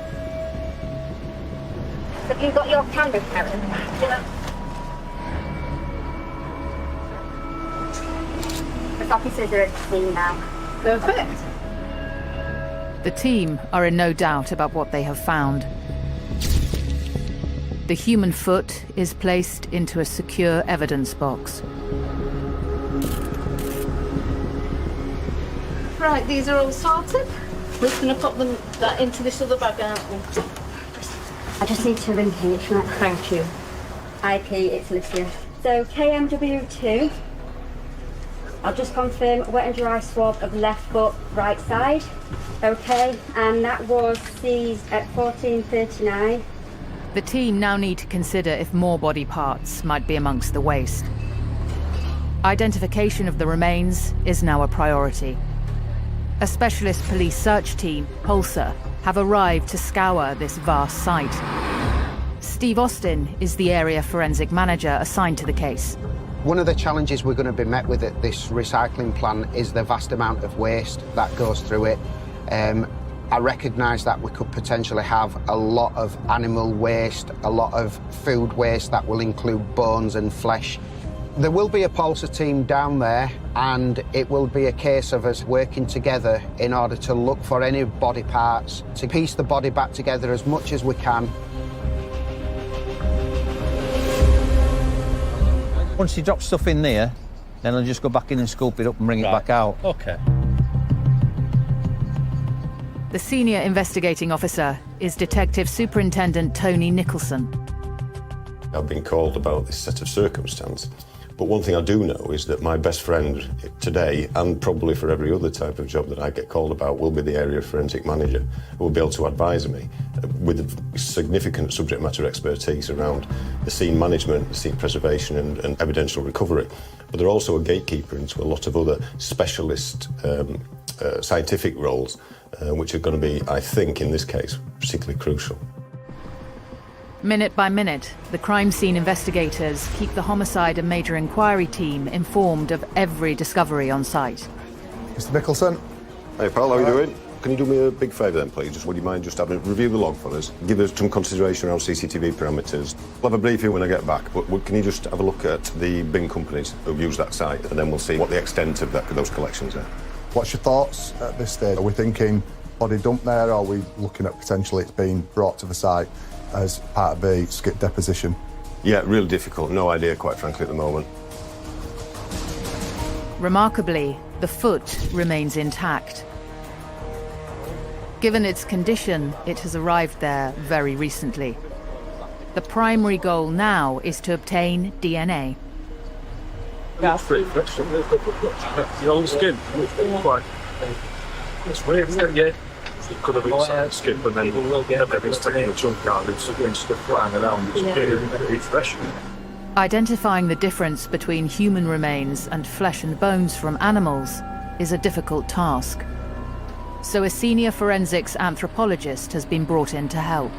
Have you got your camera, Karen? The officers are at the scene now. Perfect. The team are in no doubt about what they have found. The human foot is placed into a secure evidence box. Right, these are all sorted. We're just going to put that into this other bag, aren't we? I just need to ring HMAC. Thank you. IP, it's Alicia. So KMW2. I'll just confirm wet and dry swab of left foot, right side. Okay, and that was seized at 14:39. The team now need to consider if more body parts might be amongst the waste. Identification of the remains is now a priority. A specialist police search team, Pulsar, have arrived to scour this vast site. Steve Austin is the area forensic manager assigned to the case. One of the challenges we're going to be met with at this recycling plant is the vast amount of waste that goes through it. I recognise that we could potentially have a lot of animal waste, a lot of food waste that will include bones and flesh. There will be a Pulsar team down there, and it will be a case of us working together in order to look for any body parts, to piece the body back together as much as we can. Once he drops stuff in there, then I'll just go back in and scoop it up and bring it back out. Okay. The senior investigating officer is Detective Superintendent Tony Nicholson. I've been called about this set of circumstance. But one thing I do know is that my best friend today, and probably for every other type of job that I get called about, will be the area forensic manager, who will be able to advise me with significant subject matter expertise around the scene management, the scene preservation and evidential recovery. But they're also a gatekeeper into a lot of other specialist scientific roles, which are going to be, I think, in this case, particularly crucial. Minute by minute, the crime scene investigators keep the homicide and major inquiry team informed of every discovery on site. Mr. Nicholson. Hey, pal, how are you doing? Can you do me a big favour then, please? Just would you mind just having a review the log for us? Give us some consideration around CCTV parameters. I'll have a briefing when I get back, but can you just have a look at the bin companies who've used that site, and then we'll see what the extent of those collections are. What's your thoughts at this stage? Are we thinking body dump there, or are we looking at potentially it's being brought to the site as part of a skip deposition? Yeah, really difficult. No idea, quite frankly, at the moment. Remarkably, the foot remains intact. Given its condition, it has arrived there very recently. The primary goal now is to obtain DNA. That's pretty fresh. The old skin. Quite. It's weird, isn't it? Yeah. It could have been skip and then everything's taking a chunk out and stuff flying around. It's pretty fresh. Identifying the difference between human remains and flesh and bones from animals is a difficult task. So a senior forensics anthropologist has been brought in to help.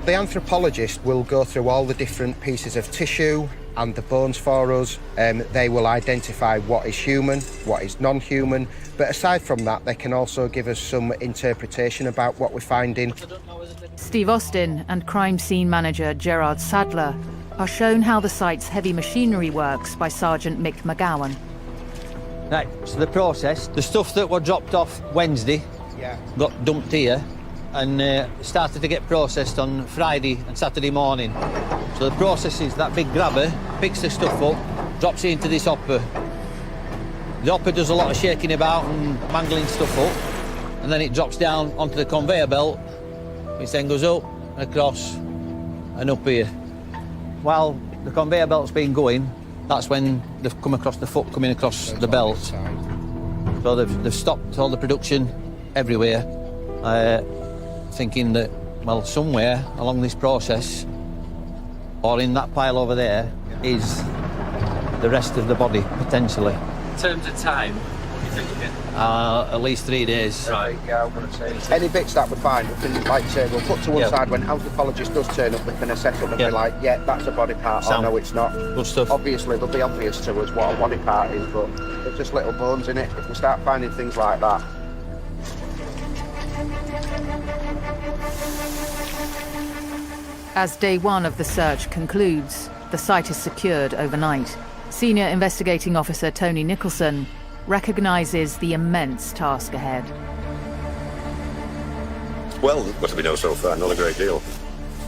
The anthropologist will go through all the different pieces of tissue and the bones for us. They will identify what is human, what is non-human, but aside from that, they can also give us some interpretation about what we're finding. Steve Austin and crime scene manager Gerard Sadler are shown how the site's heavy machinery works by Sergeant Mick McGowan. Right, so the process, the stuff that were dropped off Wednesday got dumped here and started to get processed on Friday and Saturday morning. So the process is that big grabber picks the stuff up, drops it into this hopper. The hopper does a lot of shaking about and mangling stuff up, and then it drops down onto the conveyor belt, which then goes up, across, and up here. While the conveyor belt's been going, that's when they've come across the foot coming across the belt. So they've stopped all the production everywhere, thinking that, well, somewhere along this process, or in that pile over there, is the rest of the body, potentially. In terms of time, what do you think? At least 3 days. Right, yeah, I'm going to say. Any bits that we find, we can, like say, we'll put to one side. When anthropologist does turn up, we can assess it and be like, yeah, that's a body part, or no, it's not. Good stuff. Obviously, it'll be obvious to us what a body part is, but there's just little bones in it. If we start finding things like that. As day one of the search concludes, the site is secured overnight. Senior investigating officer Tony Nicholson recognises the immense task ahead. Well, what do we know so far? Not a great deal.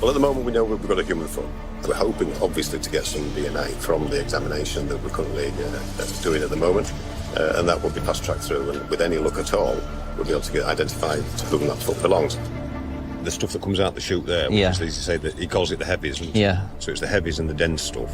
Well, at the moment we know we've got a human foot. We're hoping, obviously, to get some DNA from the examination that we're currently doing at the moment, and that will be fast-tracked through, and with any luck at all, we'll be able to identify to whom that foot belongs. The stuff that comes out the chute there, which is, as you say, that he calls it the heavies. So it's the heavies and the dense stuff.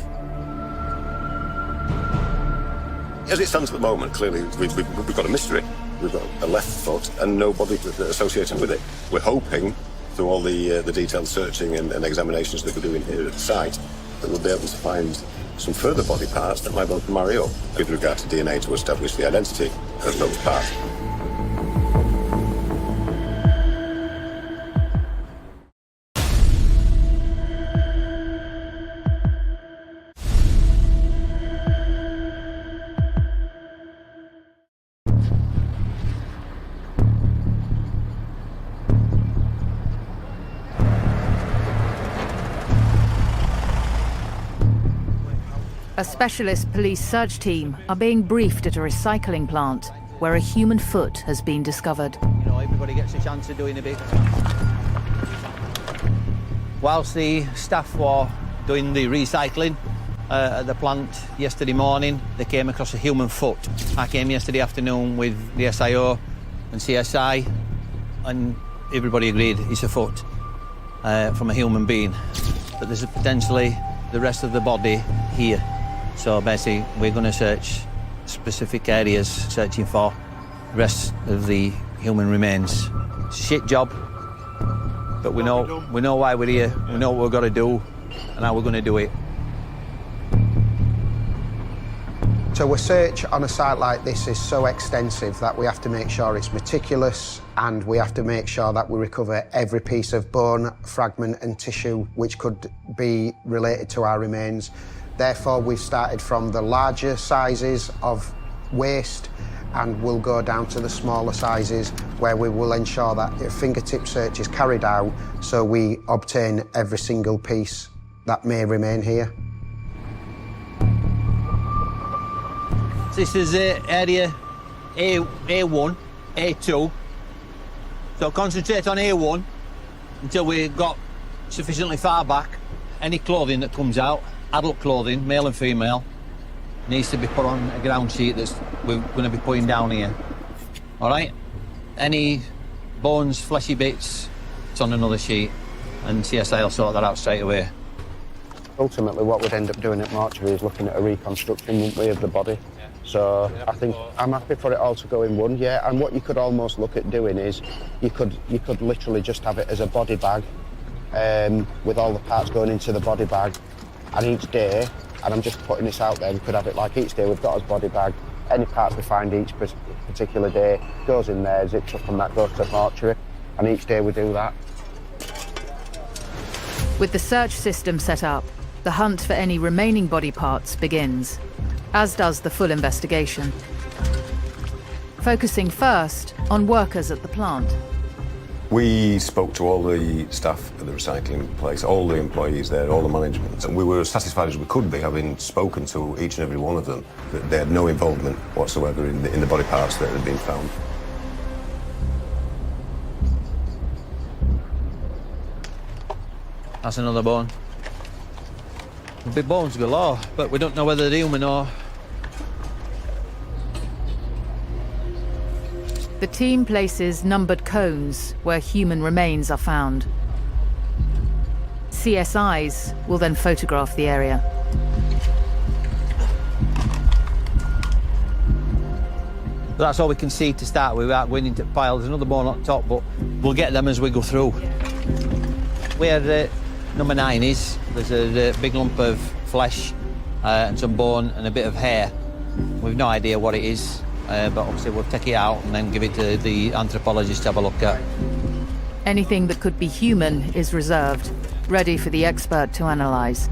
As it stands at the moment, clearly we've got a mystery. We've got a left foot and no body associated with it. We're hoping, through all the detailed searching and examinations that we're doing here at the site, that we'll be able to find some further body parts that might be able to marry up with regard to DNA to establish the identity of those parts. A specialist police search team are being briefed at a recycling plant where a human foot has been discovered. You know, everybody gets a chance of doing a bit. Whilst the staff were doing the recycling at the plant yesterday morning, they came across a human foot. I came yesterday afternoon with the SIO and CSI, and everybody agreed it's a foot from a human being. But there's potentially the rest of the body here. So basically, we're going to search specific areas, searching for the rest of the human remains. It's a shit job, but we know why we're here. We know what we've got to do and how we're going to do it. So a search on a site like this is so extensive that we have to make sure it's meticulous, and we have to make sure that we recover every piece of bone, fragment and tissue which could be related to our remains. Therefore, we've started from the larger sizes of waste, and we'll go down to the smaller sizes, where we will ensure that a fingertip search is carried out so we obtain every single piece that may remain here. This is area A1, A2. So concentrate on A1 until we got sufficiently far back. Any clothing that comes out, adult clothing, male and female, needs to be put on a ground sheet that we're going to be putting down here. All right? Any bones, fleshy bits, it's on another sheet, and CSI will sort that out straight away. Ultimately, what we'd end up doing at mortuary is looking at a reconstruction, wouldn't we, of the body? So I think I'm happy for it all to go in one, yeah. And what you could almost look at doing is you could literally just have it as a body bag, with all the parts going into the body bag, and each day, and I'm just putting this out there, we could have it like each day we've got our body bag, any parts we find each particular day goes in there, zips up, and that goes to mortuary, and each day we do that. With the search system set up, the hunt for any remaining body parts begins, as does the full investigation. Focusing first on workers at the plant. We spoke to all the staff at the recycling place, all the employees there, all the management, and we were as satisfied as we could be, having spoken to each and every one of them, that they had no involvement whatsoever in the body parts that had been found. That's another bone. Big bones galore, but we don't know whether they're human or... The team places numbered cones where human remains are found. CSIs will then photograph the area. That's all we can see to start with without going into the pile. There's another bone on top, but we'll get them as we go through. Where number 9 is, there's a big lump of flesh and some bone and a bit of hair. We've no idea what it is, but obviously we'll take it out and then give it to the anthropologist to have a look at. Anything that could be human is reserved, ready for the expert to analyse.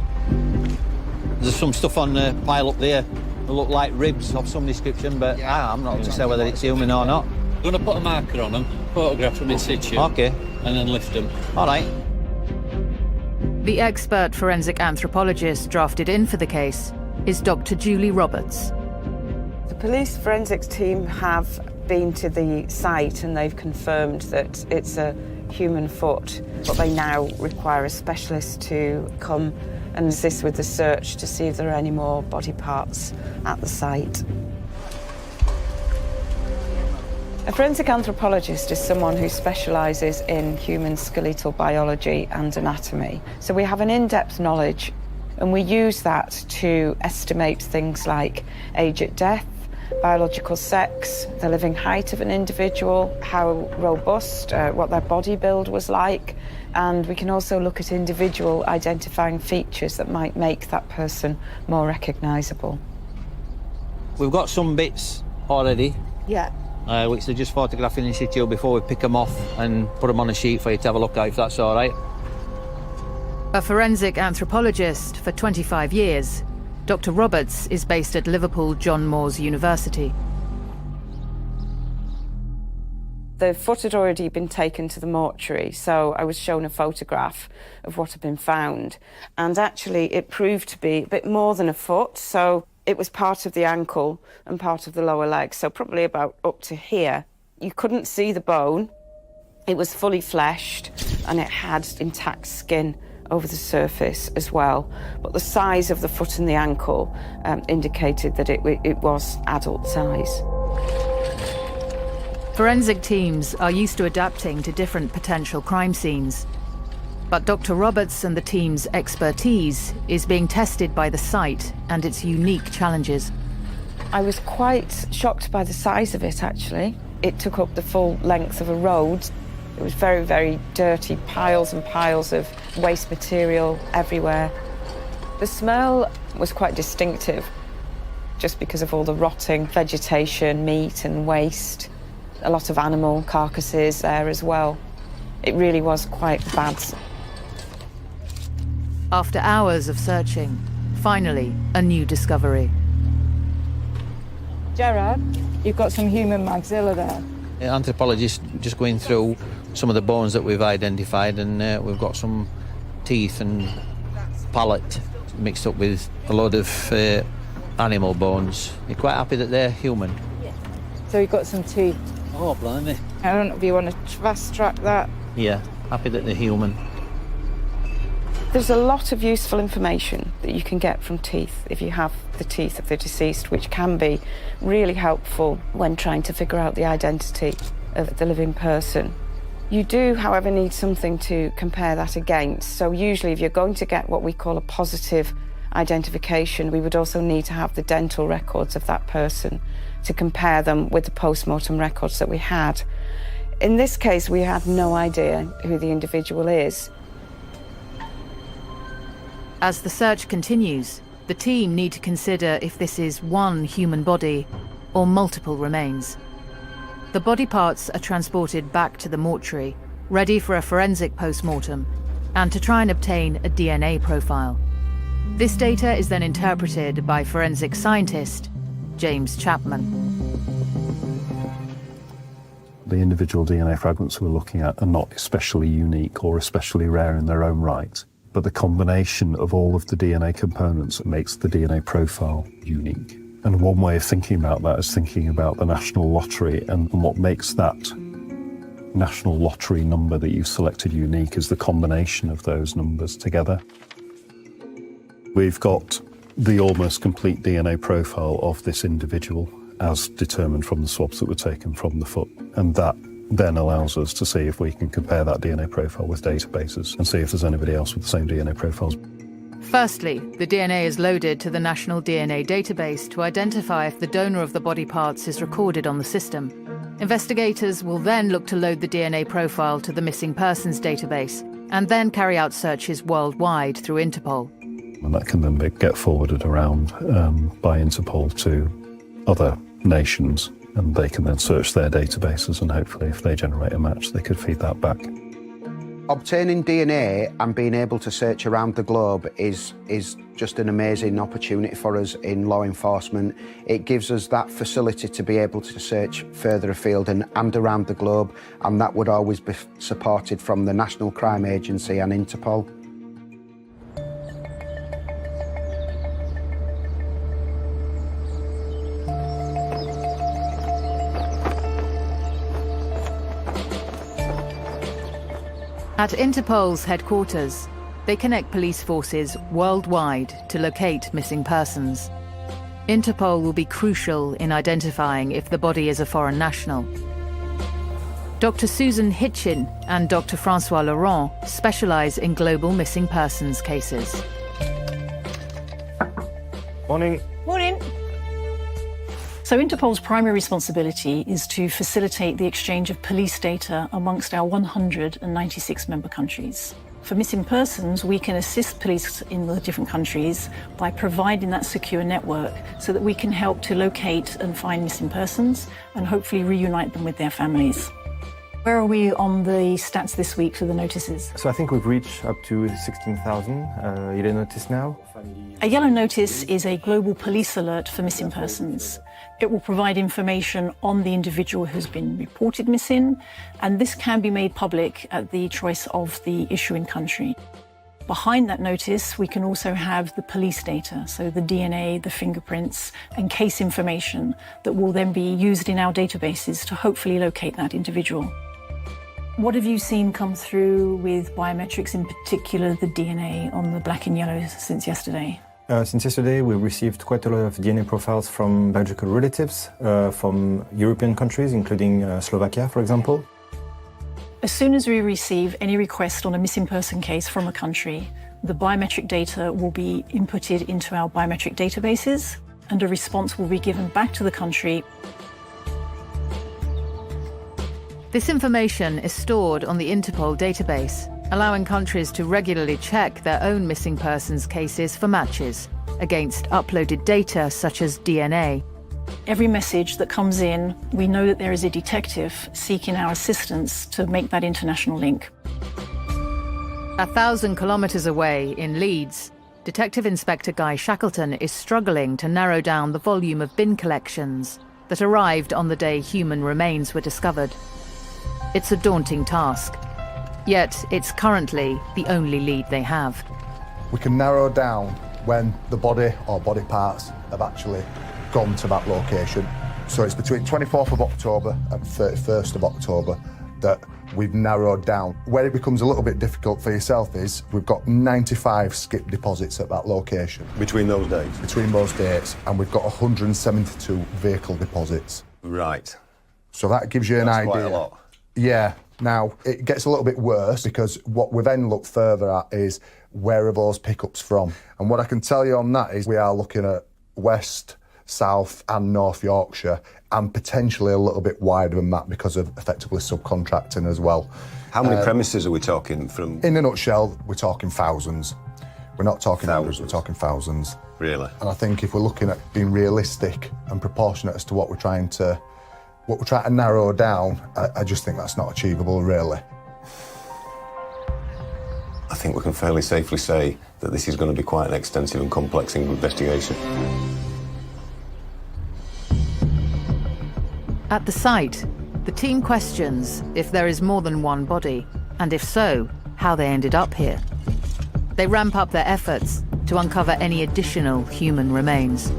There's some stuff on the pile up there that look like ribs of some description, but I'm not going to say whether it's human or not. I'm going to put a marker on them, photograph them in situ. Okay. And then lift them. All right. The expert forensic anthropologist drafted in for the case is Dr. Julie Roberts. The police forensics team have been to the site and they've confirmed that it's a human foot, but they now require a specialist to come and assist with the search to see if there are any more body parts at the site. A forensic anthropologist is someone who specialises in human skeletal biology and anatomy. So we have an in-depth knowledge, and we use that to estimate things like age at death, biological sex, the living height of an individual, how robust, what their body build was like, and we can also look at individual identifying features that might make that person more recognisable. We've got some bits already. Yeah. Which they're just photographing in situ before we pick them off and put them on a sheet for you to have a look at, if that's all right. A forensic anthropologist for 25 years, Dr. Roberts is based at Liverpool John Moores University. The foot had already been taken to the mortuary, so I was shown a photograph of what had been found. And actually, it proved to be a bit more than a foot, so it was part of the ankle and part of the lower leg, so probably about up to here. You couldn't see the bone. It was fully fleshed, and it had intact skin over the surface as well. But the size of the foot and the ankle indicated that it was adult size. Forensic teams are used to adapting to different potential crime scenes. But Dr. Roberts and the team's expertise is being tested by the site and its unique challenges. I was quite shocked by the size of it, actually. It took up the full length of a road. It was very, very dirty, piles and piles of waste material everywhere. The smell was quite distinctive, just because of all the rotting vegetation, meat and waste. A lot of animal carcasses there as well. It really was quite bad. After hours of searching, finally, a new discovery. Gerard, you've got some human maxilla there. Anthropologists just going through some of the bones that we've identified, and we've got some teeth and palate mixed up with a load of animal bones. You're quite happy that they're human? Yeah. So you've got some teeth? Oh, blimey. I don't know if you want to fast track that. Yeah, happy that they're human. There's a lot of useful information that you can get from teeth if you have the teeth of the deceased, which can be really helpful when trying to figure out the identity of the living person. You do, however, need something to compare that against. So usually if you're going to get what we call a positive identification, we would also need to have the dental records of that person to compare them with the post-mortem records that we had. In this case, we had no idea who the individual is. As the search continues, the team need to consider if this is one human body or multiple remains. The body parts are transported back to the mortuary, ready for a forensic post-mortem, and to try and obtain a DNA profile. This data is then interpreted by forensic scientist James Chapman. The individual DNA fragments we're looking at are not especially unique or especially rare in their own right, but the combination of all of the DNA components makes the DNA profile unique. And one way of thinking about that is thinking about the National Lottery, and what makes that National Lottery number that you've selected unique is the combination of those numbers together. We've got the almost complete DNA profile of this individual as determined from the swabs that were taken from the foot, and that then allows us to see if we can compare that DNA profile with databases and see if there's anybody else with the same DNA profiles. Firstly, the DNA is loaded to the National DNA Database to identify if the donor of the body parts is recorded on the system. Investigators will then look to load the DNA profile to the Missing Persons Database and then carry out searches worldwide through Interpol. And that can then get forwarded around by Interpol to other nations, and they can then search their databases, and hopefully if they generate a match, they could feed that back. Obtaining DNA and being able to search around the globe is just an amazing opportunity for us in law enforcement. It gives us that facility to be able to search further afield and around the globe, and that would always be supported from the National Crime Agency and Interpol. At Interpol's headquarters, they connect police forces worldwide to locate missing persons. Interpol will be crucial in identifying if the body is a foreign national. Dr. Susan Hitchin and Dr. Francois Laurent specialise in global missing persons cases. Morning. Morning. So Interpol's primary responsibility is to facilitate the exchange of police data amongst our 196 member countries. For missing persons, we can assist police in the different countries by providing that secure network so that we can help to locate and find missing persons and hopefully reunite them with their families. Where are we on the stats this week for the notices? So I think we've reached up to 16,000 yellow notice now. A yellow notice is a global police alert for missing persons. It will provide information on the individual who's been reported missing, and this can be made public at the choice of the issuing country. Behind that notice, we can also have the police data, so the DNA, the fingerprints, and case information that will then be used in our databases to hopefully locate that individual. What have you seen come through with biometrics, in particular the DNA on the black and yellow since yesterday? Since yesterday, we received quite a lot of DNA profiles from biological relatives from European countries, including Slovakia, for example. As soon as we receive any request on a missing person case from a country, the biometric data will be inputted into our biometric databases, and a response will be given back to the country. This information is stored on the Interpol database, allowing countries to regularly check their own missing persons cases for matches against uploaded data such as DNA. Every message that comes in, we know that there is a detective seeking our assistance to make that international link. 1,000 kilometres away in Leeds, Detective Inspector Guy Shackleton is struggling to narrow down the volume of bin collections that arrived on the day human remains were discovered. It's a daunting task, yet it's currently the only lead they have. We can narrow down when the body or body parts have actually gone to that location. So it's between 24th of October and 31st of October that we've narrowed down. Where it becomes a little bit difficult for yourself is we've got 95 skip deposits at that location. Between those dates? Between those dates, and we've got 172 vehicle deposits. Right. So that gives you an idea. Quite a lot. Yeah. Now, it gets a little bit worse because what we then look further at is where are those pickups from? And what I can tell you on that is we are looking at West, South and North Yorkshire, and potentially a little bit wider than that because of effectively subcontracting as well. How many premises are we talking from? In a nutshell, we're talking thousands. We're not talking hundreds, we're talking thousands. Really? And I think if we're looking at being realistic and proportionate as to what we're trying to narrow down, I just think that's not achievable, really. I think we can fairly safely say that this is going to be quite an extensive and complex investigation. At the site, the team questions if there is more than one body, and if so, how they ended up here. They ramp up their efforts to uncover any additional human remains.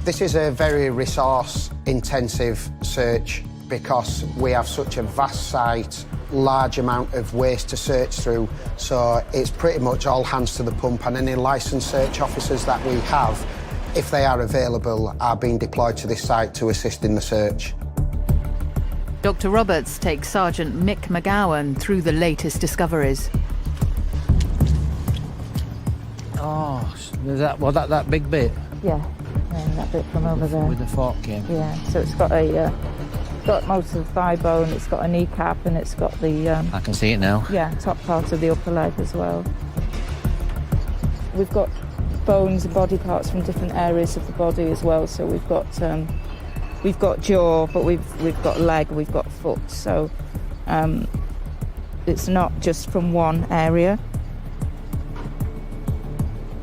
This is a very resource-intensive search because we have such a vast site, large amount of waste to search through, so it's pretty much all hands to the pump, and any licensed search officers that we have, if they are available, are being deployed to this site to assist in the search. Dr. Roberts takes Sergeant Mick McGowan through the latest discoveries. Oh, is that big bit? Yeah, that bit from over there. With the fork in? Yeah, so it's got got most of the thigh bone, it's got a kneecap, and it's got the... I can see it now. Yeah, top part of the upper leg as well. We've got bones and body parts from different areas of the body as well, so we've got jaw, but we've got leg, we've got foot, so it's not just from one area.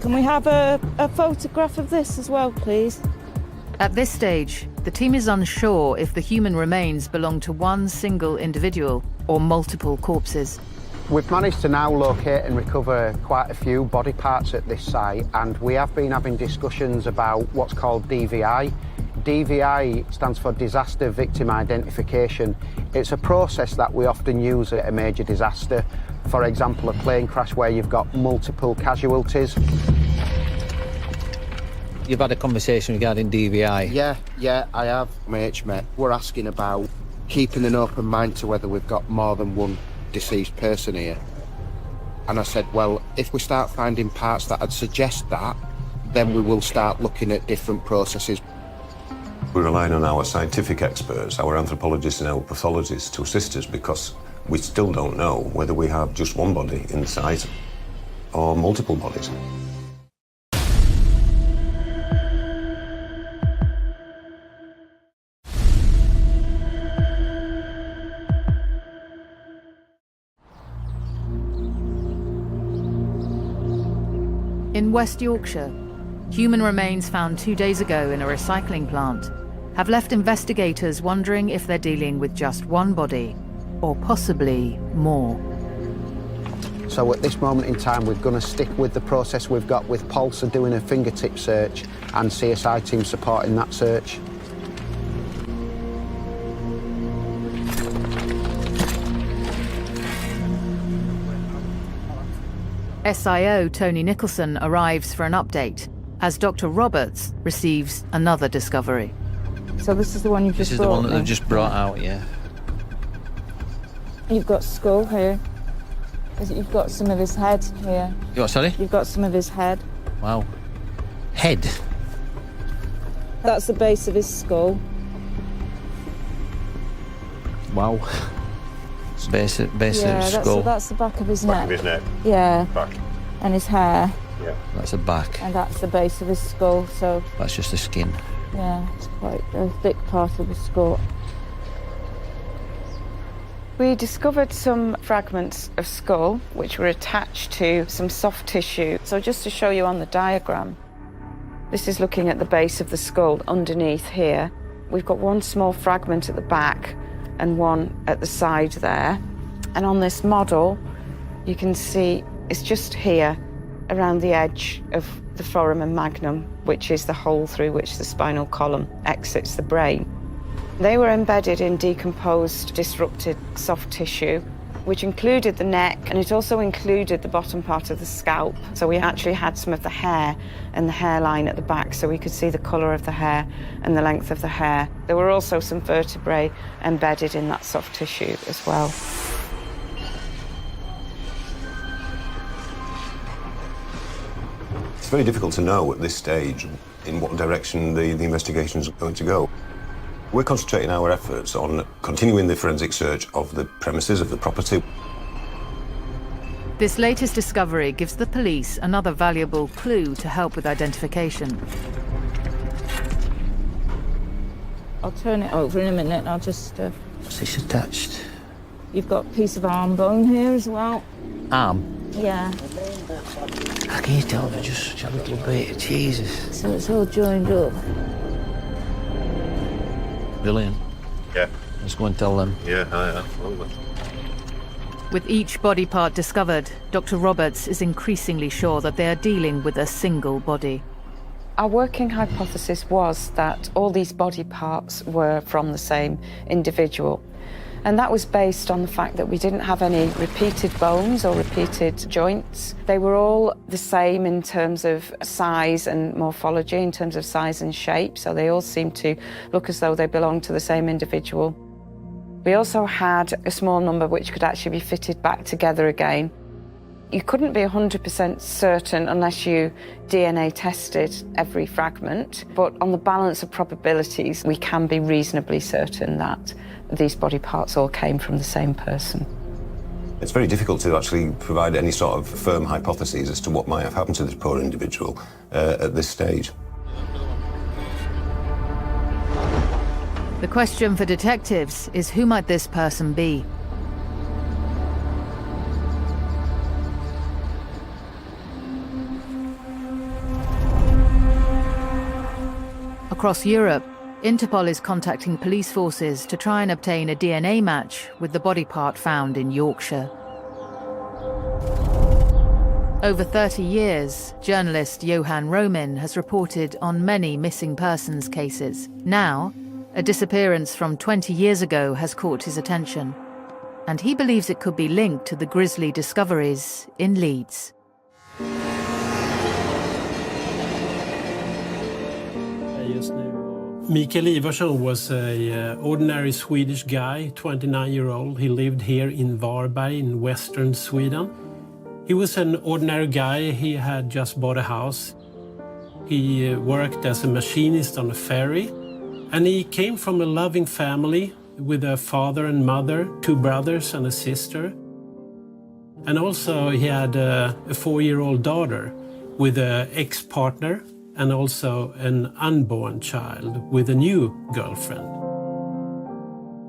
Can we have a photograph of this as well, please? At this stage, the team is unsure if the human remains belong to one single individual or multiple corpses. We've managed to now locate and recover quite a few body parts at this site, and we have been having discussions about what's called DVI. DVI stands for Disaster Victim Identification. It's a process that we often use at a major disaster. For example, a plane crash where you've got multiple casualties. You've had a conversation regarding DVI? Yeah, I have, my HMET. We're asking about keeping an open mind to whether we've got more than one deceased person here. And I said, well, if we start finding parts that would suggest that, then we will start looking at different processes. We're relying on our scientific experts, our anthropologists and our pathologists to assist us because we still don't know whether we have just one body in the site or multiple bodies. West Yorkshire, human remains found 2 days ago in a recycling plant have left investigators wondering if they're dealing with just one body, or possibly more. So at this moment in time, we're going to stick with the process we've got with Pulsar doing a fingertip search and CSI team supporting that search. SIO Tony Nicholson arrives for an update as Dr. Roberts receives another discovery. So this is the one you've just brought. This is the one that me. they've just brought out, yeah. You've got skull here. You've got some of his head here. You what, sorry? You've got some of his head. Wow. Head? That's the base of his skull. Wow. It's base of his skull. That's the back of his Back neck. of his neck. Yeah. Back. And his hair. Yeah. That's the back. And that's the base of his skull. So That's just the skin. yeah, it's quite a thick part of the skull. We discovered some fragments of skull which were attached to some soft tissue. So just to show you on the diagram, this is looking at the base of the skull underneath here. We've got one small fragment at the back and one at the side there. And on this model, you can see it's just here around the edge of the foramen magnum, which is the hole through which the spinal column exits the brain. They were embedded in decomposed, disrupted soft tissue, which included the neck, and it also included the bottom part of the scalp. So we actually had some of the hair and the hairline at the back, so we could see the colour of the hair and the length of the hair. There were also some vertebrae embedded in that soft tissue as well. It's very difficult to know at this stage in what direction the investigation is going to go. We're concentrating our efforts on continuing the forensic search of the premises of the property. This latest discovery gives the police another valuable clue to help with identification. I'll turn it over in a minute and I'll just... What's this attached? You've got a piece of arm bone here as well. Arm? Yeah. How can you tell me just a little bit? Jesus. So it's all joined up. Brilliant. Yeah. Let's go and tell them. Yeah, absolutely. With each body part discovered, Dr. Roberts is increasingly sure that they are dealing with a single body. Our working hypothesis was that all these body parts were from the same individual. And that was based on the fact that we didn't have any repeated bones or repeated joints. They were all the same in terms of size and morphology, in terms of size and shape, so they all seemed to look as though they belonged to the same individual. We also had a small number which could actually be fitted back together again. You couldn't be 100% certain unless you DNA tested every fragment, but on the balance of probabilities, we can be reasonably certain that these body parts all came from the same person. It's very difficult to actually provide any sort of firm hypotheses as to what might have happened to this poor individual at this stage. The question for detectives is, who might this person be? Across Europe, Interpol is contacting police forces to try and obtain a DNA match with the body part found in Yorkshire. Over 30 years, journalist Johan Romin has reported on many missing persons cases. Now, a disappearance from 20 years ago has caught his attention, and he believes it could be linked to the grisly discoveries in Leeds. Mikael Ivarsson was an ordinary Swedish guy, 29-year-old. He lived here in Varberg in western Sweden. He was an ordinary guy. He had just bought a house. He worked as a machinist on a ferry. And he came from a loving family with a father and mother, 2 brothers and a sister. And also he had a 4-year-old daughter with an ex-partner, and also an unborn child with a new girlfriend.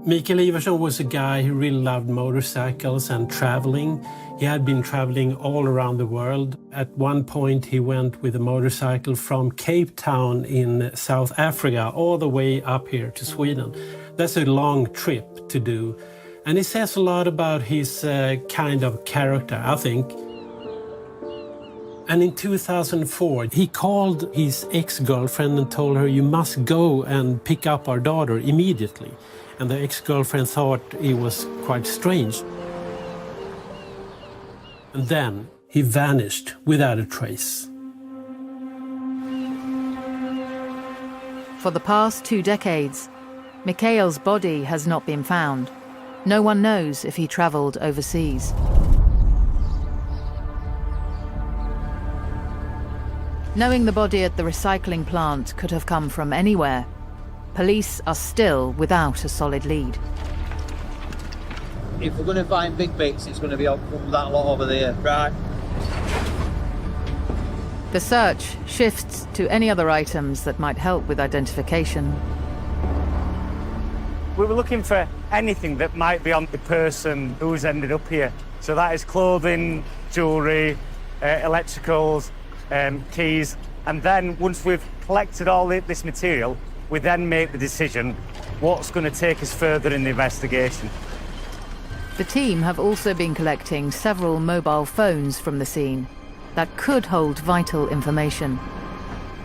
Mikael Ivarsson was a guy who really loved motorcycles and traveling. He had been traveling all around the world. At one point, he went with a motorcycle from Cape Town in South Africa all the way up here to Sweden. That's a long trip to do. And it says a lot about his kind of character, I think. And in 2004, he called his ex-girlfriend and told her, "You must go and pick up our daughter immediately." And the ex-girlfriend thought it was quite strange. And then he vanished without a trace. For the past 2 decades, Mikael's body has not been found. No one knows if he travelled overseas. Knowing the body at the recycling plant could have come from anywhere, police are still without a solid lead. If we're going to find big bits, it's going to be that lot over there. Right. The search shifts to any other items that might help with identification. We were looking for anything that might be on the person who's ended up here. So that is clothing, jewellery, electricals, keys. And then once we've collected all this material, we then make the decision what's going to take us further in the investigation. The team have also been collecting several mobile phones from the scene that could hold vital information.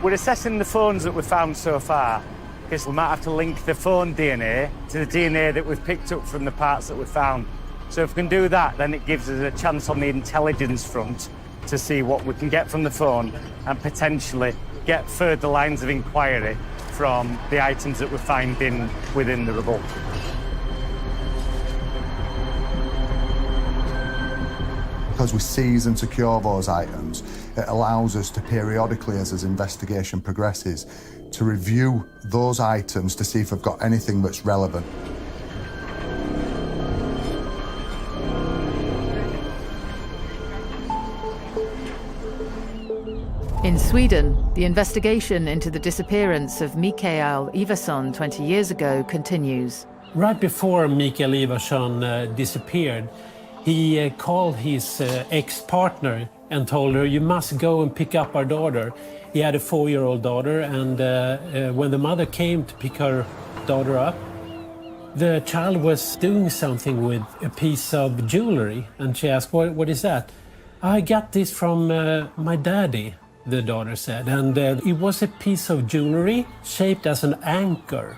We're assessing the phones that we've found so far, because we might have to link the phone DNA to the DNA that we've picked up from the parts that we've found. So if we can do that, then it gives us a chance on the intelligence front to see what we can get from the phone and potentially get further lines of inquiry from the items that we're finding within the rubble. Because we seize and secure those items, it allows us to periodically, as this investigation progresses, to review those items to see if we've got anything that's relevant. In Sweden, the investigation into the disappearance of Mikael Ivarsson 20 years ago continues. Right before Mikael Ivarsson disappeared, he called his ex-partner and told her, "You must go and pick up our daughter." He had a 4-year-old daughter, and when the mother came to pick her daughter up, the child was doing something with a piece of jewelry, and she asked, what is that? "I got this from my daddy," the daughter said, and it was a piece of jewelry shaped as an anchor.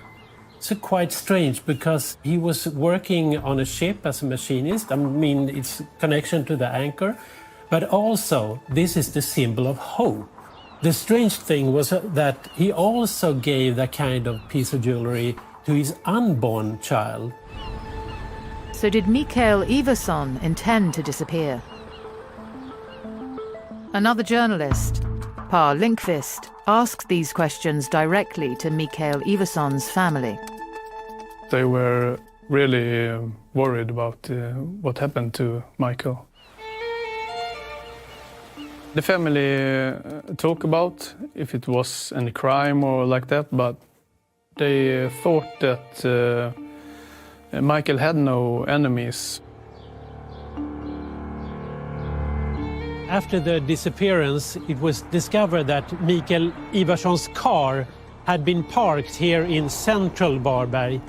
So quite strange, because he was working on a ship as a machinist. I mean, it's connection to the anchor, but also this is the symbol of hope. The strange thing was that he also gave that kind of piece of jewelry to his unborn child. So did Mikael Ivarsson intend to disappear? Another journalist, Per Lindqvist, asked these questions directly to Mikael Ivarsson's family. They were really worried about what happened to Michael. The family talked about if it was any crime or like that, but they thought that Michael had no enemies. After the disappearance, it was discovered that Mikael Ivarsson's car had been parked here in central Varberg.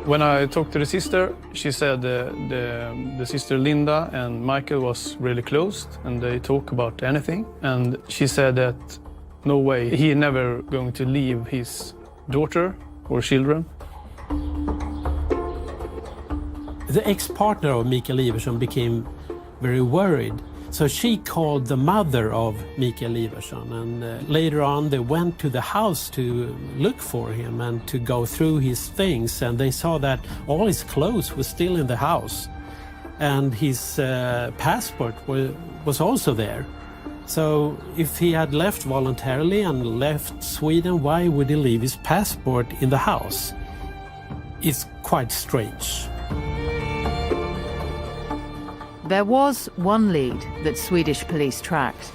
When I talked to the sister, she said the sister Linda and Michael was really close and they talk about anything. And she said that no way, he never going to leave his daughter or children. The ex-partner of Mikael Ivarsson became very worried. So she called the mother of Mikael Ivarsson, and later on they went to the house to look for him and to go through his things, and they saw that all his clothes were still in the house, and his passport was also there. So if he had left voluntarily and left Sweden, why would he leave his passport in the house? It's quite strange. There was one lead that Swedish police tracked.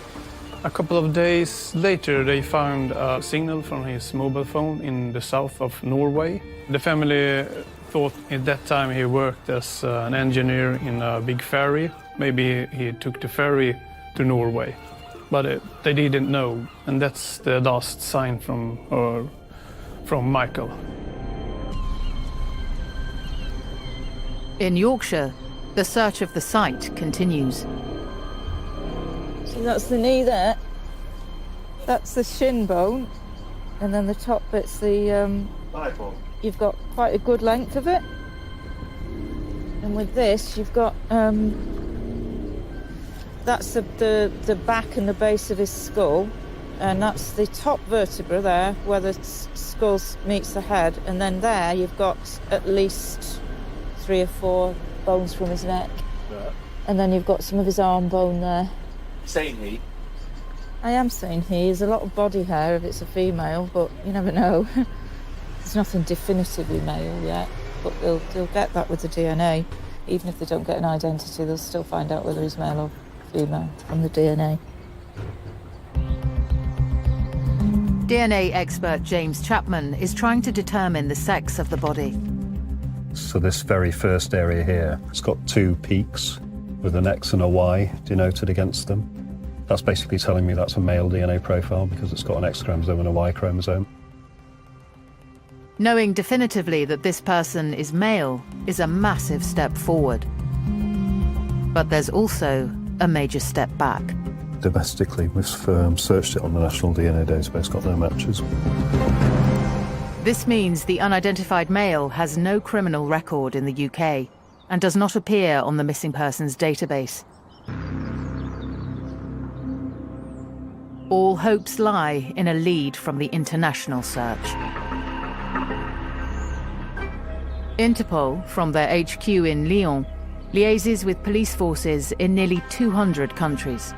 A couple of days later, they found a signal from his mobile phone in the south of Norway. The family thought at that time he worked as an engineer in a big ferry. Maybe he took the ferry to Norway, but they didn't know, and that's the last sign from Michael. In Yorkshire, the search of the site continues. So that's the knee there. That's the shin bone, and then the top bit's the. You've got quite a good length of it, and with this you've got. That's the back and the base of his skull, and that's the top vertebra there, where the skull meets the head, and then there you've got at least 3 or 4 bones from his neck, and then you've got some of his arm bone there. Saying he? I am saying he. There's a lot of body hair if it's a female, but you never know. There's nothing definitively male yet, but they'll get that with the DNA. Even if they don't get an identity, they'll still find out whether he's male or female from the DNA. DNA expert James Chapman is trying to determine the sex of the body. So this very first area here, it's got 2 peaks with an X and a Y denoted against them. That's basically telling me that's a male DNA profile because it's got an X chromosome and a Y chromosome. Knowing definitively that this person is male is a massive step forward. But there's also a major step back. Domestically, we've searched it on the National DNA Database, got no matches. This means the unidentified male has no criminal record in the UK and does not appear on the missing persons database. All hopes lie in a lead from the international search. Interpol, from their HQ in Lyon, liaises with police forces in nearly 200 countries.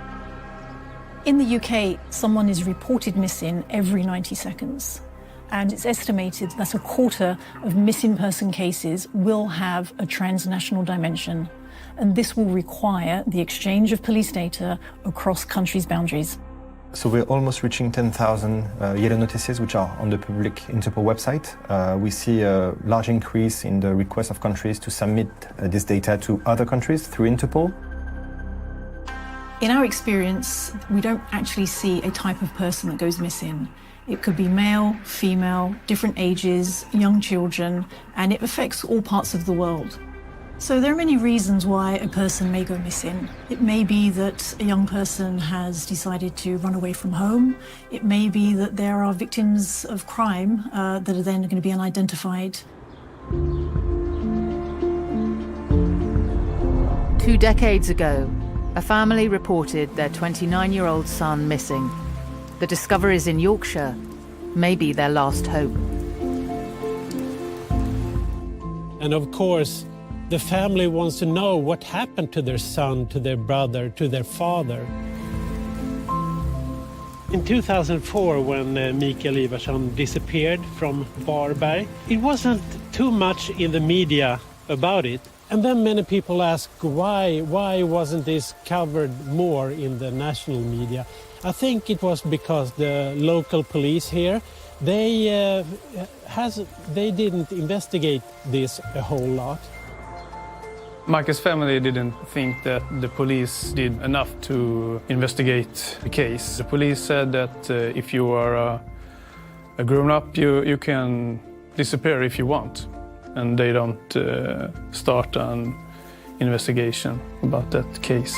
In the UK, someone is reported missing every 90 seconds. And it's estimated that a quarter of missing person cases will have a transnational dimension. And this will require the exchange of police data across countries' boundaries. So we're almost reaching 10,000 yellow notices, which are on the public Interpol website. We see a large increase in the request of countries to submit this data to other countries through Interpol. In our experience, we don't actually see a type of person that goes missing. It could be male, female, different ages, young children, and it affects all parts of the world. So there are many reasons why a person may go missing. It may be that a young person has decided to run away from home. It may be that there are victims of crime that are then going to be unidentified. 2 decades ago, a family reported their 29-year-old son missing. The discoveries in Yorkshire may be their last hope. And of course, the family wants to know what happened to their son, to their brother, to their father. In 2004, when Mikael Ivarsson disappeared from Varberg, it wasn't too much in the media about it. And then many people ask why wasn't this covered more in the national media? I think it was because the local police here, they didn't investigate this a whole lot. Michael's family didn't think that the police did enough to investigate the case. The police said that if you are a grown-up, you can disappear if you want. And they don't start an investigation about that case.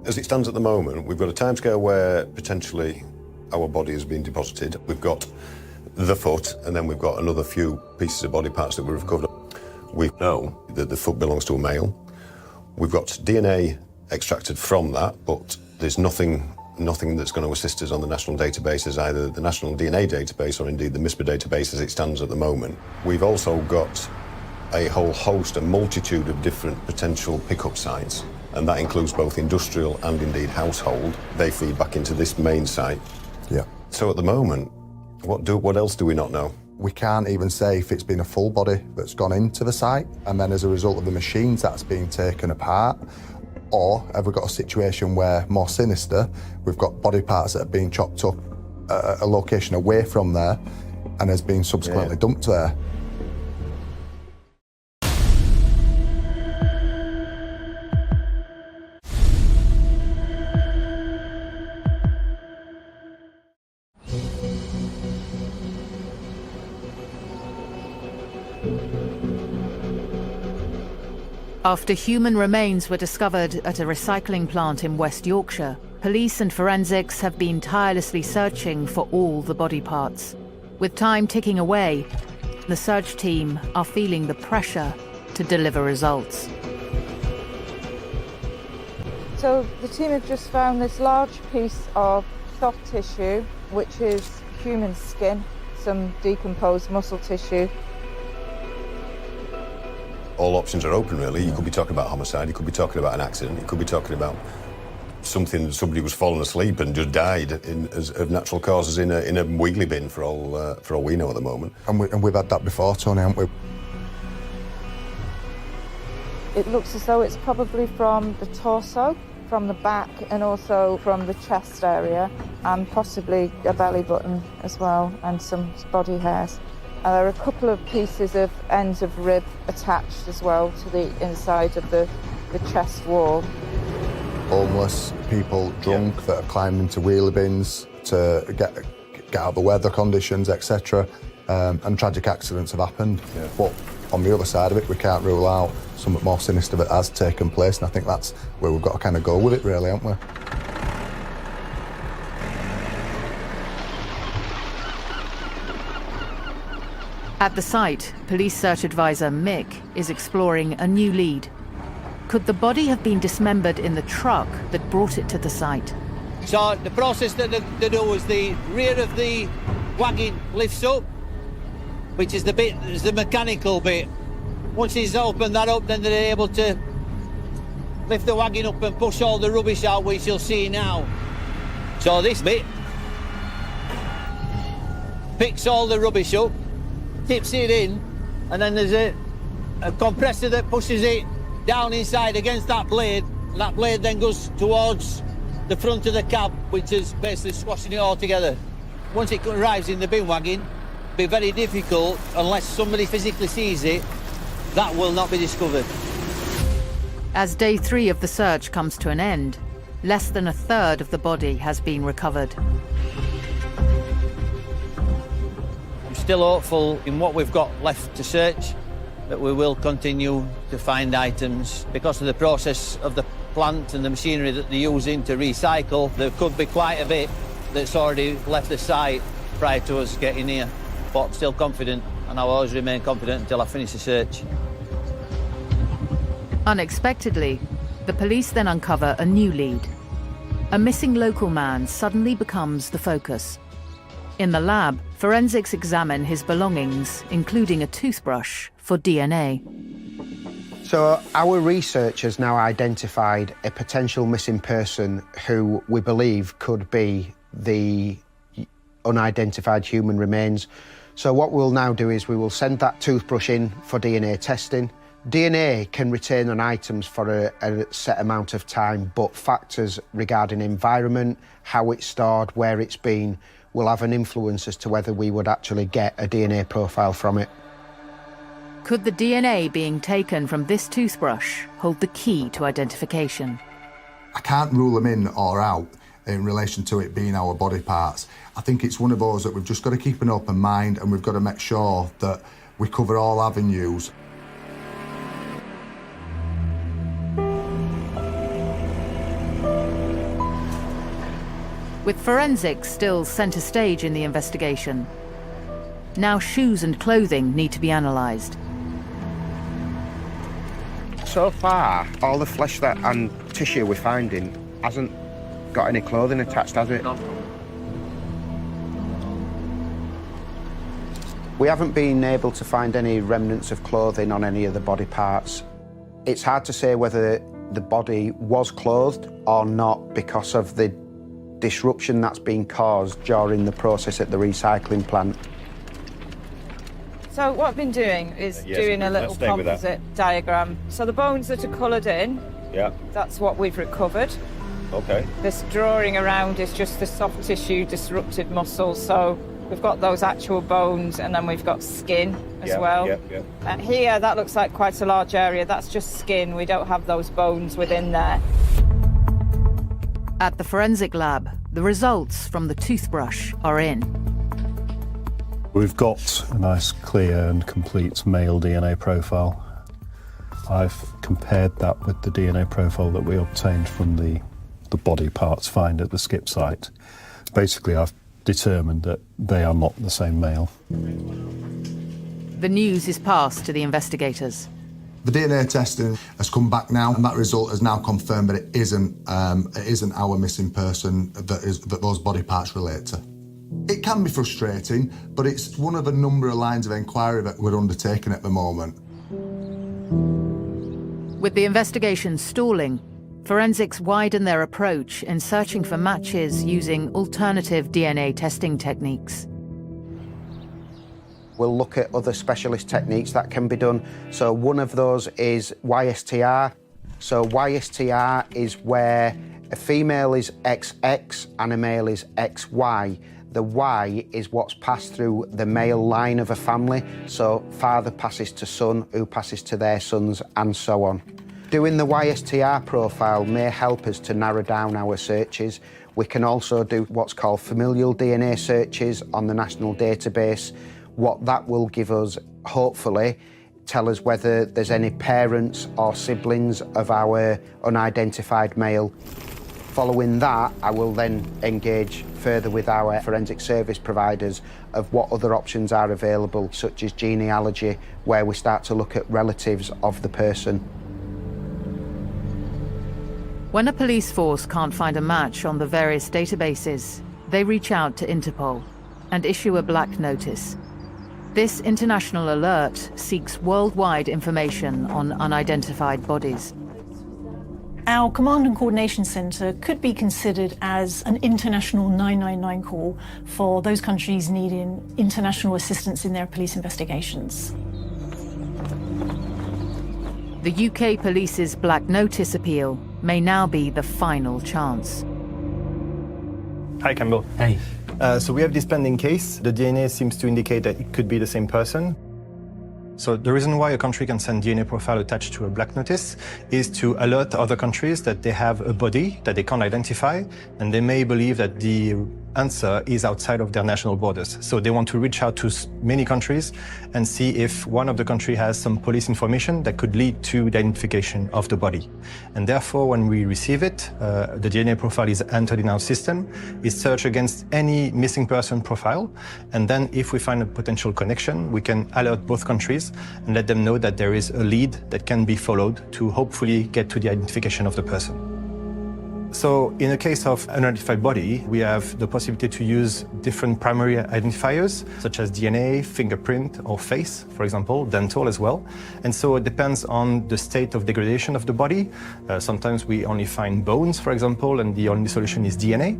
As it stands at the moment, we've got a timescale where potentially our body has been deposited. We've got the foot, and then we've got another few pieces of body parts that we've recovered. We know that the foot belongs to a male. We've got DNA extracted from that, but there's nothing that's going to assist us on the national databases, either the National DNA Database or indeed the MISPA database as it stands at the moment. We've also got a whole host, a multitude of different potential pickup sites, and that includes both industrial and indeed household. They feed back into this main site. Yeah. So at the moment, What else do we not know? We can't even say if it's been a full body that's gone into the site, and then as a result of the machines that's being taken apart, or have we got a situation where, more sinister, we've got body parts that have been chopped up at a location away from there and has been subsequently dumped there. After human remains were discovered at a recycling plant in West Yorkshire, police and forensics have been tirelessly searching for all the body parts. With time ticking away, the search team are feeling the pressure to deliver results. So the team have just found this large piece of soft tissue, which is human skin, some decomposed muscle tissue. All options are open, really. You could be talking about homicide, you could be talking about an accident, you could be talking about somebody was falling asleep and just died of natural causes in a wheelie bin for all we know at the moment. And we've had that before, Tony, haven't we? It looks as though it's probably from the torso, from the back, and also from the chest area, and possibly a belly button as well, and some body hairs. There are a couple of pieces of ends of rib attached as well to the inside of the chest wall. Homeless people, drunk, that have climbed into wheelie bins to get out of the weather conditions, etc. And tragic accidents have happened. Yeah. But on the other side of it, we can't rule out something more sinister that has taken place, and I think that's where we've got to kind of go with it, really, haven't we? At the site, police search advisor Mick is exploring a new lead. Could the body have been dismembered in the truck that brought it to the site? So the process that they do is the rear of the wagon lifts up, which is the mechanical bit. Once he's opened that up, then they're able to lift the wagon up and push all the rubbish out, which you'll see now. So this bit picks all the rubbish up, tips it in, and then there's a compressor that pushes it down inside against that blade, and that blade then goes towards the front of the cab, which is basically squashing it all together. Once it arrives in the bin wagon, it'll be very difficult, unless somebody physically sees it, that will not be discovered. As day 3 of the search comes to an end, less than a third of the body has been recovered. I'm still hopeful in what we've got left to search, that we will continue to find items. Because of the process of the plant and the machinery that they're using to recycle, there could be quite a bit that's already left the site prior to us getting here. But I'm still confident, and I'll always remain confident until I finish the search. Unexpectedly, the police then uncover a new lead. A missing local man suddenly becomes the focus. In the lab, forensics examine his belongings, including a toothbrush, for DNA. So our research has now identified a potential missing person who we believe could be the unidentified human remains. So what we'll now do is we will send that toothbrush in for DNA testing. DNA can retain on items for a set amount of time, but factors regarding environment, how it's stored, where it's been, will have an influence as to whether we would actually get a DNA profile from it. Could the DNA being taken from this toothbrush hold the key to identification? I can't rule them in or out in relation to it being our body parts. I think it's one of those that we've just got to keep an open mind, and we've got to make sure that we cover all avenues. With forensics still centre stage in the investigation, now shoes and clothing need to be analysed. So far, all the flesh and tissue we're finding hasn't got any clothing attached, has it? No. We haven't been able to find any remnants of clothing on any of the body parts. It's hard to say whether the body was clothed or not because of the disruption that's been caused during the process at the recycling plant. So what I've been doing is doing a little composite diagram. So the bones that are coloured in, that's what we've recovered. Okay. This drawing around is just the soft tissue disrupted muscles. So we've got those actual bones, and then we've got skin as well. Here, that looks like quite a large area. That's just skin. We don't have those bones within there. At the forensic lab, the results from the toothbrush are in. We've got a nice, clear and complete male DNA profile. I've compared that with the DNA profile that we obtained from the body parts found at the skip site. Basically, I've determined that they are not the same male. The news is passed to the investigators. The DNA testing has come back now, and that result has now confirmed that it isn't our missing person that those body parts relate to. It can be frustrating, but it's one of a number of lines of inquiry that we're undertaking at the moment. With the investigation stalling, forensics widen their approach in searching for matches using alternative DNA testing techniques. We'll look at other specialist techniques that can be done. So one of those is YSTR. So YSTR is where a female is XX and a male is XY. The Y is what's passed through the male line of a family. So father passes to son, who passes to their sons, and so on. Doing the YSTR profile may help us to narrow down our searches. We can also do what's called familial DNA searches on the national database. What that will give us, hopefully, tell us whether there's any parents or siblings of our unidentified male. Following that, I will then engage further with our forensic service providers of what other options are available, such as genealogy, where we start to look at relatives of the person. When a police force can't find a match on the various databases, they reach out to Interpol and issue a black notice. This international alert seeks worldwide information on unidentified bodies. Our Command and Coordination Centre could be considered as an international 999 call for those countries needing international assistance in their police investigations. The UK Police's Black Notice appeal may now be the final chance. Hi, Campbell. Hey. So we have this pending case. The DNA seems to indicate that it could be the same person. So the reason why a country can send DNA profile attached to a black notice is to alert other countries that they have a body that they can't identify, and they may believe that the answer is outside of their national borders. So they want to reach out to many countries and see if one of the country has some police information that could lead to the identification of the body. And therefore, when we receive it, the DNA profile is entered in our system, is searched against any missing person profile, and then if we find a potential connection, we can alert both countries and let them know that there is a lead that can be followed to hopefully get to the identification of the person. So in a case of unidentified body, we have the possibility to use different primary identifiers, such as DNA, fingerprint, or face, for example, dental as well. And so it depends on the state of degradation of the body. Sometimes we only find bones, for example, and the only solution is DNA.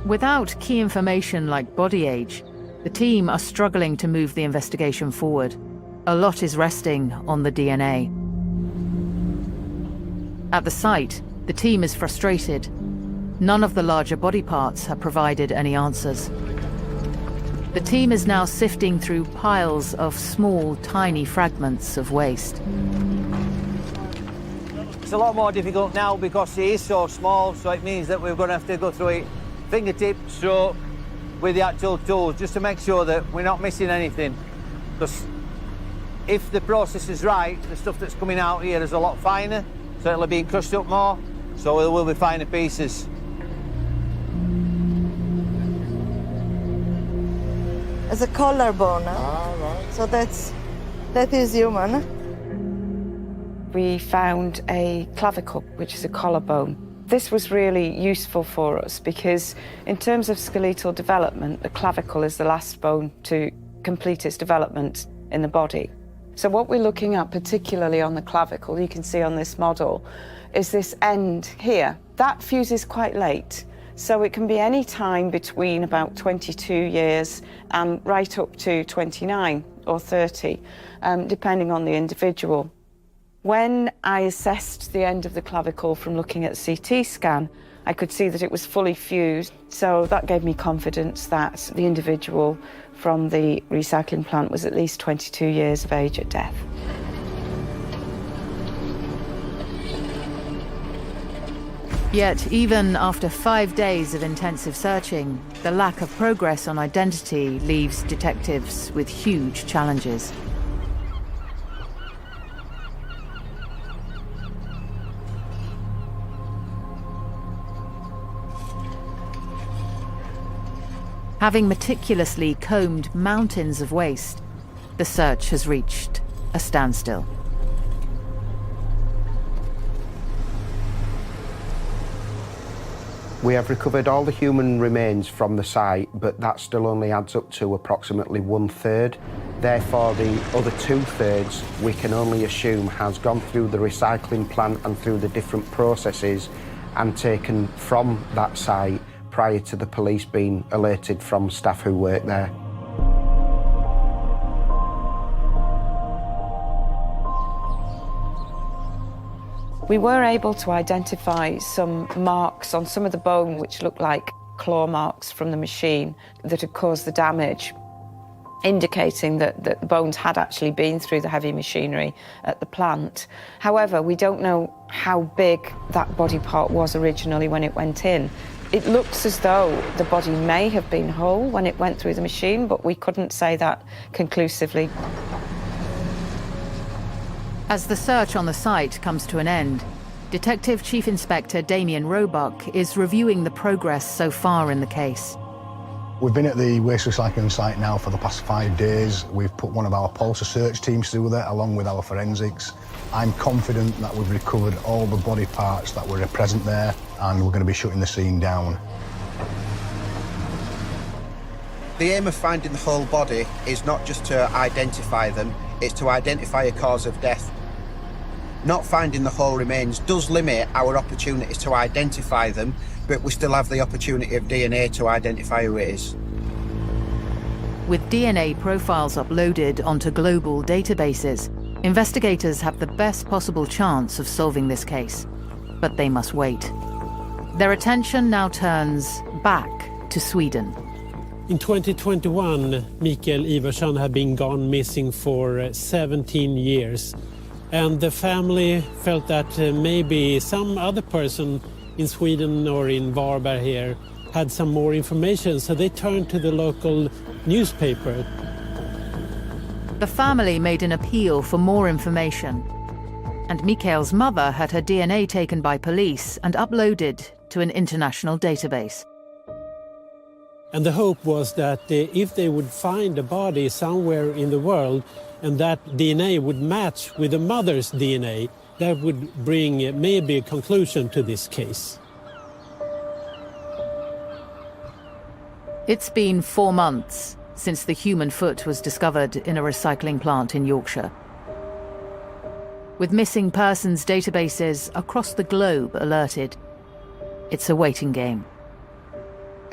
Without key information like body age, the team are struggling to move the investigation forward. A lot is resting on the DNA. At the site, the team is frustrated. None of the larger body parts have provided any answers. The team is now sifting through piles of small, tiny fragments of waste. It's a lot more difficult now because it is so small, so it means that we're going to have to go through it fingertip stroke with the actual tools just to make sure that we're not missing anything. Because if the process is right, the stuff that's coming out here is a lot finer, so it'll be crushed up more, so there will be finer pieces. As a collarbone, so that is human. We found a clavicle, which is a collarbone. This was really useful for us because in terms of skeletal development, the clavicle is the last bone to complete its development in the body. So what we're looking at particularly on the clavicle, you can see on this model, is this end here. That fuses quite late, so it can be any time between about 22 years and right up to 29 or 30, depending on the individual. When I assessed the end of the clavicle from looking at the CT scan, I could see that it was fully fused, so that gave me confidence that the individual from the recycling plant was at least 22 years of age at death. Yet, even after 5 days of intensive searching, the lack of progress on identity leaves detectives with huge challenges. Having meticulously combed mountains of waste, the search has reached a standstill. We have recovered all the human remains from the site, but that still only adds up to approximately 1/3. Therefore, the other 2/3 we can only assume has gone through the recycling plant and through the different processes and taken from that site prior to the police being alerted from staff who work there. We were able to identify some marks on some of the bone which looked like claw marks from the machine that had caused the damage, indicating that the bones had actually been through the heavy machinery at the plant. However, we don't know how big that body part was originally when it went in. It looks as though the body may have been whole when it went through the machine, but we couldn't say that conclusively. As the search on the site comes to an end, Detective Chief Inspector Damien Roebuck is reviewing the progress so far in the case. We've been at the waste recycling site now for the past 5 days. We've put one of our Pulsar search teams to do that, along with our forensics. I'm confident that we've recovered all the body parts that were present there, and we're going to be shutting the scene down. The aim of finding the whole body is not just to identify them, it's to identify a cause of death. Not finding the whole remains does limit our opportunities to identify them, but we still have the opportunity of DNA to identify who it is. With DNA profiles uploaded onto global databases, investigators have the best possible chance of solving this case. But they must wait. Their attention now turns back to Sweden. In 2021, Mikael Ivarsson had been gone missing for 17 years. And the family felt that maybe some other person in Sweden or in Varberg here had some more information, so they turned to the local newspaper. The family made an appeal for more information, and Mikael's mother had her DNA taken by police and uploaded to an international database. And the hope was that if they would find a body somewhere in the world and that DNA would match with the mother's DNA, that would bring maybe a conclusion to this case. It's been 4 months since the human foot was discovered in a recycling plant in Yorkshire. With missing persons databases across the globe alerted, it's a waiting game.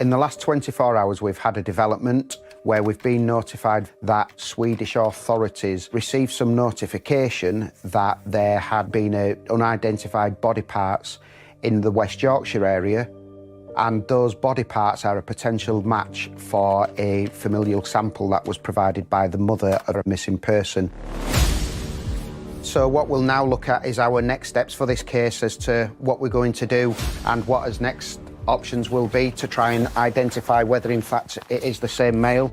In the last 24 hours, we've had a development where we've been notified that Swedish authorities received some notification that there had been unidentified body parts in the West Yorkshire area, and those body parts are a potential match for a familial sample that was provided by the mother of a missing person. So what we'll now look at is our next steps for this case as to what we're going to do and what as next options will be to try and identify whether in fact it is the same male.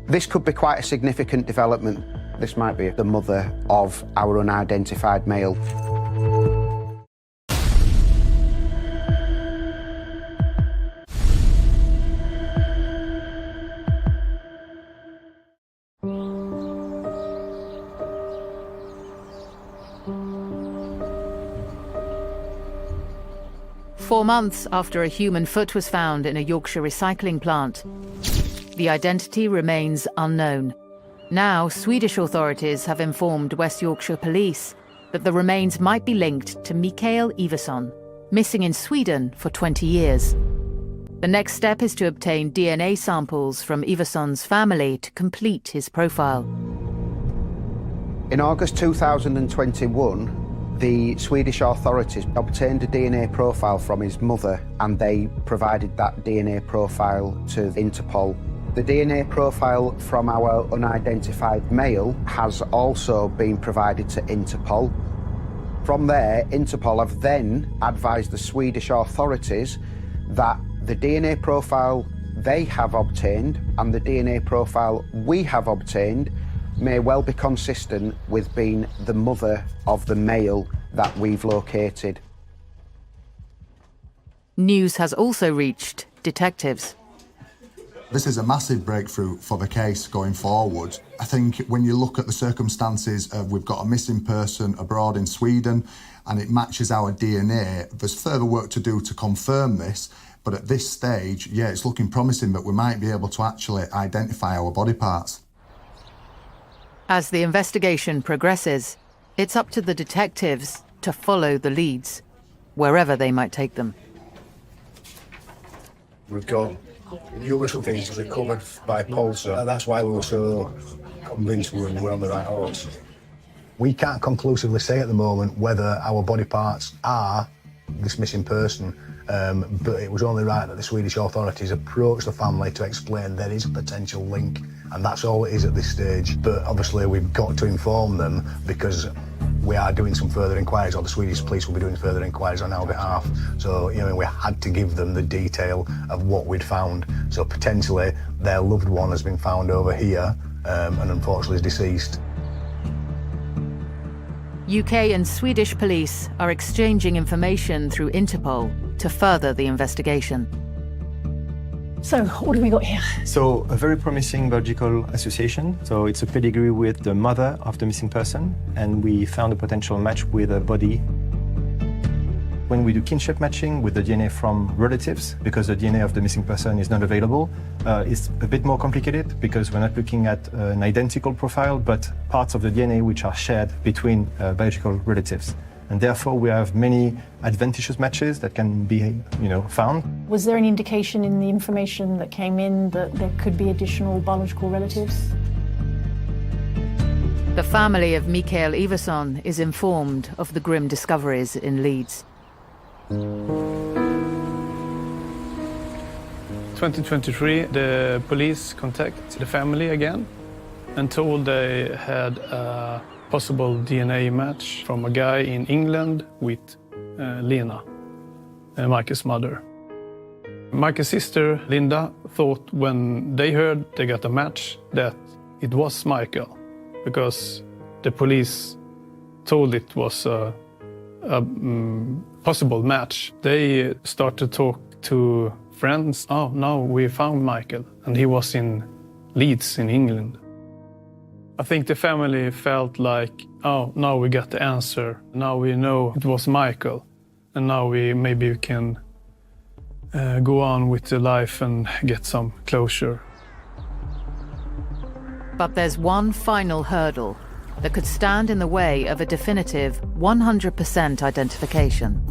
This could be quite a significant development. This might be the mother of our unidentified male. Four months after a human foot was found in a Yorkshire recycling plant, the identity remains unknown. Now, Swedish authorities have informed West Yorkshire Police that the remains might be linked to Mikael Ivarsson, missing in Sweden for 20 years. The next step is to obtain DNA samples from Ivarsson's family to complete his profile. In August 2021, the Swedish authorities obtained a DNA profile from his mother, and they provided that DNA profile to Interpol. The DNA profile from our unidentified male has also been provided to Interpol. From there, Interpol have then advised the Swedish authorities that the DNA profile they have obtained and the DNA profile we have obtained may well be consistent with being the mother of the male that we've located. News has also reached detectives. This is a massive breakthrough for the case going forward. I think when you look at the circumstances of we've got a missing person abroad in Sweden and it matches our DNA, there's further work to do to confirm this, but at this stage, yeah, it's looking promising that we might be able to actually identify our body parts. As the investigation progresses, it's up to the detectives to follow the leads, wherever they might take them. We've got numerous things recovered by Pulsar, and that's why we were so convinced we were on the right horse. We can't conclusively say at the moment whether our body parts are this missing person, but it was only right that the Swedish authorities approached the family to explain there is a potential link, and that's all it is at this stage. But obviously we've got to inform them because we are doing some further inquiries, or the Swedish police will be doing further inquiries on our behalf. So, you know, we had to give them the detail of what we'd found. So potentially their loved one has been found over here and unfortunately is deceased. UK and Swedish police are exchanging information through Interpol to further the investigation. So, what have we got here? So, a very promising biological association. So, it's a pedigree with the mother of the missing person, and we found a potential match with a body. When we do kinship matching with the DNA from relatives, because the DNA of the missing person is not available, it's a bit more complicated because we're not looking at an identical profile, but parts of the DNA which are shared between biological relatives. And therefore, we have many advantageous matches that can be, found. Was there an indication in the information that came in that there could be additional biological relatives? The family of Mikael Ivarsson is informed of the grim discoveries in Leeds. 2023, the police contacted the family again and told they had a possible DNA match from a guy in England with Lena, Michael's mother. Michael's sister, Linda, thought when they heard they got a match that it was Michael, because the police told it was a possible match. They started to talk to friends. Oh, now we found Michael, and he was in Leeds in England. I think the family felt like, oh, now we got the answer. Now we know it was Michael, and now we maybe can go on with the life and get some closure. But there's one final hurdle that could stand in the way of a definitive 100% identification.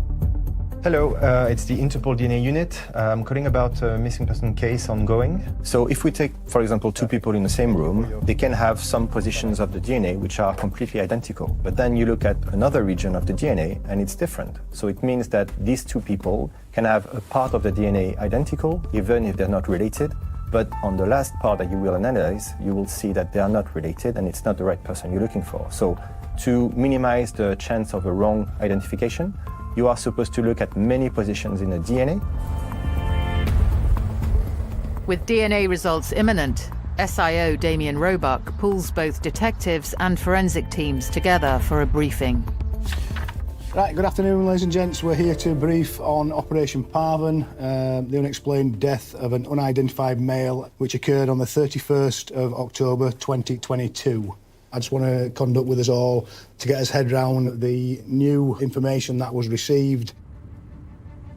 Hello, it's the Interpol DNA unit. I'm calling about a missing person case ongoing. So if we take, for example, two people in the same room, they can have some positions of the DNA which are completely identical. But then you look at another region of the DNA and it's different. So it means that these two people can have a part of the DNA identical, even if they're not related. But on the last part that you will analyze, you will see that they are not related and it's not the right person you're looking for. So to minimize the chance of a wrong identification, you are supposed to look at many positions in the DNA. With DNA results imminent, SIO Damien Roebuck pulls both detectives and forensic teams together for a briefing. Right, good afternoon, ladies and gents. We're here to brief on Operation Parvin, the unexplained death of an unidentified male, which occurred on the 31st of October 2022. I just want to conduct with us all to get us head round the new information that was received.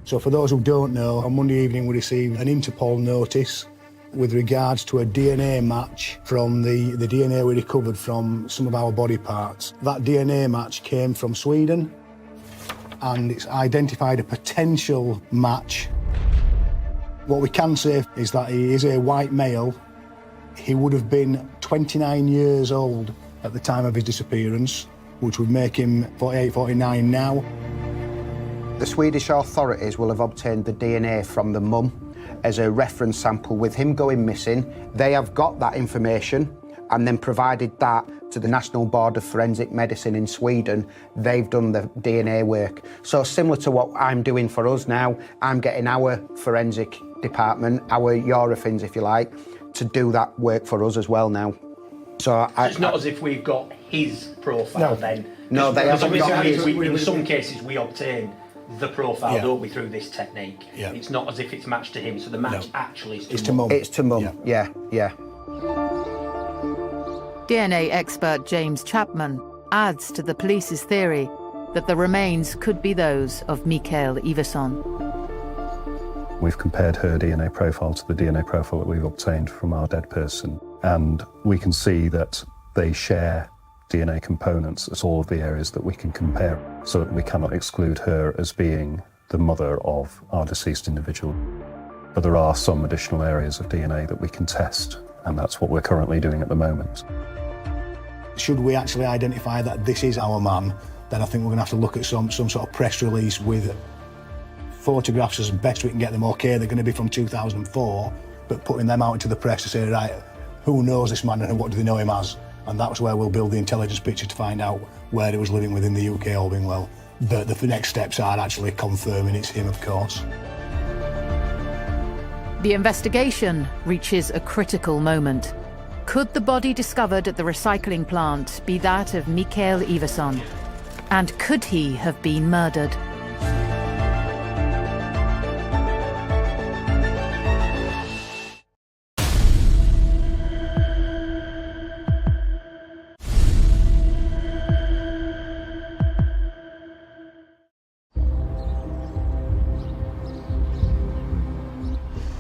So for those who don't know, on Monday evening we received an Interpol notice with regards to a DNA match from the DNA we recovered from some of our body parts. That DNA match came from Sweden, and it's identified a potential match. What we can say is that he is a white male. He would have been 29 years old at the time of his disappearance, which would make him 48, 49 now. The Swedish authorities will have obtained the DNA from the mum as a reference sample. With him going missing, they have got that information and then provided that to the National Board of Forensic Medicine in Sweden. They've done the DNA work. So similar to what I'm doing for us now, I'm getting our forensic department, our Eurofins if you like, to do that work for us as well now. So it's not as if we've got his profile then? No, they haven't got his. In some cases we obtain the profile, Yeah. don't we, through this technique? Yeah. It's not as if it's matched to him, so the match actually is to It's to mum. mum. It's to mum, yeah. DNA expert James Chapman adds to the police's theory that the remains could be those of Mikael Iverson. We've compared her DNA profile to the DNA profile that we've obtained from our dead person, and we can see that they share DNA components at all of the areas that we can compare, so that we cannot exclude her as being the mother of our deceased individual. But there are some additional areas of DNA that we can test, and that's what we're currently doing at the moment. Should we actually identify that this is our mum, then I think we're going to have to look at some sort of press release with photographs as best we can get them okay. They're going to be from 2004, but putting them out into the press to say, right, who knows this man and what do they know him as? And that's where we'll build the intelligence picture to find out where he was living within the UK, all being well. But the next steps are actually confirming it's him, of course. The investigation reaches a critical moment. Could the body discovered at the recycling plant be that of Mikael Iverson? And could he have been murdered?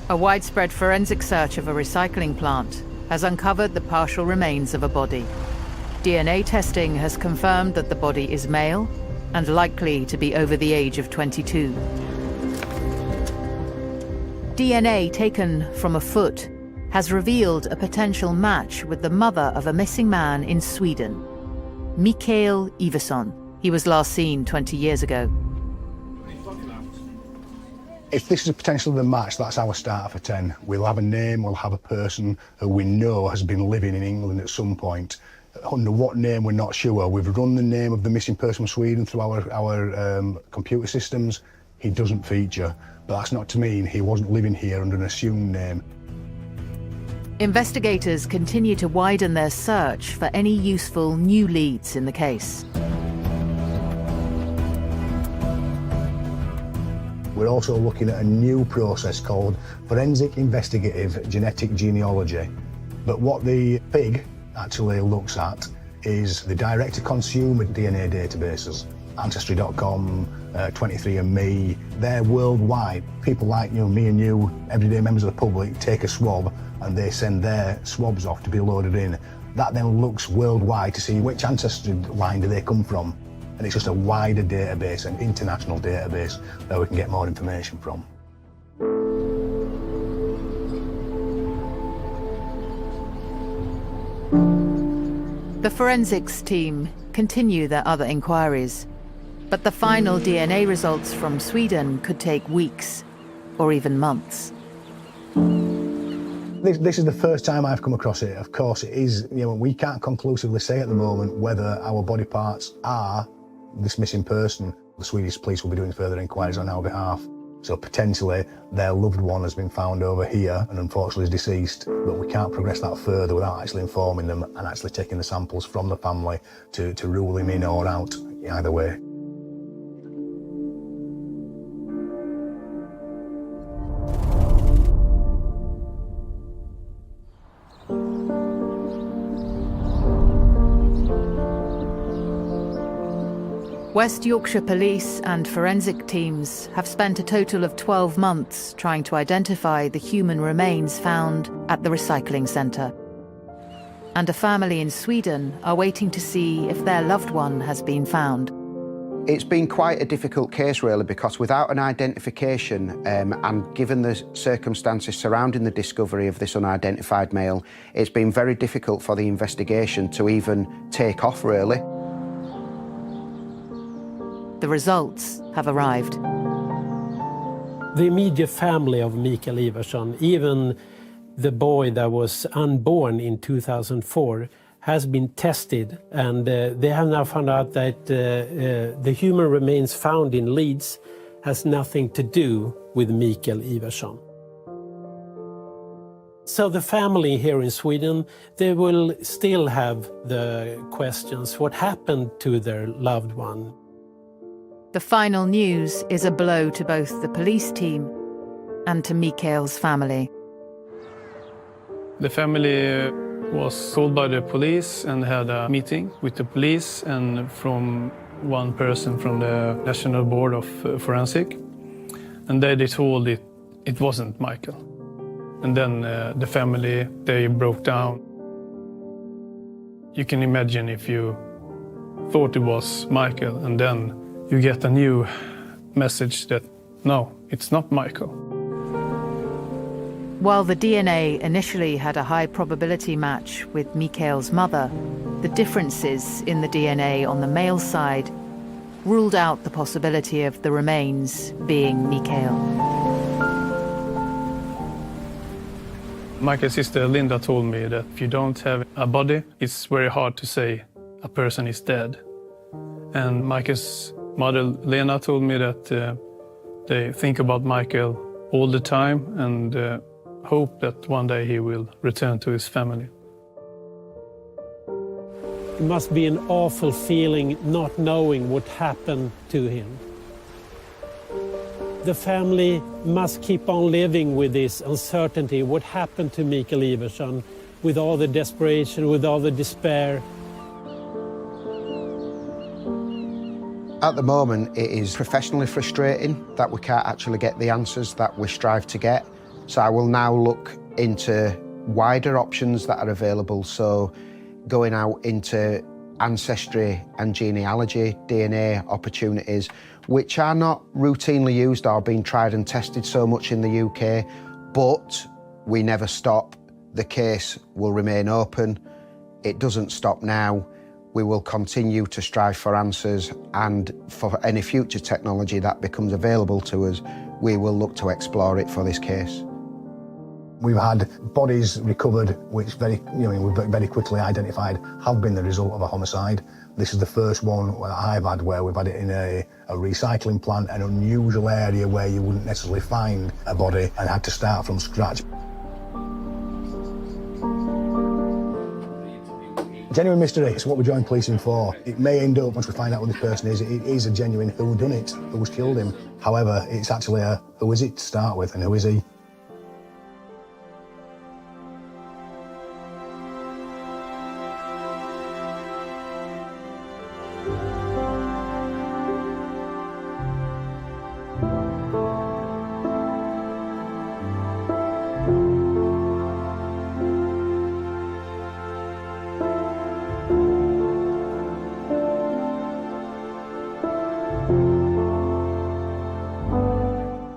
A widespread forensic search of a recycling plant has uncovered the partial remains of a body. DNA testing has confirmed that the body is male and likely to be over the age of 22. DNA taken from a foot has revealed a potential match with the mother of a missing man in Sweden, Mikael Iverson. He was last seen 20 years ago. If this is a potential of the match, that's our starter for 10. We'll have a name, we'll have a person who we know has been living in England at some point. Under what name, we're not sure. We've run the name of the missing person from Sweden through our computer systems. He doesn't feature, but that's not to mean he wasn't living here under an assumed name. Investigators continue to widen their search for any useful new leads in the case. We're also looking at a new process called Forensic Investigative Genetic Genealogy. But what the FIG actually looks at is the direct-to-consumer DNA databases. Ancestry.com, 23andMe, they're worldwide. People like me and you, everyday members of the public, take a swab and they send their swabs off to be loaded in. That then looks worldwide to see which ancestry line do they come from. And it's just a wider database, an international database, that we can get more information from. The forensics team continue their other inquiries, but the final DNA results from Sweden could take weeks or even months. This is the first time I've come across it. Of course, it is, we can't conclusively say at the moment whether our body parts are this missing person. The Swedish police will be doing further inquiries on our behalf. So potentially their loved one has been found over here and unfortunately is deceased, but we can't progress that further without actually informing them and actually taking the samples from the family to rule him in or out, either way. West Yorkshire Police and forensic teams have spent a total of 12 months trying to identify the human remains found at the recycling centre. And a family in Sweden are waiting to see if their loved one has been found. It's been quite a difficult case, really, because without an identification and given the circumstances surrounding the discovery of this unidentified male, it's been very difficult for the investigation to even take off, really. The results have arrived. The immediate family of Mikael Ivarsson, even the boy that was unborn in 2004, has been tested, and they have now found out that the human remains found in Leeds has nothing to do with Mikael Ivarsson. So the family here in Sweden, they will still have the questions, what happened to their loved one? The final news is a blow to both the police team and to Mikael's family. The family was called by the police and had a meeting with the police and from one person from the National Board of Forensic. And they told it wasn't Michael. And then the family, they broke down. You can imagine if you thought it was Michael and then you get a new message that, no, it's not Michael. While the DNA initially had a high probability match with Mikael's mother, the differences in the DNA on the male side ruled out the possibility of the remains being Mikael. Michael's sister Linda told me that if you don't have a body, it's very hard to say a person is dead. And Michael's mother Lena told me that they think about Michael all the time and hope that one day he will return to his family. It must be an awful feeling not knowing what happened to him. The family must keep on living with this uncertainty, what happened to Mikael Ivarsson, with all the desperation, with all the despair. At the moment, it is professionally frustrating that we can't actually get the answers that we strive to get. So I will now look into wider options that are available. So going out into ancestry and genealogy, DNA opportunities, which are not routinely used or being tried and tested so much in the UK, but we never stop. The case will remain open. It doesn't stop now. We will continue to strive for answers, and for any future technology that becomes available to us, we will look to explore it for this case. We've had bodies recovered which we've very quickly identified have been the result of a homicide. This is the first one that I've had where we've had it in a recycling plant, an unusual area where you wouldn't necessarily find a body, and had to start from scratch. Genuine mystery is what we join policing for. It may end up, once we find out who this person is, it is a genuine whodunit, who's killed him. However, it's actually a who is it to start with, and who is he?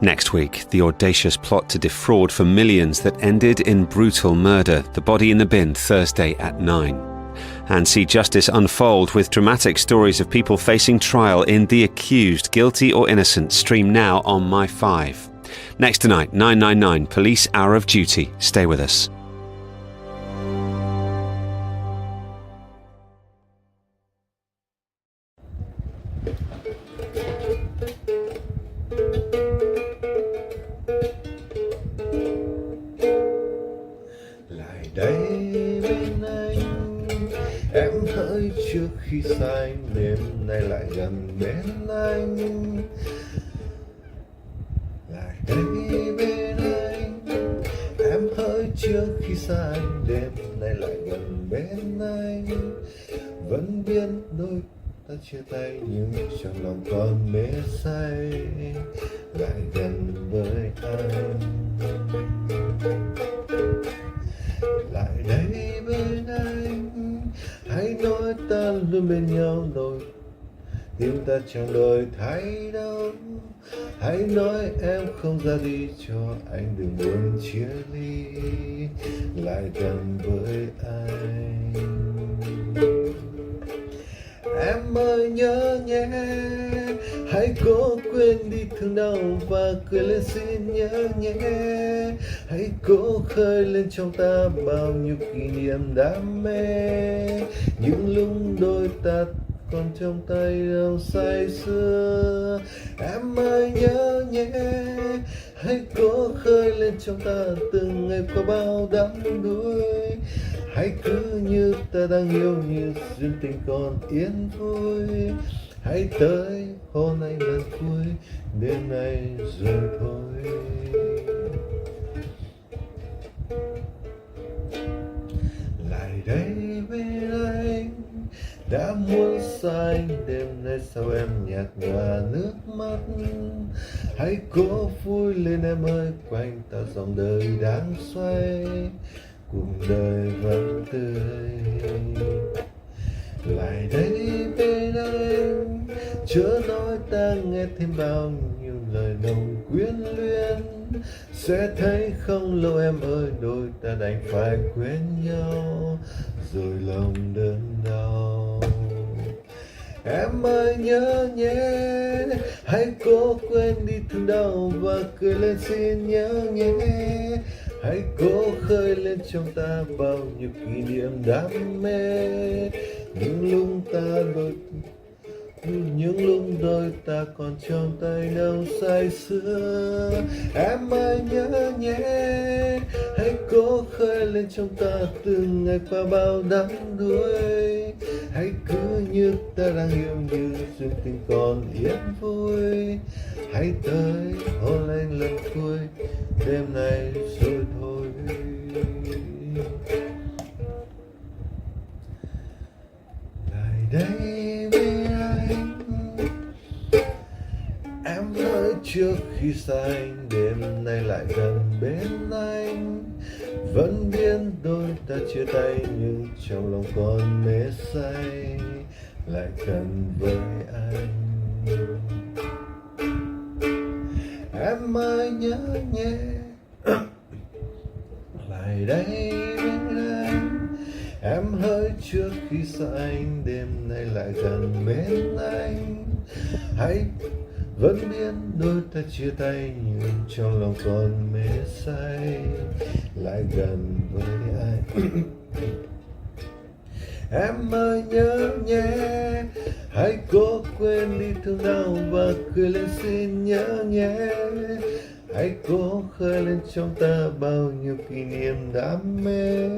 Next week, the audacious plot to defraud for millions that ended in brutal murder, the body in the bin Thursday at 9. And see justice unfold with dramatic stories of people facing trial in The Accused, Guilty or Innocent, stream now on My5. Next tonight, 999, Police Hour of Duty. Stay with us. Khi xa anh đêm nay lại gần bên anh, lại đây bên anh. Em hỡi trước khi xa anh đêm nay lại gần bên anh, vẫn biết đôi ta chia tay nhưng trong lòng còn mê say lại gần với anh. Lại đây bên anh, hãy nói ta luôn bên nhau rồi tim ta chẳng đổi thay đâu. Hãy nói em không ra đi cho anh đừng buồn chia ly, lại gần với anh. Em ơi nhớ nhé, hãy cố quên đi thương đau và cười lên xin nhớ nhé. Hãy cố khơi lên trong ta bao nhiêu kỷ niệm đam mê, những lúc đôi ta còn trong tay đâu say sưa. Em ơi nhớ nhé, hãy cố khơi lên trong ta từng ngày qua bao đắm đuối. Hãy cứ như ta đang yêu, như duyên tình còn yên vui. Hãy tới hôn anh lần cuối, đêm nay rồi thôi. Lại đây bên anh, đã muốn xa anh đêm nay sao em nhạt nhòa nước mắt. Hãy cố vui lên em ơi, quanh ta dòng đời đang xoay, cuộc đời vẫn tươi. Lại đây bên anh, chớ nói ta nghe thêm bao nhiêu lời nồng quyến luyến. Sẽ thấy không lâu em ơi, đôi ta đành phải quên nhau rồi lòng đớn đau. Em ơi nhớ nhé, hãy cố quên đi thương đau và cười lên xin nhớ nhé. Hãy cố khơi lên trong ta bao nhiêu kỷ niệm đam mê, những lúc đôi ta còn trong tay đâu say sưa. Em ơi nhớ nhé, hãy cố khơi lên trong ta từng ngày qua bao đắm đuối. Hãy cứ như ta đang yêu, như duyên tình còn yên vui. Hãy tới hôn anh lần cuối, đêm nay rồi thôi. Lại đây với anh, em nói trước khi xa anh, đêm nay lại gần bên anh. Vẫn biết đôi ta chia tay nhưng trong lòng còn mê say, lại gần với anh. Em ơi nhớ nhé, lại đây bên anh. Em hỡi trước khi xa anh, đêm nay lại gần bên anh. Hãy vẫn biết đôi ta chia tay nhưng trong lòng còn mê say, lại gần với anh. Em ơi nhớ nhé, hãy cố quên đi thương đau và cười lên xin nhớ nhé. Hãy cố khơi lên trong ta bao nhiêu kỷ niệm đam mê,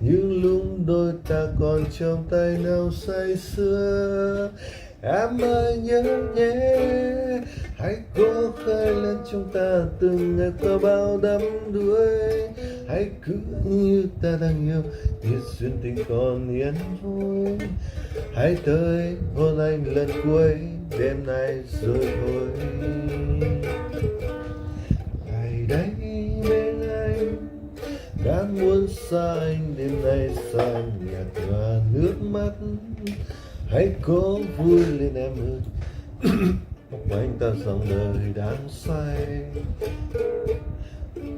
những lúc đôi ta còn trong tay nào say sưa. Em ơi nhớ nhé, hãy cố khơi lên trong ta từng ngày qua bao đắm đuối. Hãy cứ như ta đang yêu, như duyên tình còn yên vui. Hãy tới hôn anh lần cuối, đêm nay rồi thôi. Lại đây bên anh, đã muốn xa anh đêm nay sao nhạt nhòa nước mắt. Hãy cố vui lên em ơi, quanh ta dòng đời đang xoay,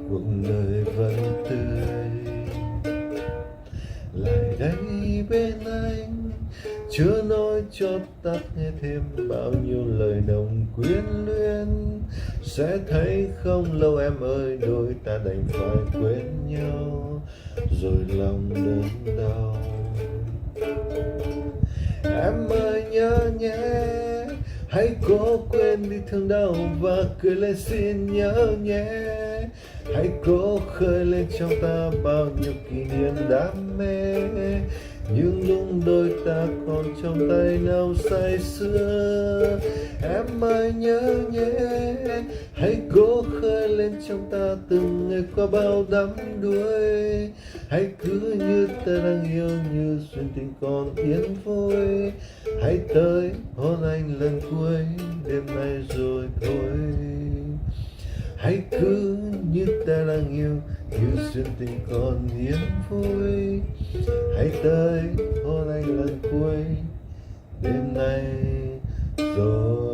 cuộc đời vẫn tươi. Lại đây bên anh, chưa nói cho ta nghe thêm bao nhiêu lời nồng quyến luyến. Sẽ thấy không lâu em ơi, đôi ta đành phải quên nhau rồi lòng đớn đau. Em ơi nhớ nhé, hãy cố quên đi thương đau và cười lên xin nhớ nhé. Hãy cố khơi lên trong ta bao nhiêu kỷ niệm đam mê, những lúc đôi ta còn trong tay nào say sưa. Em ơi nhớ nhé, hãy cố khơi lên trong ta từng ngày qua bao đắm đuối. Hãy cứ như ta đang yêu, như duyên tình còn yên vui. Hãy tới hôn anh lần cuối đêm nay rồi thôi. Hãy cứ như ta đang yêu, như xuyên tình còn niềm vui. Hãy tới hôn anh lần cuối đêm nay rồi